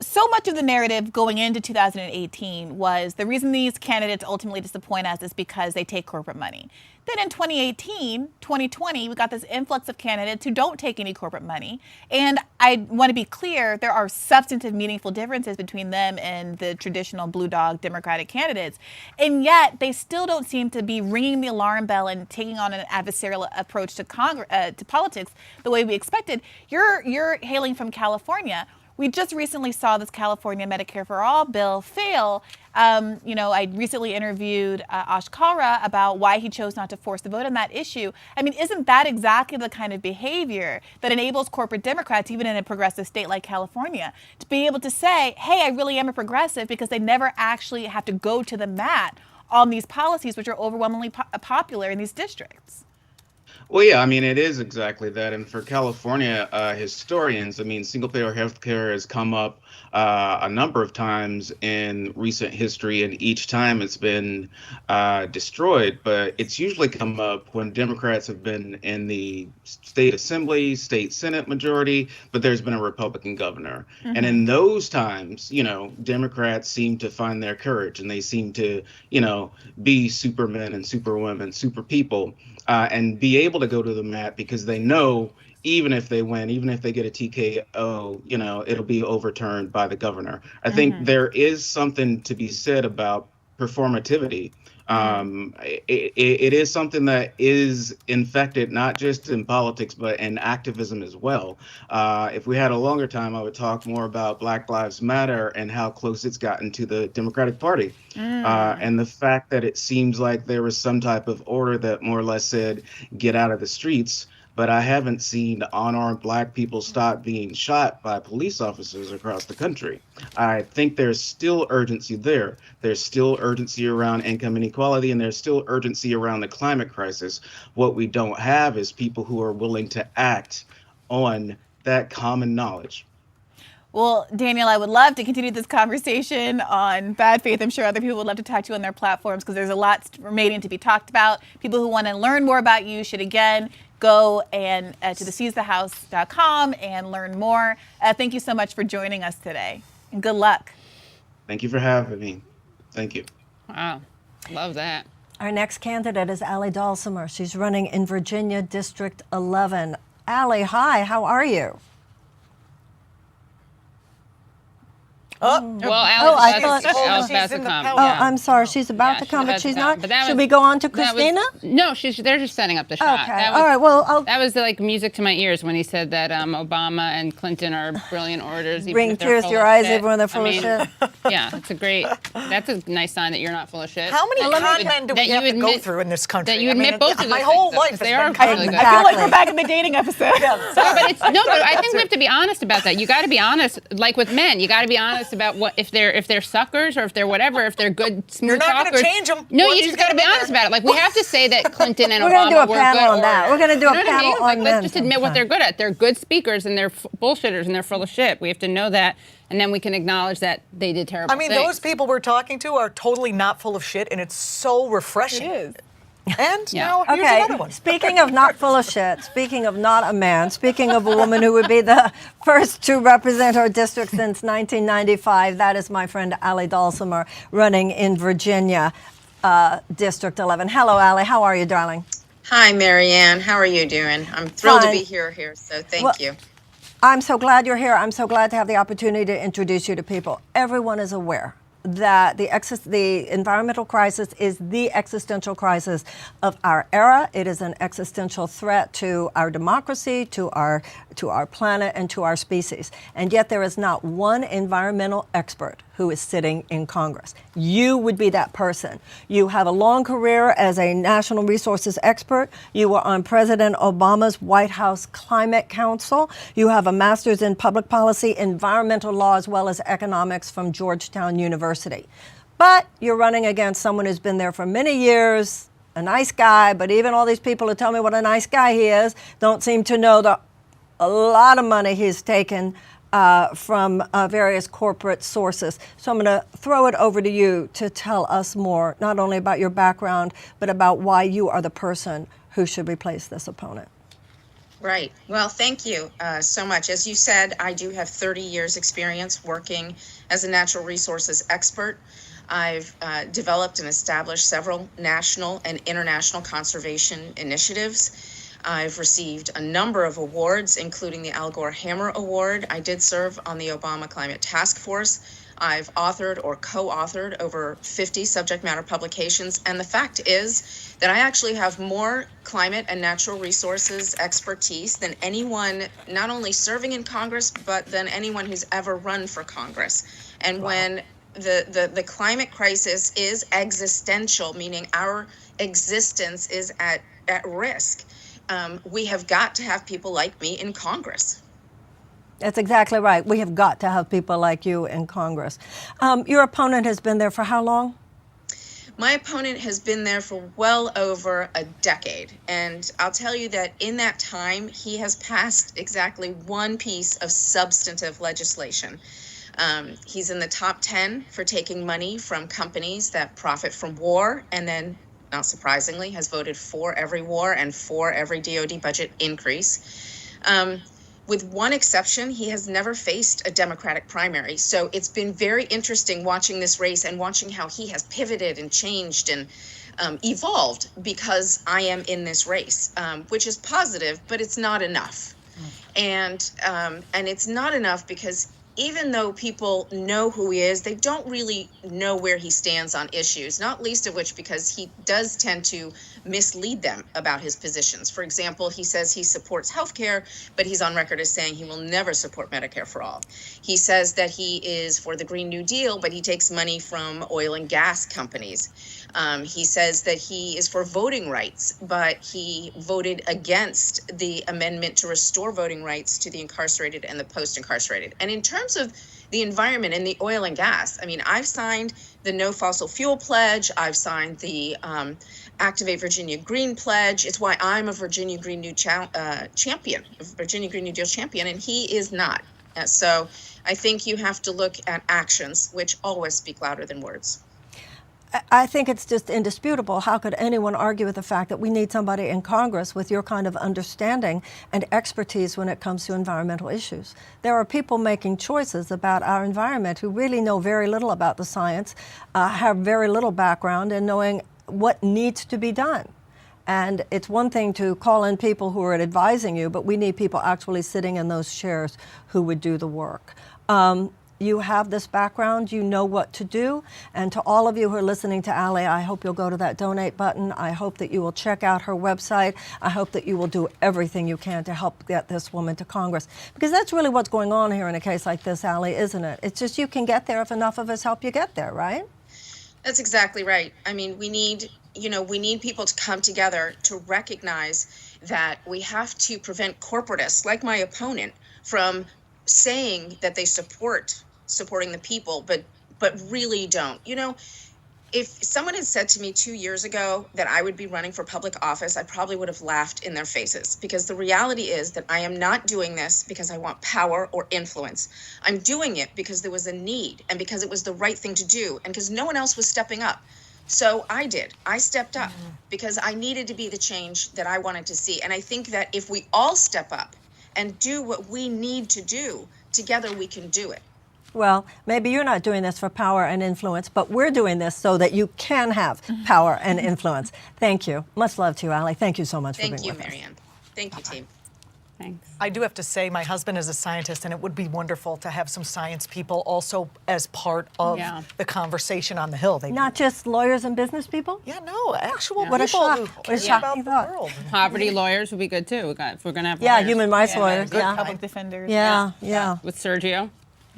So much of the narrative going into 2018 was the reason these candidates ultimately disappoint us is because they take corporate money. Then in 2018, 2020, we got this influx of candidates who don't take any corporate money. And I want to be clear, there are substantive, meaningful differences between them and the traditional blue dog Democratic candidates. And yet they still don't seem to be ringing the alarm bell and taking on an adversarial approach to politics the way we expected. You're hailing from California. We just recently saw this California Medicare for All bill fail. I recently interviewed Ash Kalra about why he chose not to force the vote on that issue. I mean, isn't that exactly the kind of behavior that enables corporate Democrats, even in a progressive state like California, to be able to say, hey, I really am a progressive, because they never actually have to go to the mat on these policies, which are overwhelmingly popular in these districts? Well, yeah, I mean, it is exactly that. And for California historians, I mean, single-payer healthcare has come up a number of times in recent history, and each time it's been destroyed. But it's usually come up when Democrats have been in the state assembly, state senate majority, but there's been a Republican governor. Mm-hmm. And in those times, Democrats seem to find their courage, and they seem to, be supermen and superwomen, super people. And be able to go to the mat because they know even if they win, even if they get a TKO, it'll be overturned by the governor. I think there is something to be said about performativity. It is something that is infected, not just in politics, but in activism as well. If we had a longer time, I would talk more about Black Lives Matter and how close it's gotten to the Democratic Party. And the fact that it seems like there was some type of order that more or less said, get out of the streets. But I haven't seen unarmed Black people stop being shot by police officers across the country. I think there's still urgency there. There's still urgency around income inequality, and there's still urgency around the climate crisis. What we don't have is people who are willing to act on that common knowledge. Well, Daniel, I would love to continue this conversation on bad faith. I'm sure other people would love to talk to you on their platforms because there's a lot remaining to be talked about. People who want to learn more about you should, again, go and to theseizethehouse.com and learn more. Thank you so much for joining us today, and good luck. Thank you for having me. Thank you. Wow, love that. Our next candidate is Allie Dalsamer. She's running in Virginia District 11. Allie, hi, how are you? Well, Alice, about to come. Oh, I'm sorry. She's about to come, but she's not. Should we go on to Christina? No, they're just setting up the shot. Okay. All right. Well, that was like music to my ears when he said that Obama and Clinton are brilliant orators. Bring tears to your eyes even when they're full of shit. Yeah, that's a nice sign that you're not full of shit. How many con men do we have to go through in this country? That you admit both of those my whole life they has are been really good. I feel like we're back in the dating episode. But I think we have to be honest about that. You got to be honest, like with men. You got to be honest honest about what if they're suckers or if they're whatever, if they're good smooth You're not talkers. going to change them. No, you just got to be honest about it. Like we have to say that Clinton and We're Obama gonna do a were panel good. on that. We're gonna do a You know what I panel mean? Like, on let's men just admit what sometime. they're good at. They're good speakers and they're bullshitters and they're full of shit. We have to know that, and then we can acknowledge that they did terrible I mean, things. those people we're talking to are totally not full of shit, and it's so refreshing. It is. And Yeah. now here's Okay, another one. speaking of not full of shit, speaking of not a man, speaking of a woman who would be the first to represent her district since 1995, that is my friend Allie Dalsamer running in Virginia, District 11. Hello, Allie. How are you, darling? Hi, Marianne. How are you doing? I'm thrilled Fine. to be here, so thank Well, you. I'm so glad you're here. I'm so glad to have the opportunity to introduce you to people. Everyone is aware that the environmental crisis is the existential crisis of our era. It is an existential threat to our democracy, to our planet, and to our species. And yet there is not one environmental expert who is sitting in Congress. You would be that person. You have a long career as a national resources expert. You were on President Obama's White House Climate Council. You have a master's in public policy, environmental law, as well as economics from Georgetown University. But you're running against someone who's been there for many years, a nice guy, but even all these people who tell me what a nice guy he is don't seem to know a lot of money he's taken from various corporate sources. So I'm going to throw it over to you to tell us more, not only about your background, but about why you are the person who should replace this opponent. Right. Well, thank you so much. As you said, I do have 30 years experience working as a natural resources expert. I've developed and established several national and international conservation initiatives. I've received a number of awards, including the Al Gore Hammer Award. I did serve on the Obama Climate Task Force. I've authored or co-authored over 50 subject matter publications. And the fact is that I actually have more climate and natural resources expertise than anyone, not only serving in Congress, but than anyone who's ever run for Congress. And when the climate crisis is existential, meaning our existence is at risk, we have got to have people like me in Congress. That's exactly right. We have got to have people like you in Congress. Your opponent has been there for how long? My opponent has been there for well over a decade. And I'll tell you that in that time, he has passed exactly one piece of substantive legislation. He's in the top 10 for taking money from companies that profit from war, and then, not surprisingly, has voted for every war and for every DoD budget increase. With one exception, he has never faced a Democratic primary. So it's been very interesting watching this race and watching how he has pivoted and changed and evolved because I am in this race, which is positive, but it's not enough. And it's not enough because even though people know who he is, they don't really know where he stands on issues, not least of which because he does tend to mislead them about his positions. For example, he says he supports healthcare, but he's on record as saying he will never support Medicare for all. He says that he is for the Green New Deal, but he takes money from oil and gas companies. He says that he is for voting rights, but he voted against the amendment to restore voting rights to the incarcerated and the post-incarcerated. And in terms of the environment and the oil and gas, I mean, I've signed the No Fossil Fuel Pledge. I've signed the Activate Virginia Green Pledge. It's why I'm a Virginia Green New champion, Virginia Green New Deal champion, and he is not. So I think you have to look at actions, which always speak louder than words. I think it's just indisputable. How could anyone argue with the fact that we need somebody in Congress with your kind of understanding and expertise when it comes to environmental issues? There are people making choices about our environment who really know very little about the science, have very little background in knowing what needs to be done. And it's one thing to call in people who are advising you, but we need people actually sitting in those chairs who would do the work. You have this background, you know what to do. And to all of you who are listening to Allie, I hope you'll go to that donate button. I hope that you will check out her website. I hope that you will do everything you can to help get this woman to Congress. Because that's really what's going on here in a case like this, Allie, isn't it? It's just you can get there if enough of us help you get there, right? That's exactly right. I mean, we need people to come together to recognize that we have to prevent corporatists like my opponent from saying that they support supporting the people, but really don't. You know, if someone had said to me 2 years ago that I would be running for public office, I probably would have laughed in their faces, because the reality is that I am not doing this because I want power or influence. I'm doing it because there was a need and because it was the right thing to do and because no one else was stepping up. So I did. I stepped up because I needed to be the change that I wanted to see. And I think that if we all step up and do what we need to do, together we can do it. Well, maybe you're not doing this for power and influence, but we're doing this so that you can have power and influence. Thank you. Much love to you, Ali. Thank you so much for being with us. Thank you, Marianne. Thank you, team. Thanks. I do have to say, my husband is a scientist, and it would be wonderful to have some science people also as part of the conversation on the Hill. Not just lawyers and business people? Yeah, no, actual What a people shock. who What a care shocking about the thought. world. Poverty lawyers would be good too. If we're gonna have lawyers. human rights lawyers. Good Yeah. public defenders. Yeah. With Sergio.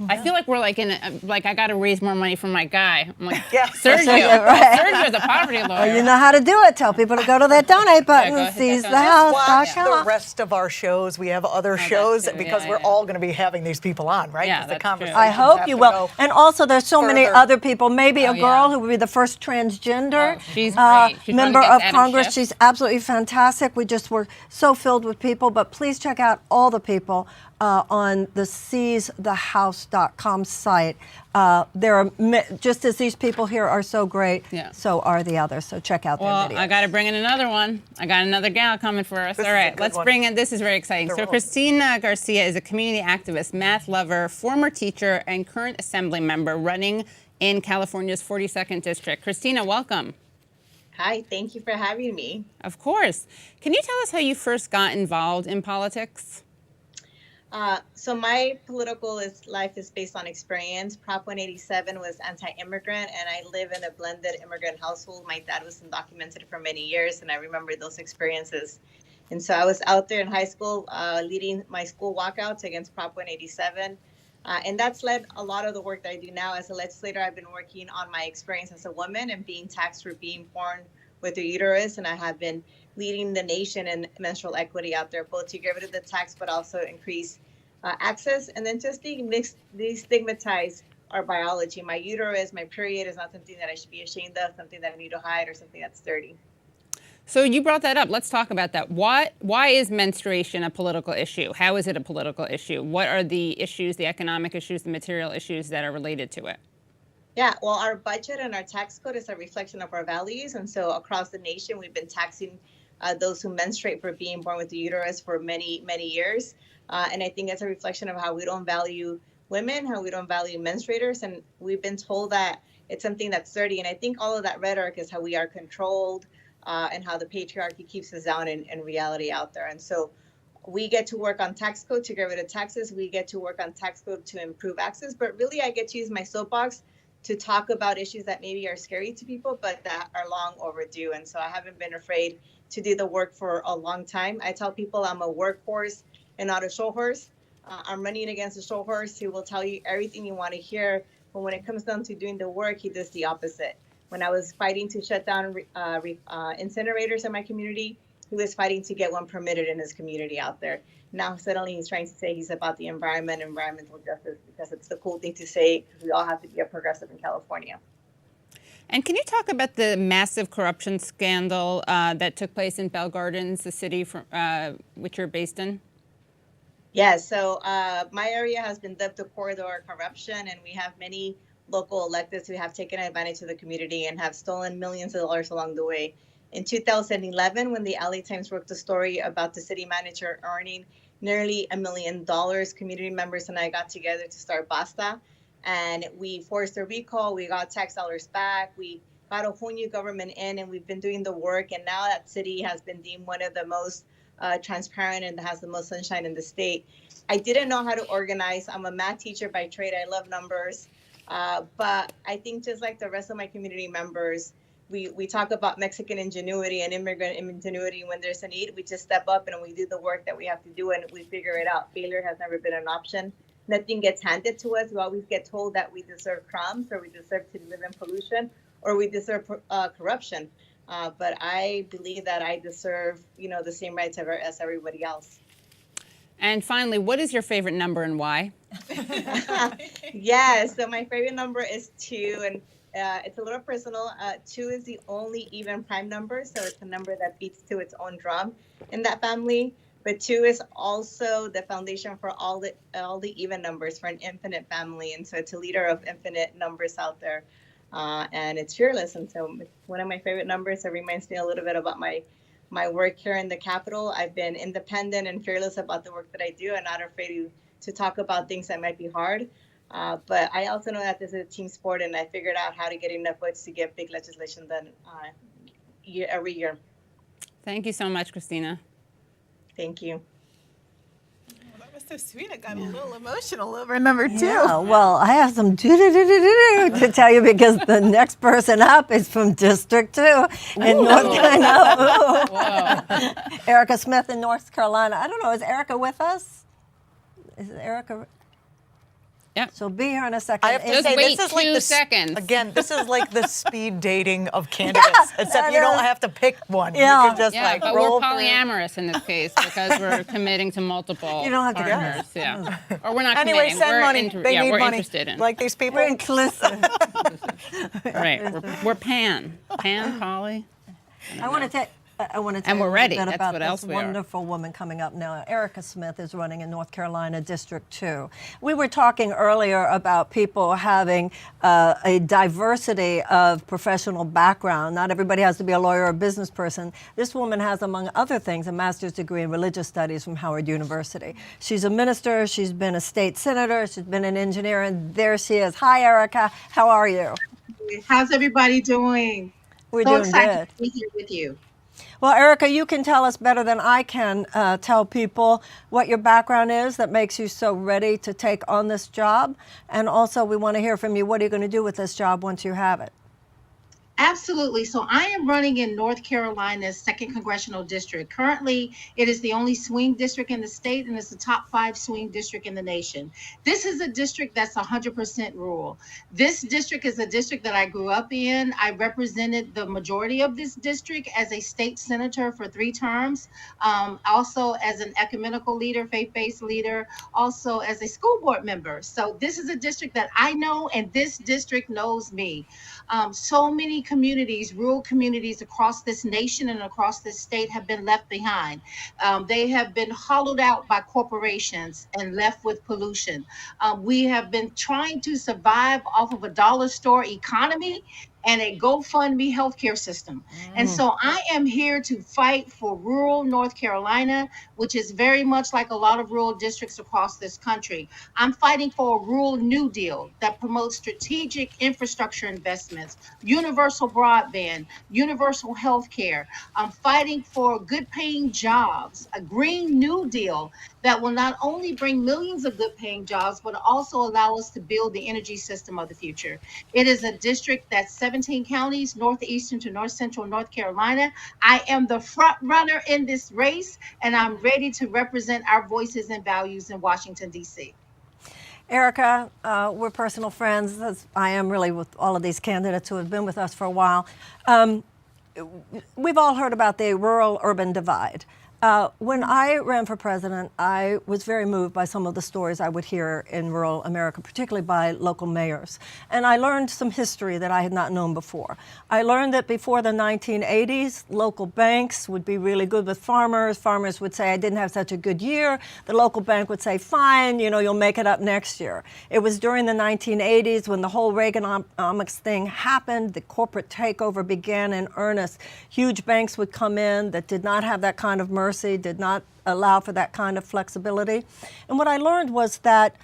I feel like we're like like I got to raise more money for my guy. I'm like, Sergio, Sergio. right. Sergio's a poverty lawyer. Well, you know how to do it. Tell people to go to that donate button, Watch seizthehouse.com. the rest of our shows. We have other shows because we're all going to be having these people on, right? Yeah, 'Cause the that's true. conversations I hope have you to will. go And also, there's so many further. other people. Maybe a girl who would be the first transgender she's great. She's member running of against Adam Congress. Schiff. She's absolutely fantastic. We just were so filled with people. But please check out all the people on the seizthehouse.com site. There are, just as these people here are so great, so are the others. So check out their videos. I got to bring in another one. I got another gal coming for us. This All is a right, good let's one. bring in. This is very exciting. So Cristina Garcia is a community activist, math lover, former teacher, and current assembly member running in California's 42nd district. Cristina, welcome. Hi, thank you for having me. Of course. Can you tell us how you first got involved in politics? So my political life is based on experience. Prop 187 was anti-immigrant, and I live in a blended immigrant household. My dad was undocumented for many years, and I remember those experiences. And so I was out there in high school leading my school walkouts against Prop 187. And that's led a lot of the work that I do now. As a legislator, I've been working on my experience as a woman and being taxed for being born with a uterus. And I have been leading the nation in menstrual equity out there, both to get rid of the tax, but also increase access, and then just destigmatize our biology. My uterus, my period is not something that I should be ashamed of, something that I need to hide, or something that's dirty. So you brought that up. Let's talk about that. Why is menstruation a political issue? How is it a political issue? What are the issues, the economic issues, the material issues that are related to it? Yeah, well, our budget and our tax code is a reflection of our values. And so across the nation, we've been taxing those who menstruate for being born with the uterus for many, many years. And I think it's a reflection of how we don't value women, how we don't value menstruators. And we've been told that it's something that's dirty. And I think all of that rhetoric is how we are controlled and how the patriarchy keeps us down in reality out there. And so we get to work on tax code to get rid of taxes. We get to work on tax code to improve access. But really, I get to use my soapbox to talk about issues that maybe are scary to people, but that are long overdue. And so I haven't been afraid to do the work for a long time. I tell people I'm a workhorse and not a show horse. I'm running against a show horse who will tell you everything you want to hear, but when it comes down to doing the work, he does the opposite. When I was fighting to shut down incinerators in my community, he was fighting to get one permitted in his community out there. Now suddenly he's trying to say he's about the environment, environmental justice, because it's the cool thing to say, because we all have to be a progressive in California. And can you talk about the massive corruption scandal that took place in Bell Gardens, the city which you're based in? Yeah, so my area has been dubbed the corridor of corruption, and we have many local electeds who have taken advantage of the community and have stolen millions of dollars along the way. In 2011, when the LA Times wrote the story about the city manager earning nearly $1 million, community members and I got together to start Basta, and we forced a recall. We got tax dollars back. We got a whole new government in, and we've been doing the work. And now that city has been deemed one of the most transparent and has the most sunshine in the state. I didn't know how to organize. I'm a math teacher by trade. I love numbers. But I think just like the rest of my community members, we talk about Mexican ingenuity and immigrant ingenuity. When there's a need, we just step up and we do the work that we have to do and we figure it out. Failure has never been an option. Nothing gets handed to us. We always get told that we deserve crumbs, or we deserve to live in pollution, or we deserve corruption. But I believe that I deserve, the same rights as everybody else. And finally, what is your favorite number and why? Yes, so my favorite number is 2, and it's a little personal. 2 is the only even prime number, so it's a number that beats to its own drum in that family. But 2 is also the foundation for all the even numbers for an infinite family, and so it's a leader of infinite numbers out there, and it's fearless. And so it's one of my favorite numbers. It reminds me a little bit about my work here in the Capitol. I've been independent and fearless about the work that I do, and not afraid to talk about things that might be hard. But I also know that this is a team sport, and I figured out how to get enough votes to get big legislation done every year. Thank you so much, Christina. Thank you. That was so sweet. I got a little emotional over number 2. Yeah, well, I have some to tell you because the next person up is from District 2 in North Carolina. Whoa. Erica Smith in North Carolina. I don't know, is Erica with us? Is Erica? Yeah. She'll be here in a second. I have to Just say, wait this is like 2 seconds. Again, this is like the speed dating of candidates, except you don't have to pick one. Yeah. You can just Yeah, but roll we're polyamorous in this case because we're committing to multiple You don't have to partners. Yeah. Or we're not Anyway, committing. send We're money. They need we're money. interested in. Like these people. We're inclusive. Right. We're pan, poly. I want to tell And we're you a ready. little bit That's about what this else we are. wonderful woman coming up now. Erica Smith is running in North Carolina District 2. We were talking earlier about people having a diversity of professional background. Not everybody has to be a lawyer or a business person. This woman has, among other things, a master's degree in religious studies from Howard University. She's a minister. She's been a state senator. She's been an engineer. And there she is. Hi, Erica. How are you? How's everybody doing? We're so doing excited good. to be here with you. Well, Erica, you can tell us better than I can tell people what your background is that makes you so ready to take on this job. And also, we want to hear from you, what are you going to do with this job once you have it? Absolutely. So I am running in North Carolina's 2nd Congressional District. Currently, it is the only swing district in the state, and it's the top 5 swing district in the nation. This is a district that's 100% rural. This district is a district that I grew up in. I represented the majority of this district as a state senator for 3 terms, also as an ecumenical leader, faith-based leader, also as a school board member. So this is a district that I know, and this district knows me. So many communities, rural communities across this nation and across this state have been left behind. They have been hollowed out by corporations and left with pollution. We have been trying to survive off of a dollar store economy and a GoFundMe healthcare system. And so I am here to fight for rural North Carolina, which is very much like a lot of rural districts across this country. I'm fighting for a rural New Deal that promotes strategic infrastructure investments, universal broadband, universal healthcare. I'm fighting for good paying jobs, a Green New Deal that will not only bring millions of good paying jobs, but also allow us to build the energy system of the future. It is a district that's 17 counties, northeastern to north central North Carolina. I am the front runner in this race, and I'm ready to represent our voices and values in Washington, D.C. Erica, we're personal friends, as I am really with all of these candidates who have been with us for a while. We've all heard about the rural-urban divide. When I ran for president, I was very moved by some of the stories I would hear in rural America, particularly by local mayors. And I learned some history that I had not known before. I learned that before the 1980s, local banks would be really good with farmers. Farmers would say, I didn't have such a good year. The local bank would say, fine, you'll make it up next year. It was during the 1980s when the whole Reaganomics thing happened, the corporate takeover began in earnest. Huge banks would come in that did not have that kind of mercy, did not allow for that kind of flexibility. And what I learned was that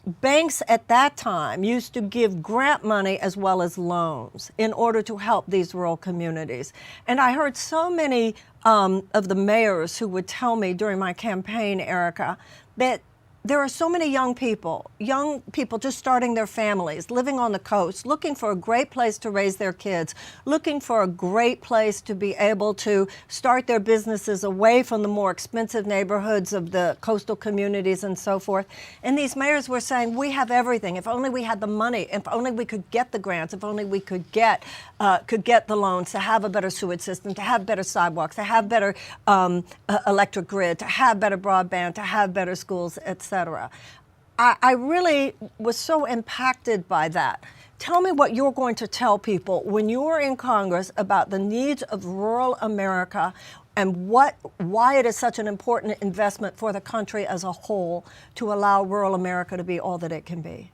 banks at that time used to give grant money as well as loans in order to help these rural communities. And I heard so many of the mayors who would tell me during my campaign, Erica, that there are so many young people just starting their families, living on the coast, looking for a great place to raise their kids, looking for a great place to be able to start their businesses away from the more expensive neighborhoods of the coastal communities and so forth. And these mayors were saying, we have everything. If only we had the money, if only we could get the grants, if only we could get the loans to have a better sewage system, to have better sidewalks, to have better electric grid, to have better broadband, to have better schools, etc. I really was so impacted by that. Tell me what you're going to tell people when you are in Congress about the needs of rural America and why it is such an important investment for the country as a whole to allow rural America to be all that it can be.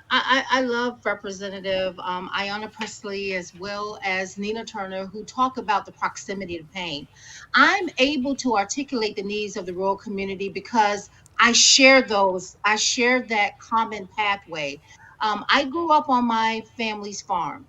I love Representative Ayanna Pressley as well as Nina Turner, who talk about the proximity to pain. I'm able to articulate the needs of the rural community because I share those. I share that common pathway. I grew up on my family's farm.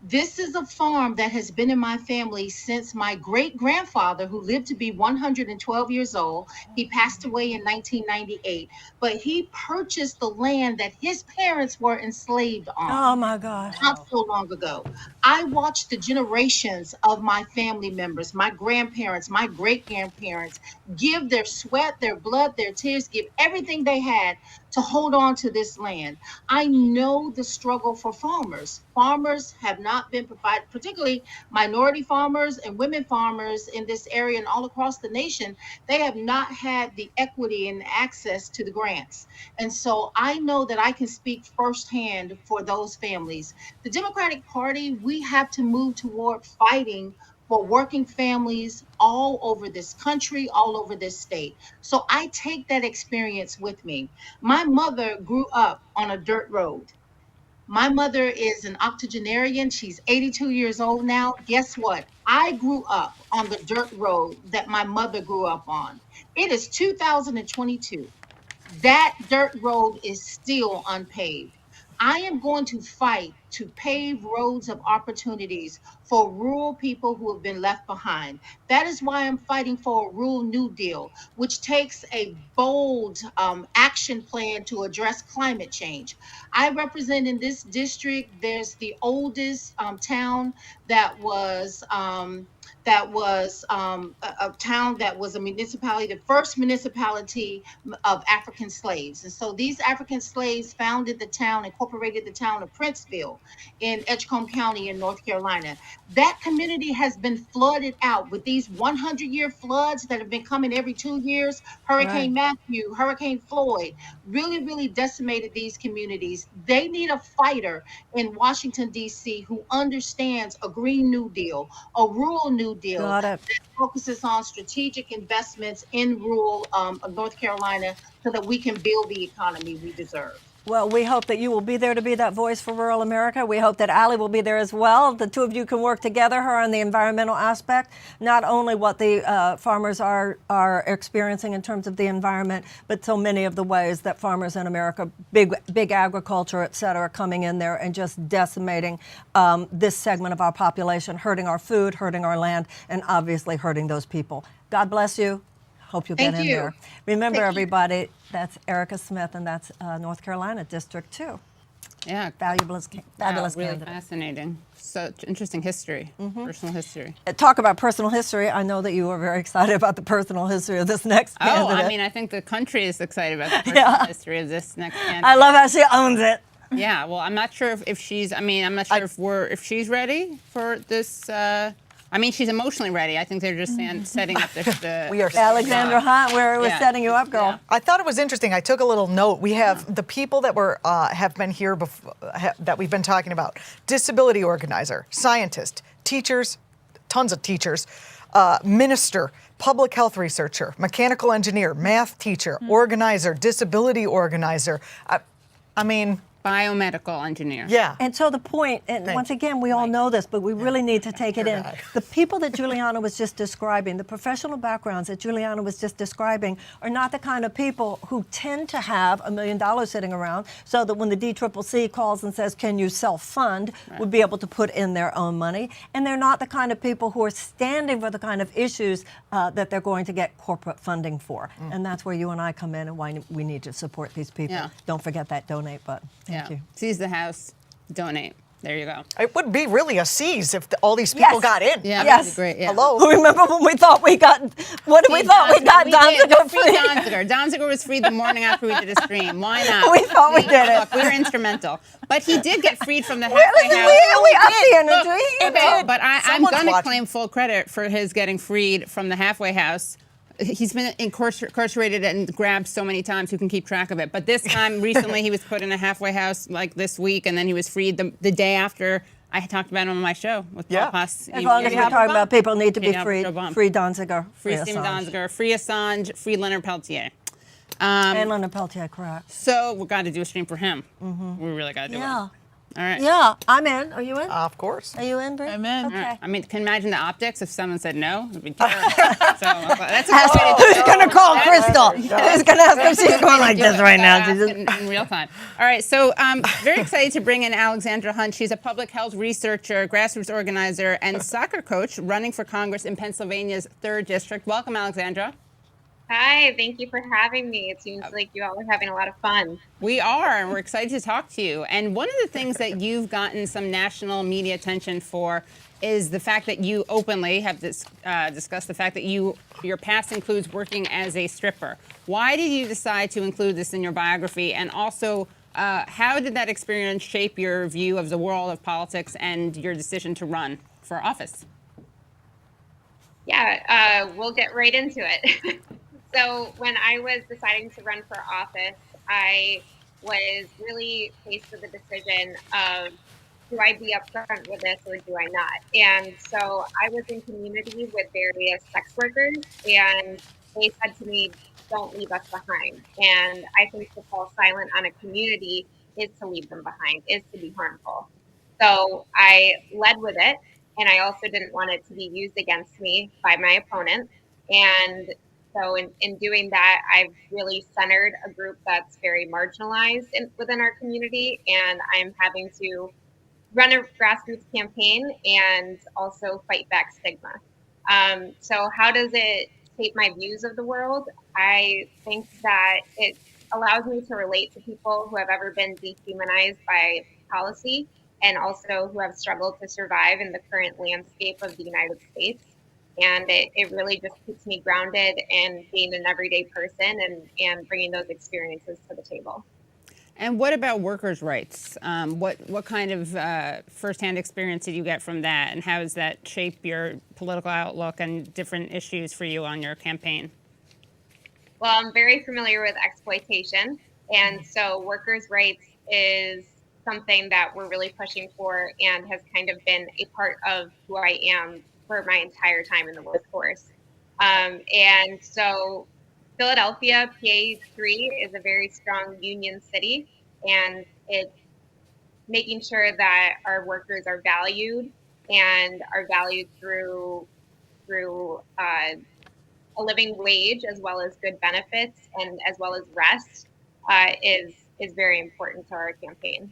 This is a farm that has been in my family since my great grandfather, who lived to be 112 years old. He passed away in 1998, but he purchased the land that his parents were enslaved on. Oh my gosh. Not so long ago. I watched the generations of my family members, my grandparents, my great grandparents, give their sweat, their blood, their tears, give everything they had to hold on to this land. I know the struggle for farmers. Farmers have not been provided, particularly minority farmers and women farmers in this area and all across the nation. They have not had the equity and access to the grants. And so I know that I can speak firsthand for those families. The Democratic Party, we have to move toward fighting for working families all over this country, all over this state. So I take that experience with me. My mother grew up on a dirt road. My mother is an octogenarian. She's 82 years old now. Guess what? I grew up on the dirt road that my mother grew up on. It is 2022. That dirt road is still unpaved. I am going to fight to pave roads of opportunities for rural people who have been left behind. That is why I'm fighting for a rural New Deal, which takes a bold action plan to address climate change. I represent in this district, there's the oldest town that was a town that was a municipality, the first municipality of African slaves. And so these African slaves founded the town, incorporated the town of Princeville in Edgecombe County in North Carolina. That community has been flooded out with these 100-year floods that have been coming every 2 years. Hurricane Matthew, Hurricane Floyd, really decimated these communities. They need a fighter in Washington, D.C. who understands a Green New Deal, a rural New Deal that focuses on strategic investments in rural North Carolina so that we can build the economy we deserve. Well, we hope that you will be there to be that voice for rural America. We hope that Allie will be there as well. The two of you can work together, her on the environmental aspect, not only what the farmers are experiencing in terms of the environment, but so many of the ways that farmers in America, big agriculture, et cetera, coming in there and just decimating this segment of our population, hurting our food, hurting our land, and obviously hurting those people. God bless you. Hope you'll get in there. Remember, everybody, that's Erica Smith, and that's North Carolina District 2. Yeah. Fabulous Really candidate. fascinating. Such interesting history, personal history. Talk about personal history. I know that you were very excited about the personal history of this next candidate. I mean, I think the country is excited about the personal history of this next candidate. I love how she owns it. Yeah, well, I'm not sure if she's, I'm not sure if she's ready for this. She's emotionally ready. I think they're just setting up the we are Alexandra Hunt, we're setting you up, girl. Yeah. I thought it was interesting. I took a little note. We have the people that were have been here before, that we've been talking about: disability organizer, scientist, teachers, tons of teachers, minister, public health researcher, mechanical engineer, math teacher, organizer, disability organizer. Biomedical engineer. Yeah. And so the point, and once again, we all know this, but we really need to take it in. The people that Julianna was just describing, the professional backgrounds that Julianna was just describing, are not the kind of people who tend to have $1 million sitting around, so that when the DCCC calls and says, can you self-fund, would be able to put in their own money. And they're not the kind of people who are standing for the kind of issues that they're going to get corporate funding for. And that's where you and I come in and why we need to support these people. Yeah. Don't forget that donate button. Thank you. Seize the house, donate. There you go. It would be really a seize if all these people got in. Yeah, that'd be great. Yeah. Hello. Remember when we thought we got, what did we thought we got Danziger free? Danziger was freed the morning after we did a stream. Why not? We thought we did it. Look, we were instrumental. But he did get freed from the halfway house. We upped the energy. Okay, but I'm going to claim full credit for his getting freed from the halfway house. He's been incarcerated and grabbed so many times who can keep track of it. But this time, recently, he was put in a halfway house like this week, and then he was freed the day after I had talked about him on my show with Paul Haas. As long as we're talking about people need to be Yeah, freed. Joe Bump. Free Donziger. Free Stephen Donziger, free Assange, free Leonard Peltier. And Leonard Peltier, correct. So we've got to do a stream for him. We really got to do it. All right. Yeah, I'm in. Are you in? Of course. Are you in, Bri? I'm in. Okay. I mean, can you imagine the optics if someone said no? It'd be terrible. So that's a Who's going to call Krystal? Who's going to ask if she's going like this right now? In real time. All right, so very excited to bring in Alexandra Hunt. She's a public health researcher, grassroots organizer, and soccer coach running for Congress in Pennsylvania's 3rd District. Welcome, Alexandra. Hi, thank you for having me. It seems like you all are having a lot of fun. We are, and we're excited to talk to you. And one of the things that you've gotten some national media attention for is the fact that you openly have discussed the fact that your past includes working as a stripper. Why did you decide to include this in your biography? And also, how did that experience shape your view of the world of politics and your decision to run for office? Yeah, we'll get right into it. So when I was deciding to run for office, I was really faced with the decision of, do I be upfront with this or do I not? And so I was in community with various sex workers, and they said to me, don't leave us behind. And I think to fall silent on a community is to leave them behind, is to be harmful. So I led with it, and I also didn't want it to be used against me by my opponent. And so in doing that, I've really centered a group that's very marginalized within our community, and I'm having to run a grassroots campaign and also fight back stigma. So how does it shape my views of the world? I think that it allows me to relate to people who have ever been dehumanized by policy and also who have struggled to survive in the current landscape of the United States. And it really just keeps me grounded and being an everyday person and bringing those experiences to the table. And what about workers' rights? What kind of firsthand experience did you get from that, and how does that shape your political outlook and different issues for you on your campaign? Well, I'm very familiar with exploitation, and so workers' rights is something that we're really pushing for and has kind of been a part of who I am for my entire time in the workforce. And so Philadelphia, PA3 is a very strong union city, and it's making sure that our workers are valued and are valued through a living wage as well as good benefits and as well as rest is very important to our campaign.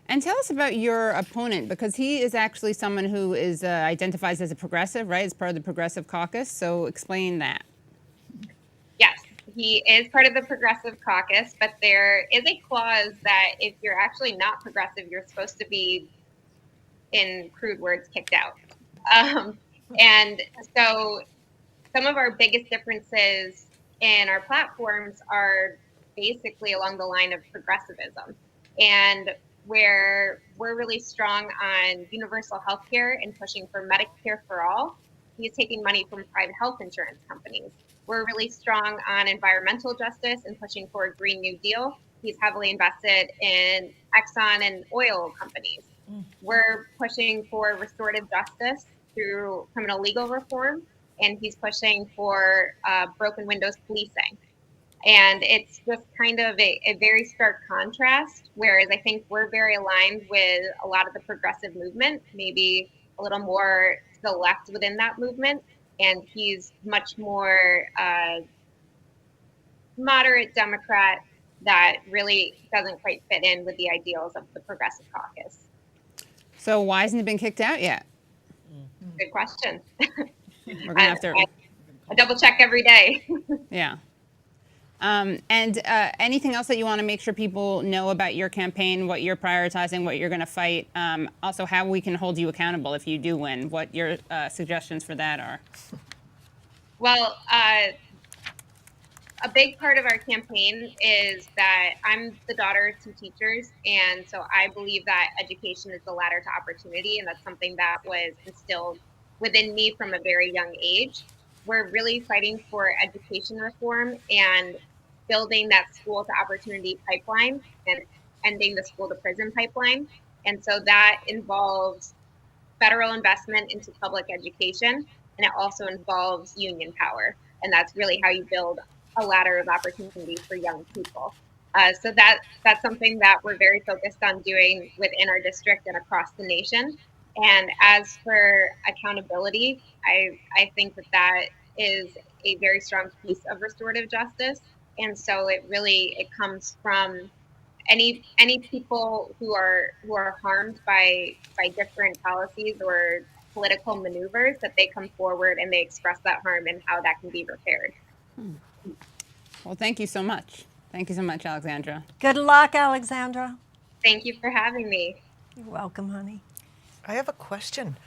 And tell us about your opponent, because he is actually someone who is identifies as a progressive, right? As part of the Progressive Caucus. So explain that. Yes, he is part of the Progressive Caucus, but there is a clause that if you're actually not progressive, you're supposed to be, in crude words, kicked out. And so some of our biggest differences in our platforms are basically along the line of progressivism. And where we're really strong on universal health care and pushing for Medicare for all, he's taking money from private health insurance companies. We're really strong on environmental justice and pushing for a Green New Deal. He's heavily invested in Exxon and oil companies. We're pushing for restorative justice through criminal legal reform, and he's pushing for broken windows policing. And it's just kind of a very stark contrast, whereas I think we're very aligned with a lot of the progressive movement, maybe a little more to the left within that movement. And he's much more moderate Democrat that really doesn't quite fit in with the ideals of the Progressive Caucus. So why hasn't he been kicked out yet? Good question. We're gonna have to. I double check every day. Yeah. And anything else that you want to make sure people know about your campaign, what you're prioritizing, what you're going to fight, also how we can hold you accountable if you do win, what your suggestions for that are? Well, a big part of our campaign is that I'm the daughter of two teachers, and so I believe that education is the ladder to opportunity, and that's something that was instilled within me from a very young age. we're really fighting for education reform and building that school to opportunity pipeline and ending the school to prison pipeline. And so that involves federal investment into public education, and it also involves union power. And that's really how you build a ladder of opportunity for young people. So that's something that we're very focused on doing within our district and across the nation. And as for accountability, I think that is a very strong piece of restorative justice. And so it comes from any people who are harmed by different policies or political maneuvers, that they come forward and they express that harm and how that can be repaired. Well, thank you so much. Thank you so much, Alexandra. Good luck, Alexandra. Thank you for having me. You're welcome, honey. I have a question.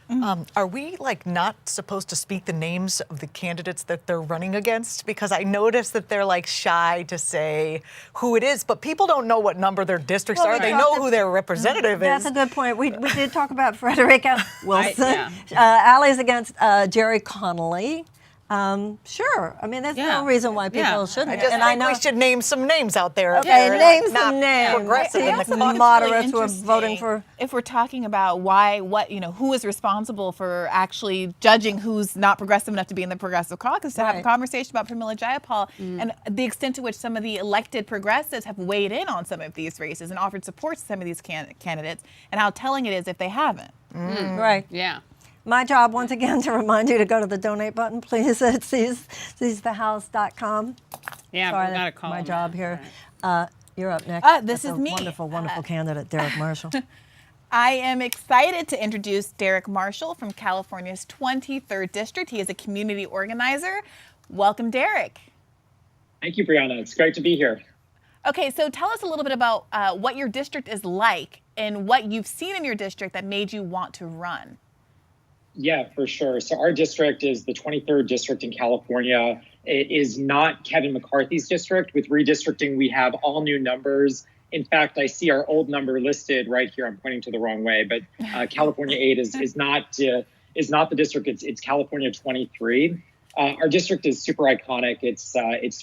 Are we not supposed to speak the names of the candidates that they're running against? Because I noticed that they're shy to say who it is, but people don't know what number their districts are. They know who their representative is. That's a good point. We did talk about Frederica Wilson. Ally's against Jerry Connolly. Sure. I mean, there's no reason why people shouldn't. I just think we should name some names out there. Okay, name some names. Progressive in the moderates who are voting for. If we're talking about who is responsible for actually judging who's not progressive enough to be in the progressive caucus, to have a conversation about Pramila Jayapal and the extent to which some of the elected progressives have weighed in on some of these races and offered support to some of these candidates, and how telling it is if they haven't. Right. Yeah. My job, once again, to remind you to go to the donate button, please, at seizthehouse.com. Yeah, Sorry, we got to call my him job out. here. You're up next. This That's is me. Wonderful, wonderful candidate, Derek Marshall. I am excited to introduce Derek Marshall from California's 23rd District. He is a community organizer. Welcome, Derek. Thank you, Briahna. It's great to be here. Okay, so tell us a little bit about what your district is like and what you've seen in your district that made you want to run. Yeah, for sure. So our district is the 23rd district in California. It is not Kevin McCarthy's district. With redistricting, we have all new numbers. In fact, I see our old number listed right here. I'm pointing to the wrong way, but California 8 is not the district. It's California 23. Our district is super iconic. It's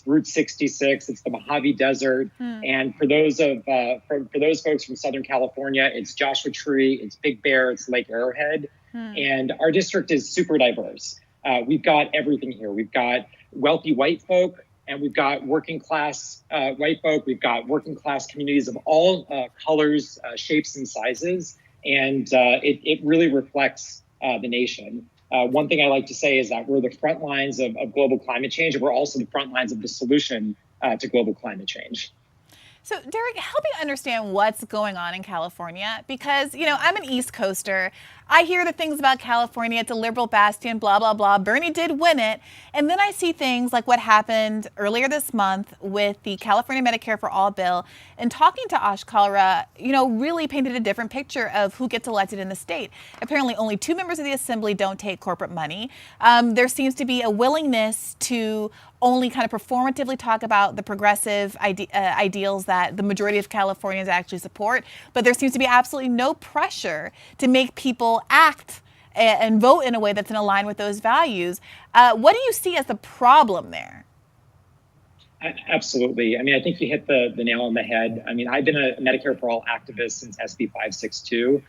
Route 66. It's the Mojave Desert, and for those folks from Southern California, it's Joshua Tree, it's Big Bear, it's Lake Arrowhead. And our district is super diverse. We've got everything here. We've got wealthy white folk, and we've got working class white folk. We've got working class communities of all colors, shapes, and sizes. And it really reflects the nation. One thing I like to say is that we're the front lines of global climate change, and we're also the front lines of the solution to global climate change. So, Derek, help me understand what's going on in California, because, I'm an East Coaster. I hear the things about California. It's a liberal bastion, blah, blah, blah. Bernie did win it. And then I see things like what happened earlier this month with the California Medicare for All bill. And talking to Ash Kalra, really painted a different picture of who gets elected in the state. Apparently, only 2 members of the assembly don't take corporate money. There seems to be a willingness to only kind of performatively talk about the progressive ideals that the majority of Californians actually support. But there seems to be absolutely no pressure to make people act and vote in a way that's in line with those values. What do you see as the problem there? Absolutely. I think you hit the nail on the head. I've been a Medicare for All activist since SB 562,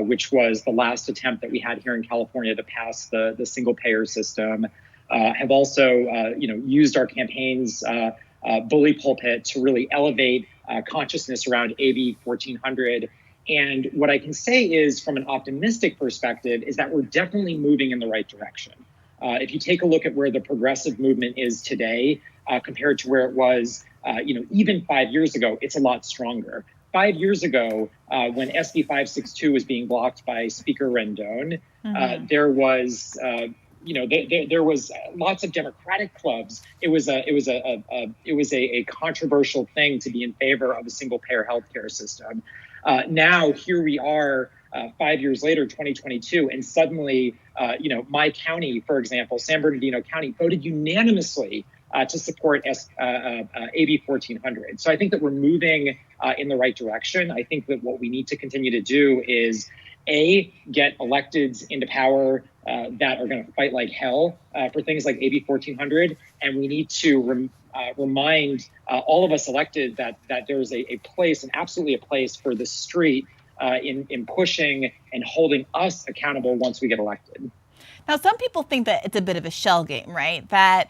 which was the last attempt that we had here in California to pass the single payer system. Have also, used our campaign's bully pulpit to really elevate consciousness around AB 1400. And what I can say is, from an optimistic perspective, is that we're definitely moving in the right direction. If you take a look at where the progressive movement is today, compared to where it was, even 5 years ago, it's a lot stronger. 5 years ago, when SB 562 was being blocked by Speaker Rendon, there was there was lots of Democratic clubs. It was a controversial thing to be in favor of a single payer healthcare system. Now here we are, 5 years later, 2022, and suddenly, my county, for example, San Bernardino County, voted unanimously to support AB 1400. So I think that we're moving in the right direction. I think that what we need to continue to do is, A, get electeds into power that are going to fight like hell for things like AB 1400, and we need to remind all of us elected that there's a place, and absolutely a place for the street in pushing and holding us accountable once we get elected. Now, some people think that it's a bit of a shell game, right? That,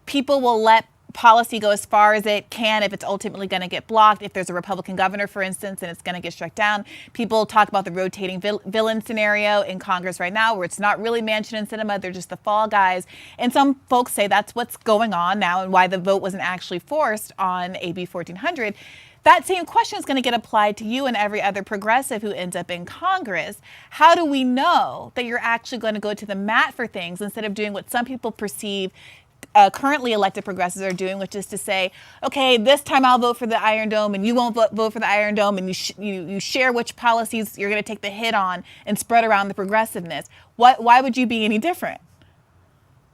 people will let policy go as far as it can if it's ultimately going to get blocked. If there's a Republican governor, for instance, and it's going to get struck down. People talk about the rotating villain scenario in Congress right now, where it's not really Manchin and Sinema, they're just the fall guys. And some folks say that's what's going on now and why the vote wasn't actually forced on AB 1400. That same question is going to get applied to you and every other progressive who ends up in Congress. How do we know that you're actually going to go to the mat for things instead of doing what some people perceive currently elected progressives are doing, which is to say, okay, this time I'll vote for the Iron Dome and you won't vote for the Iron Dome, and you share which policies you're going to take the hit on and spread around the progressiveness. Why would you be any different?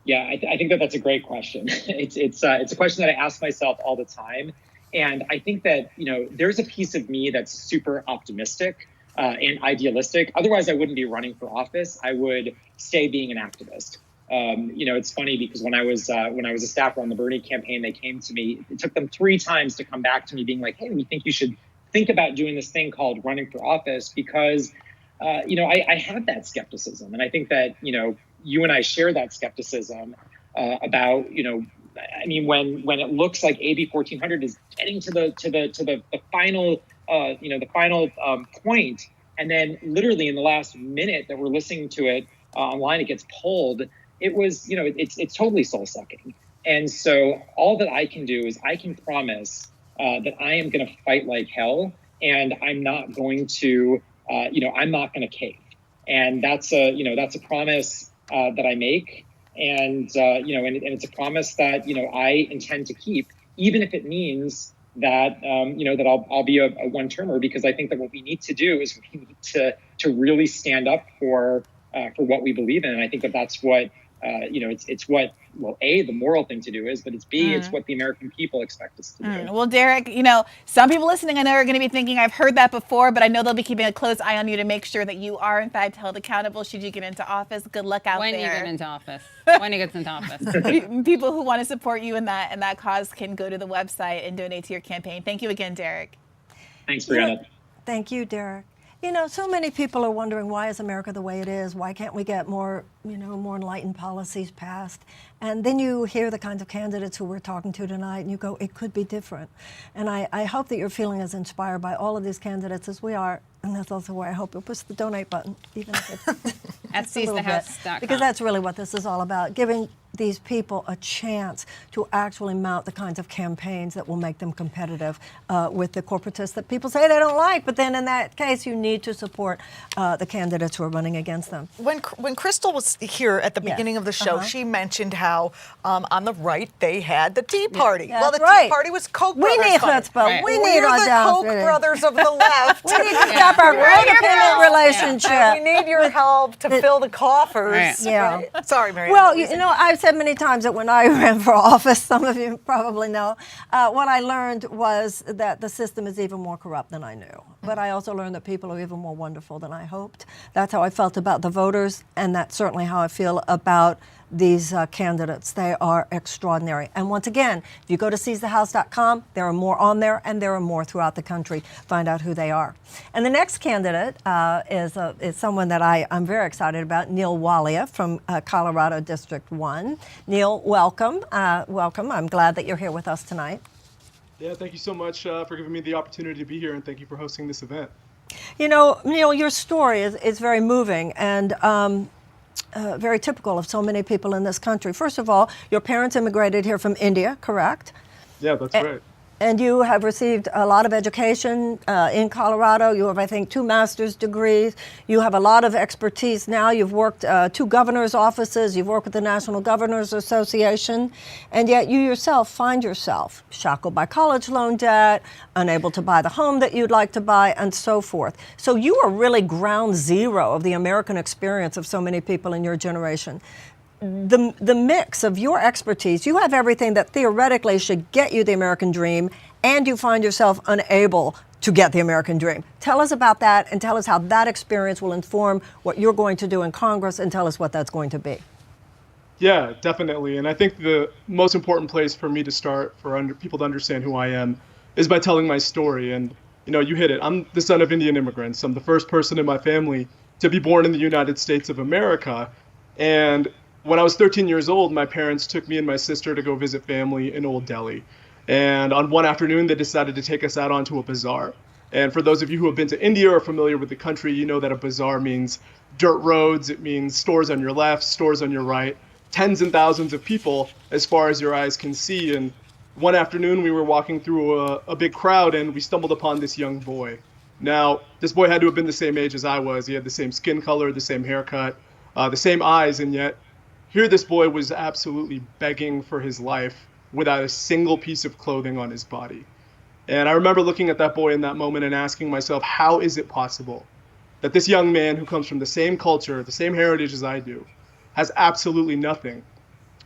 Yeah, I think that's a great question. It's a question that I ask myself all the time. And I think that, there's a piece of me that's super optimistic and idealistic. Otherwise, I wouldn't be running for office. I would stay being an activist. It's funny because when I was a staffer on the Bernie campaign, they came to me. It took them 3 times to come back to me being like, hey, we think you should think about doing this thing called running for office because, I have that skepticism. And I think that, you and I share that skepticism about, when it looks like AB 1400 is getting to the final point, and then literally in the last minute that we're listening to it online, it gets pulled. It was, it's totally soul sucking. And so all that I can do is I can promise that I am going to fight like hell, and I'm not going to, I'm not going to cave. And that's a promise that I make. And, and it's a promise that, I intend to keep, even if it means that, that I'll be a one-termer, because I think that what we need to do is we need to really stand up for what we believe in. And I think that that's what, it's what, well, A, the moral thing to do is, but it's B, it's what the American people expect us to do. Well, Derek, some people listening I know are going to be thinking, I've heard that before, but I know they'll be keeping a close eye on you to make sure that you are, in fact, held accountable should you get into office. Good luck out there. When you get into office. When he gets into office. People who want to support you in that cause can go to the website and donate to your campaign. Thank you again, Derek. Thanks, Briahna. Thank you, Derek. So many people are wondering, why is America the way it is? Why can't we get more enlightened policies passed? And then you hear the kinds of candidates who we're talking to tonight, and you go, it could be different. And I hope that you're feeling as inspired by all of these candidates as we are. And that's also why I hope you'll push the donate button, even if it's at seizethehouse.com. Because that's really what this is all about, giving these people a chance to actually mount the kinds of campaigns that will make them competitive with the corporatists that people say they don't like. But then in that case, you need to support the candidates who are running against them. When Krystal was here at the beginning of the show, she mentioned how on the right they had the Tea Party. Well, the Tea Party was Koch brothers. We need chutzpah. We need We're the Koch brothers of the left. We need to stop our codependent relationship. And we need your help to fill the coffers. Yeah. Right? Sorry, Marianne. Well, I've said many times that when I ran for office, some of you probably know, what I learned was that the system is even more corrupt than I knew. But I also learned that people are even more wonderful than I hoped. That's how I felt about the voters, and that's certainly how I feel about these candidates. They are extraordinary. And once again, if you go to seizethehouse.com, there are more on there, and there are more throughout the country. Find out who they are. And the next candidate is someone that I'm very excited about, Neil Walia from Colorado District 1. Neil, welcome. Welcome. I'm glad that you're here with us tonight. Yeah, thank you so much for giving me the opportunity to be here, and thank you for hosting this event. Neil, your story is very moving and very typical of so many people in this country. First of all, your parents immigrated here from India, correct? Yeah, that's right. And you have received a lot of education in Colorado. You have, I think, 2 master's degrees. You have a lot of expertise now. You've worked 2 governor's offices. You've worked with the National Governors Association. And yet you yourself find yourself shackled by college loan debt, unable to buy the home that you'd like to buy, and so forth. So you are really ground zero of the American experience of so many people in your generation. The mix of your expertise, you have everything that theoretically should get you the American dream, and you find yourself unable to get the American dream. Tell us about that, and tell us how that experience will inform what you're going to do in Congress, and tell us what that's going to be. Yeah, definitely. And I think the most important place for me to start for people to understand who I am is by telling my story. And, you know, you hit it. I'm the son of Indian immigrants. I'm the first person in my family to be born in the United States of America. And when I was 13 years old, my parents took me and my sister to go visit family in Old Delhi. And on one afternoon, they decided to take us out onto a bazaar. And for those of you who have been to India or familiar with the country, you know that a bazaar means dirt roads. It means stores on your left, stores on your right, tens and thousands of people as far as your eyes can see. And one afternoon, we were walking through a big crowd, and we stumbled upon this young boy. Now, this boy had to have been the same age as I was. He had the same skin color, the same haircut, the same eyes, and yet here this boy was absolutely begging for his life without a single piece of clothing on his body. And I remember looking at that boy in that moment and asking myself, how is it possible that this young man who comes from the same culture, the same heritage as I do, has absolutely nothing,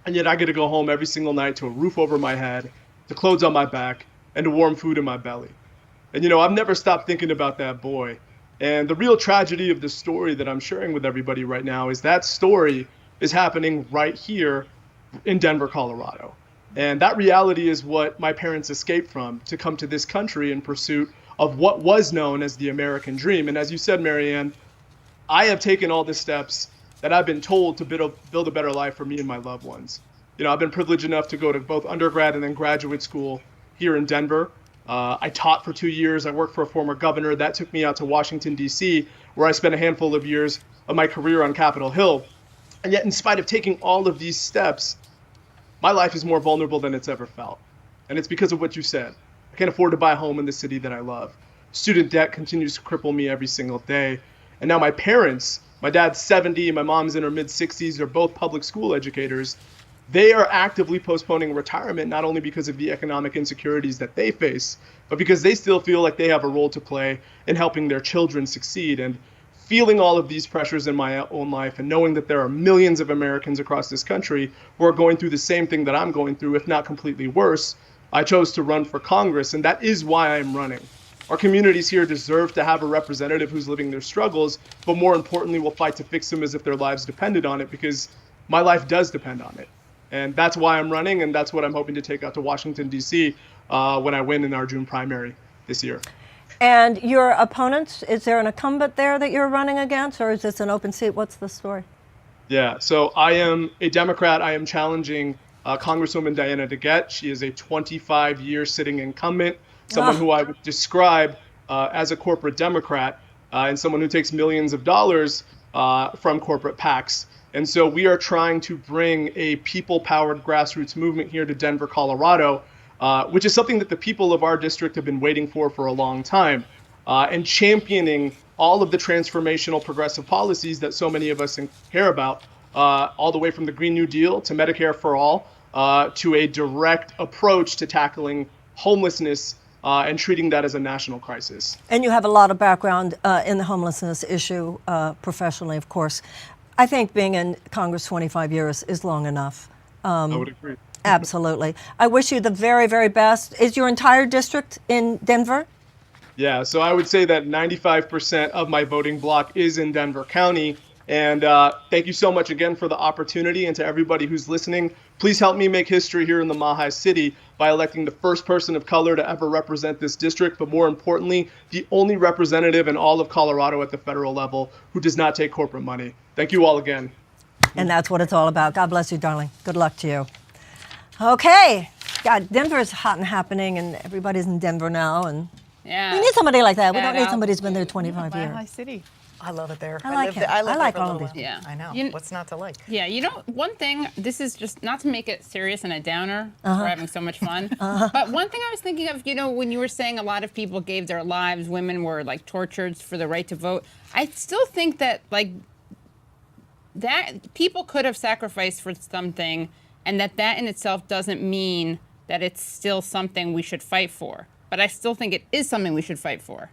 and yet I get to go home every single night to a roof over my head, to clothes on my back, and to warm food in my belly? And you know, I've never stopped thinking about that boy. And the real tragedy of the story that I'm sharing with everybody right now is that story is happening right here in Denver, Colorado. And that reality is what my parents escaped from to come to this country in pursuit of what was known as the American dream. And as you said, Marianne, I have taken all the steps that I've been told to build a better life for me and my loved ones. You know, I've been privileged enough to go to both undergrad and then graduate school here in Denver. I taught for 2 years. I worked for a former governor. That took me out to Washington, D.C., where I spent a handful of years of my career on Capitol Hill. And yet, in spite of taking all of these steps, my life is more vulnerable than it's ever felt. And it's because of what you said. I can't afford to buy a home in the city that I love. Student debt continues to cripple me every single day. And now my parents, my dad's 70, my mom's in her mid-60s, they're both public school educators. They are actively postponing retirement, not only because of the economic insecurities that they face, but because they still feel like they have a role to play in helping their children succeed. And feeling all of these pressures in my own life and knowing that there are millions of Americans across this country who are going through the same thing that I'm going through, if not completely worse, I chose to run for Congress, and that is why I'm running. Our communities here deserve to have a representative who's living their struggles, but more importantly, will fight to fix them as if their lives depended on it, because my life does depend on it. And that's why I'm running, and that's what I'm hoping to take out to Washington, D.C. When I win in our June primary this year. And your opponents, is there an incumbent there that you're running against, or is this an open seat? What's the story? Yeah, so I am a Democrat. I am challenging Congresswoman Diana DeGette. She is a 25-year sitting incumbent, someone who I would describe as a corporate Democrat, and someone who takes millions of dollars from corporate PACs. And so we are trying to bring a people-powered grassroots movement here to Denver, Colorado, which is something that the people of our district have been waiting for a long time, and championing all of the transformational progressive policies that so many of us care about, all the way from the Green New Deal to Medicare for All, to a direct approach to tackling homelessness and treating that as a national crisis. And you have a lot of background in the homelessness issue professionally, of course. I think being in Congress 25 years is long enough. I would agree. Absolutely. I wish you the very, very best. Is your entire district in Denver? Yeah, so I would say that 95% of my voting block is in Denver County. And thank you so much again for the opportunity. And to everybody who's listening, please help me make history here in the Mahi City by electing the first person of color to ever represent this district, but more importantly, the only representative in all of Colorado at the federal level who does not take corporate money. Thank you all again. And that's what it's all about. God bless you, darling. Good luck to you. Okay. God, Denver's hot and happening, and everybody's in Denver now. And yeah, we need somebody like that. We don't need somebody who's been there 25 years. Mahi City. I love it there. I like it. I like there for a all of little these. while. Yeah. I know. What's not to like? Yeah, you know, one thing, this is just not to make it serious and a downer, we're having so much fun, but one thing I was thinking of, you know, when you were saying a lot of people gave their lives, women were like tortured for the right to vote, I still think that like that people could have sacrificed for something, and that in itself doesn't mean that it's still something we should fight for. But I still think it is something we should fight for.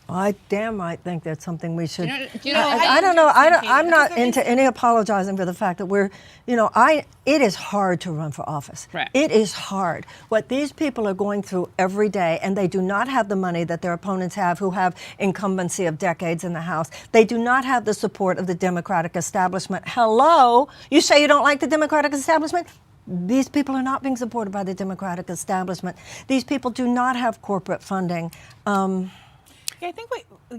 I damn right think that's something we should. I don't know. I'm not into any apologizing for the fact that we're, it is hard to run for office. Right. It is hard. What these people are going through every day, and they do not have the money that their opponents have who have incumbency of decades in the House. They do not have the support of the Democratic establishment. Hello? You say you don't like the Democratic establishment? These people are not being supported by the Democratic establishment. These people do not have corporate funding. I think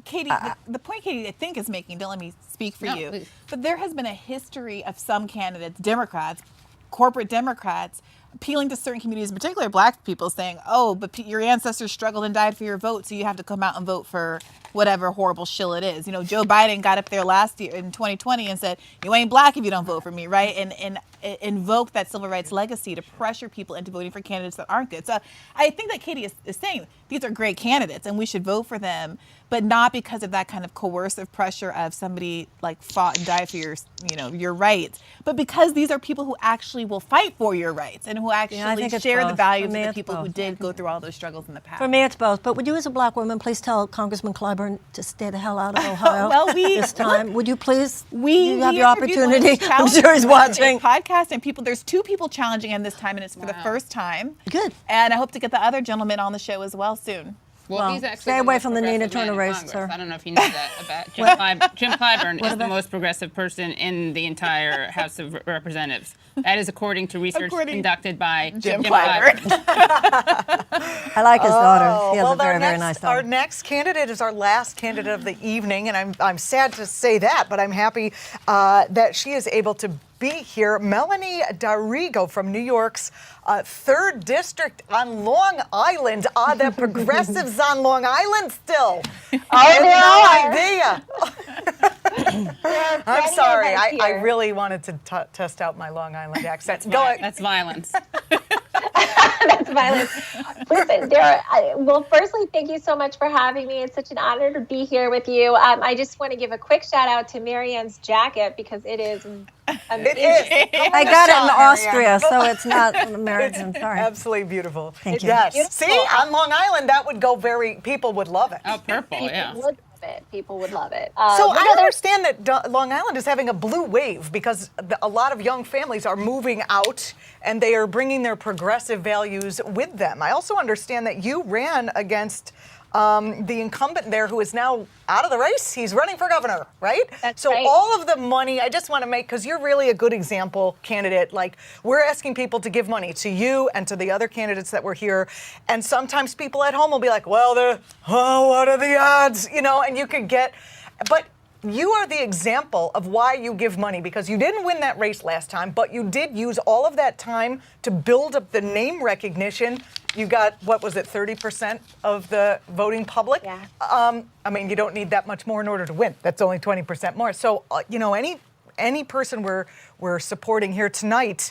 Katie, the point Katie I think is making, don't let me speak for you, please. but there has been a history of some candidates, Democrats, corporate Democrats, appealing to certain communities, in particular Black people, saying, oh, but your ancestors struggled and died for your vote, so you have to come out and vote for whatever horrible shill it is. Joe Biden got up there last year in 2020 and said, you ain't Black if you don't vote for me, right? And invoke that civil rights legacy to pressure people into voting for candidates that aren't good. So I think that Katie is saying these are great candidates and we should vote for them, but not because of that kind of coercive pressure of somebody like fought and died for your rights, but because these are people who actually will fight for your rights and who actually share the values of the people who did go through all those struggles in the past. For me, it's both. But would you, as a Black woman, please tell Congressman Clyburn to stay the hell out of Ohio this time? Would you please? You have your opportunity. I'm sure he's watching. Podcast and people. There's 2 people challenging him this time, and it's for the first time. Good. And I hope to get the other gentleman on the show as well soon. Well, he's actually stay away from the Nina Turner race, Congress. sir. I don't know if you know that about Jim Clyburn is the most progressive person in the entire House of Representatives. That is according to research conducted by Jim Clyburn. I like his daughter. He has a very, very nice daughter. Our next candidate is our last candidate of the evening, and I'm sad to say that, but I'm happy that she is able to be here. Melanie D'Arrigo from New York's 3rd District on Long Island. Are the progressives on Long Island still? I have no idea. I'm sorry. I really wanted to test out my Long Island accent. That's violence. That's violence. Listen, well, firstly, thank you so much for having me. It's such an honor to be here with you. I just want to give a quick shout out to Marianne's jacket because it is amazing. I got it in Austria, so it's not American. Sorry. Absolutely beautiful. Thank you. Yes. Beautiful. See, on Long Island, that would go people would love it. Oh, purple, yeah. People would love it. So I understand that Long Island is having a blue wave because a lot of young families are moving out and they are bringing their progressive values with them. I also understand that you ran against the incumbent there who is now out of the race. He's running for governor, right? That's right. All of the money, I just want to make, because you're really a good example candidate, like we're asking people to give money to you and to the other candidates that were here. And sometimes people at home will be like, well, what are the odds? And you could but you are the example of why you give money, because you didn't win that race last time, but you did use all of that time to build up the name recognition. You got, 30% of the voting public? Yeah. I mean, you don't need that much more in order to win. That's only 20% more. So, any person we're supporting here tonight,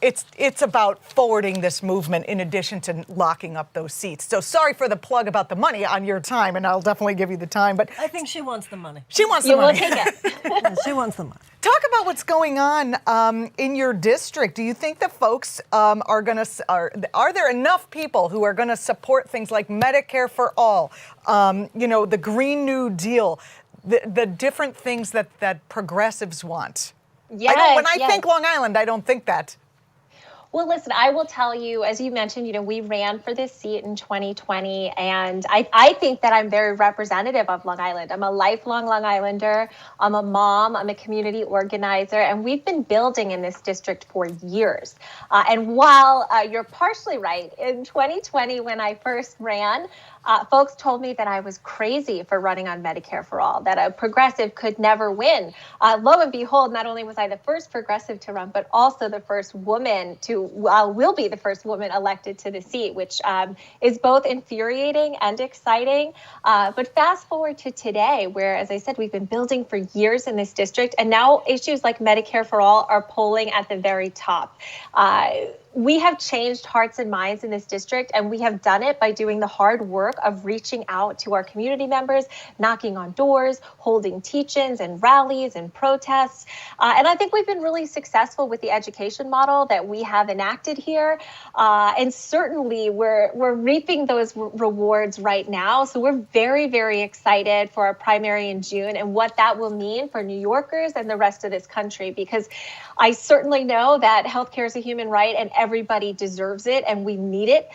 it's about forwarding this movement in addition to locking up those seats. So sorry for the plug about the money on your time, and I'll definitely give you the time. But I think she wants the money. She wants the money. You will take it. She wants the money. Talk about what's going on in your district. Do you think the folks are there enough people who are going to support things like Medicare for all, the Green New Deal, the different things that progressives want? Yes, when I think Long Island, I don't think that. Well, listen, I will tell you, as you mentioned, we ran for this seat in 2020, and I think that I'm very representative of Long Island. I'm a lifelong Long Islander. I'm a mom. I'm a community organizer, and we've been building in this district for years. And while you're partially right, in 2020, when I first ran, folks told me that I was crazy for running on Medicare for all, that a progressive could never win. Lo and behold, not only was I the first progressive to run, but also the first woman will be the first woman elected to the seat, which is both infuriating and exciting. But fast forward to today, where, as I said, we've been building for years in this district, and now issues like Medicare for all are polling at the very top. we have changed hearts and minds in this district, and we have done it by doing the hard work of reaching out to our community members, knocking on doors, holding teach-ins and rallies and protests. And I think we've been really successful with the education model that we have enacted here. And certainly we're reaping those rewards right now. So we're very, very excited for our primary in June and what that will mean for New Yorkers and the rest of this country, because I certainly know that healthcare is a human right and everybody deserves it and we need it.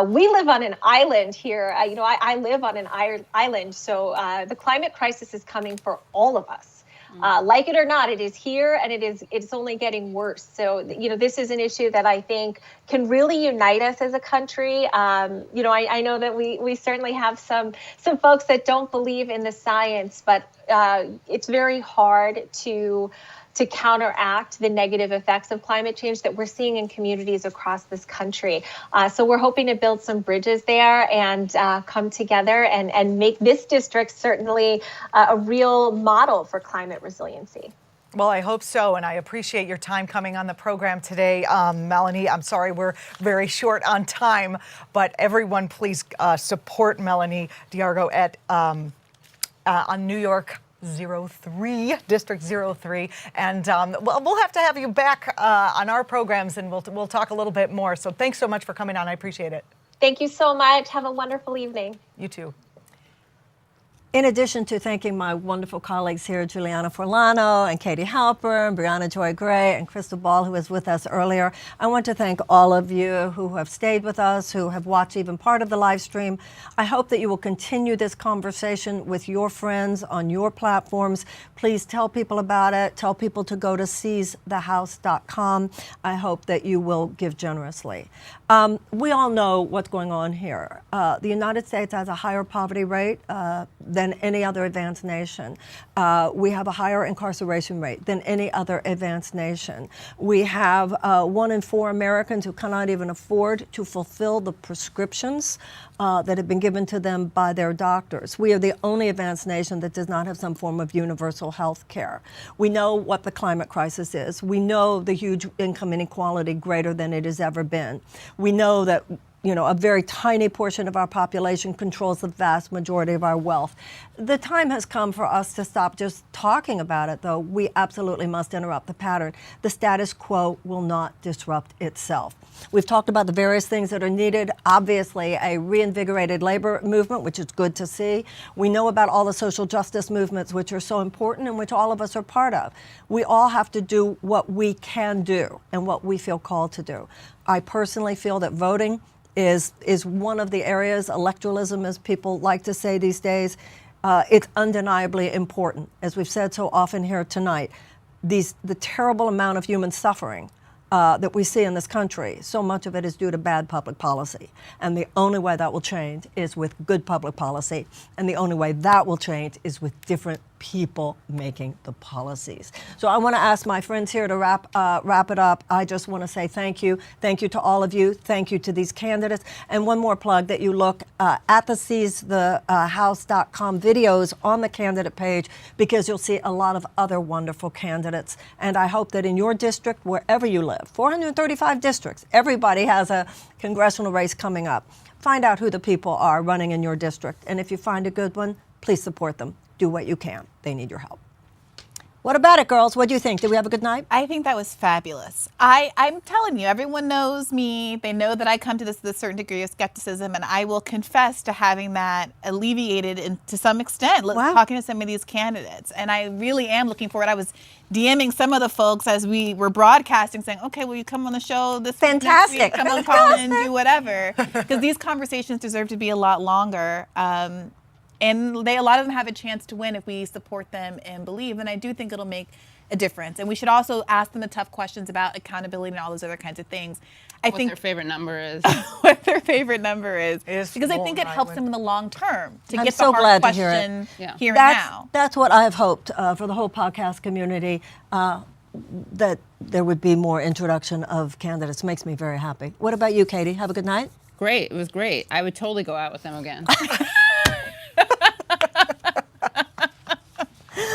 We live on an island here. I live on an island. So the climate crisis is coming for all of us. Like it or not, it is here and it's only getting worse. So, this is an issue that I think can really unite us as a country. I know that we certainly have some folks that don't believe in the science, but it's very hard to counteract the negative effects of climate change that we're seeing in communities across this country. So we're hoping to build some bridges there and come together and make this district certainly a real model for climate resiliency. Well, I hope so, and I appreciate your time coming on the program today. Melanie, I'm sorry we're very short on time, but everyone please support Melanie Diargo at on New York 03, District 03, and we'll have to have you back on our programs, and we'll talk a little bit more. So thanks so much for coming on. I appreciate it. Thank you so much. Have a wonderful evening. You too. In addition to thanking my wonderful colleagues here, Julianna Forlano and Katie Halper and Briahna Joy Gray and Krystal Ball, who was with us earlier, I want to thank all of you who have stayed with us, who have watched even part of the live stream. I hope that you will continue this conversation with your friends on your platforms. Please tell people about it. Tell people to go to seizthehouse.com. I hope that you will give generously. We all know what's going on here. The United States has a higher poverty rate than any other advanced nation. We have a higher incarceration rate than any other advanced nation. We have 1 in 4 Americans who cannot even afford to fulfill the prescriptions that have been given to them by their doctors. We are the only advanced nation that does not have some form of universal health care. We know what the climate crisis is. We know the huge income inequality greater than it has ever been. We know that a very tiny portion of our population controls the vast majority of our wealth. The time has come for us to stop just talking about it, though. We absolutely must interrupt the pattern. The status quo will not disrupt itself. We've talked about the various things that are needed. Obviously, a reinvigorated labor movement, which is good to see. We know about all the social justice movements, which are so important and which all of us are part of. We all have to do what we can do and what we feel called to do. I personally feel that voting is one of the areas, electoralism, as people like to say these days, it's undeniably important. As we've said so often here tonight, the terrible amount of human suffering that we see in this country, so much of it is due to bad public policy. And the only way that will change is with good public policy. And the only way that will change is with different people making the policies. So I want to ask my friends here to wrap it up. I just want to say thank you. Thank you to all of you. Thank you to these candidates. And one more plug, that you look at the seizthehouse.com videos on the candidate page, because you'll see a lot of other wonderful candidates. And I hope that in your district, wherever you live, 435 districts, everybody has a congressional race coming up. Find out who the people are running in your district. And if you find a good one, please support them. Do what you can. They need your help. What about it, girls? What do you think? Did we have a good night? I think that was fabulous. I'm telling you, everyone knows me. They know that I come to this with a certain degree of skepticism, and I will confess to having that alleviated to some extent, talking to some of these candidates. And I really am looking forward. I was DMing some of the folks as we were broadcasting, saying, okay, will you come on the show this Fantastic. week? Come on, call in, do whatever. Because these conversations deserve to be a lot longer. And a lot of them have a chance to win if we support them and believe. And I do think it'll make a difference. And we should also ask them the tough questions about accountability and all those other kinds of things. What their favorite number is. What their favorite number is. Because I think it helps them in the long term to I'm get so the hard glad to hear question it. here and now. That's what I have hoped for the whole podcast community, that there would be more introduction of candidates. Makes me very happy. What about you, Katie? Have a good night? Great. It was great. I would totally go out with them again.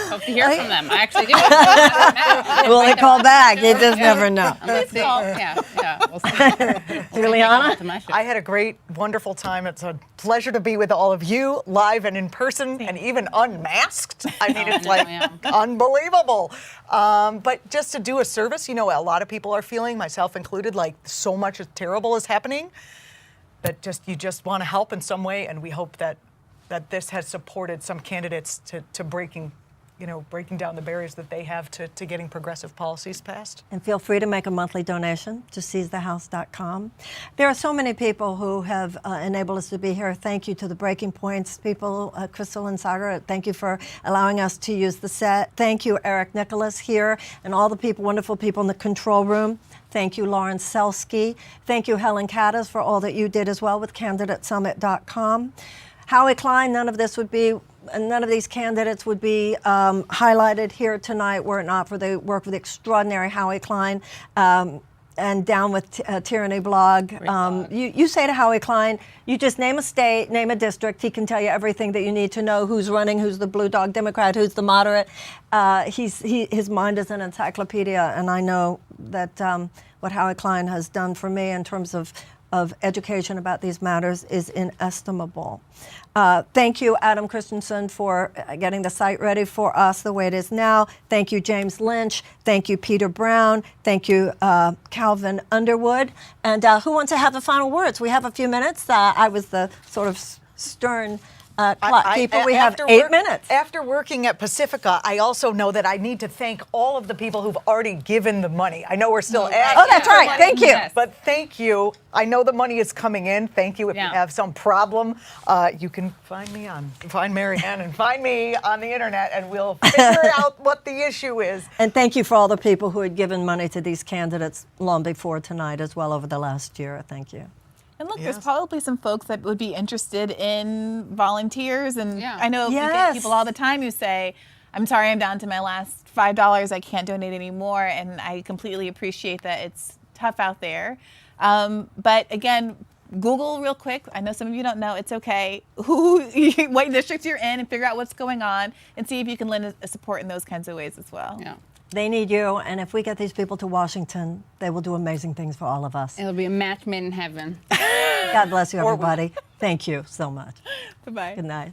Hope to hear from them. I actually do. Will they call back? You just never know. Unless they, yeah. house. Julianna? I had a great, wonderful time. It's a pleasure to be with all of you, live and in person, and even unmasked. I mean, it's like unbelievable. But just to do a service, you know, a lot of people are feeling, myself included, like so much terrible is happening that you just want to help in some way, and we hope that this has supported some candidates to breaking down the barriers that they have to getting progressive policies passed. And feel free to make a monthly donation to seizethehouse.com. There are so many people who have enabled us to be here. Thank you to the Breaking Points people, Krystal and Sagar. Thank you for allowing us to use the set. Thank you, Eric Nicholas here, and all the people, wonderful people in the control room. Thank you, Lauren Selsky. Thank you, Helen Caddis, for all that you did as well with CandidateSummit.com. Howie Klein, none of these candidates would be highlighted here tonight were it not for the work of the extraordinary Howie Klein and Down with Tyranny blog. You say to Howie Klein, you just name a state, name a district. He can tell you everything that you need to know, who's running, who's the blue dog Democrat, who's the moderate. His mind is an encyclopedia, and I know that what Howie Klein has done for me in terms of education about these matters is inestimable. Thank you, Adam Christensen, for getting the site ready for us the way it is now. Thank you, James Lynch. Thank you, Peter Brown. Thank you, Calvin Underwood. And who wants to have the final words? We have a few minutes. I was the sort of stern clock keeper. We have 8 minutes. After working at Pacifica, I also know that I need to thank all of the people who've already given the money. I know we're still asking. Oh, that's right. Thank you. Yes. But thank you. I know the money is coming in. Thank you. If you have some problem, you can find Marianne and find me on the internet, and we'll figure out what the issue is. And thank you for all the people who had given money to these candidates long before tonight as well over the last year. Thank you. And look, there's probably some folks that would be interested in volunteers. And I know we get people all the time who say, I'm sorry, I'm down to my last $5. I can't donate anymore. And I completely appreciate that it's tough out there. But again, Google real quick. I know some of you don't know. It's okay. What districts you're in and figure out what's going on and see if you can lend a support in those kinds of ways as well. Yeah. They need you, and if we get these people to Washington, they will do amazing things for all of us. It'll be a match made in heaven. God bless you, everybody. Thank you so much. Bye-bye. Good night.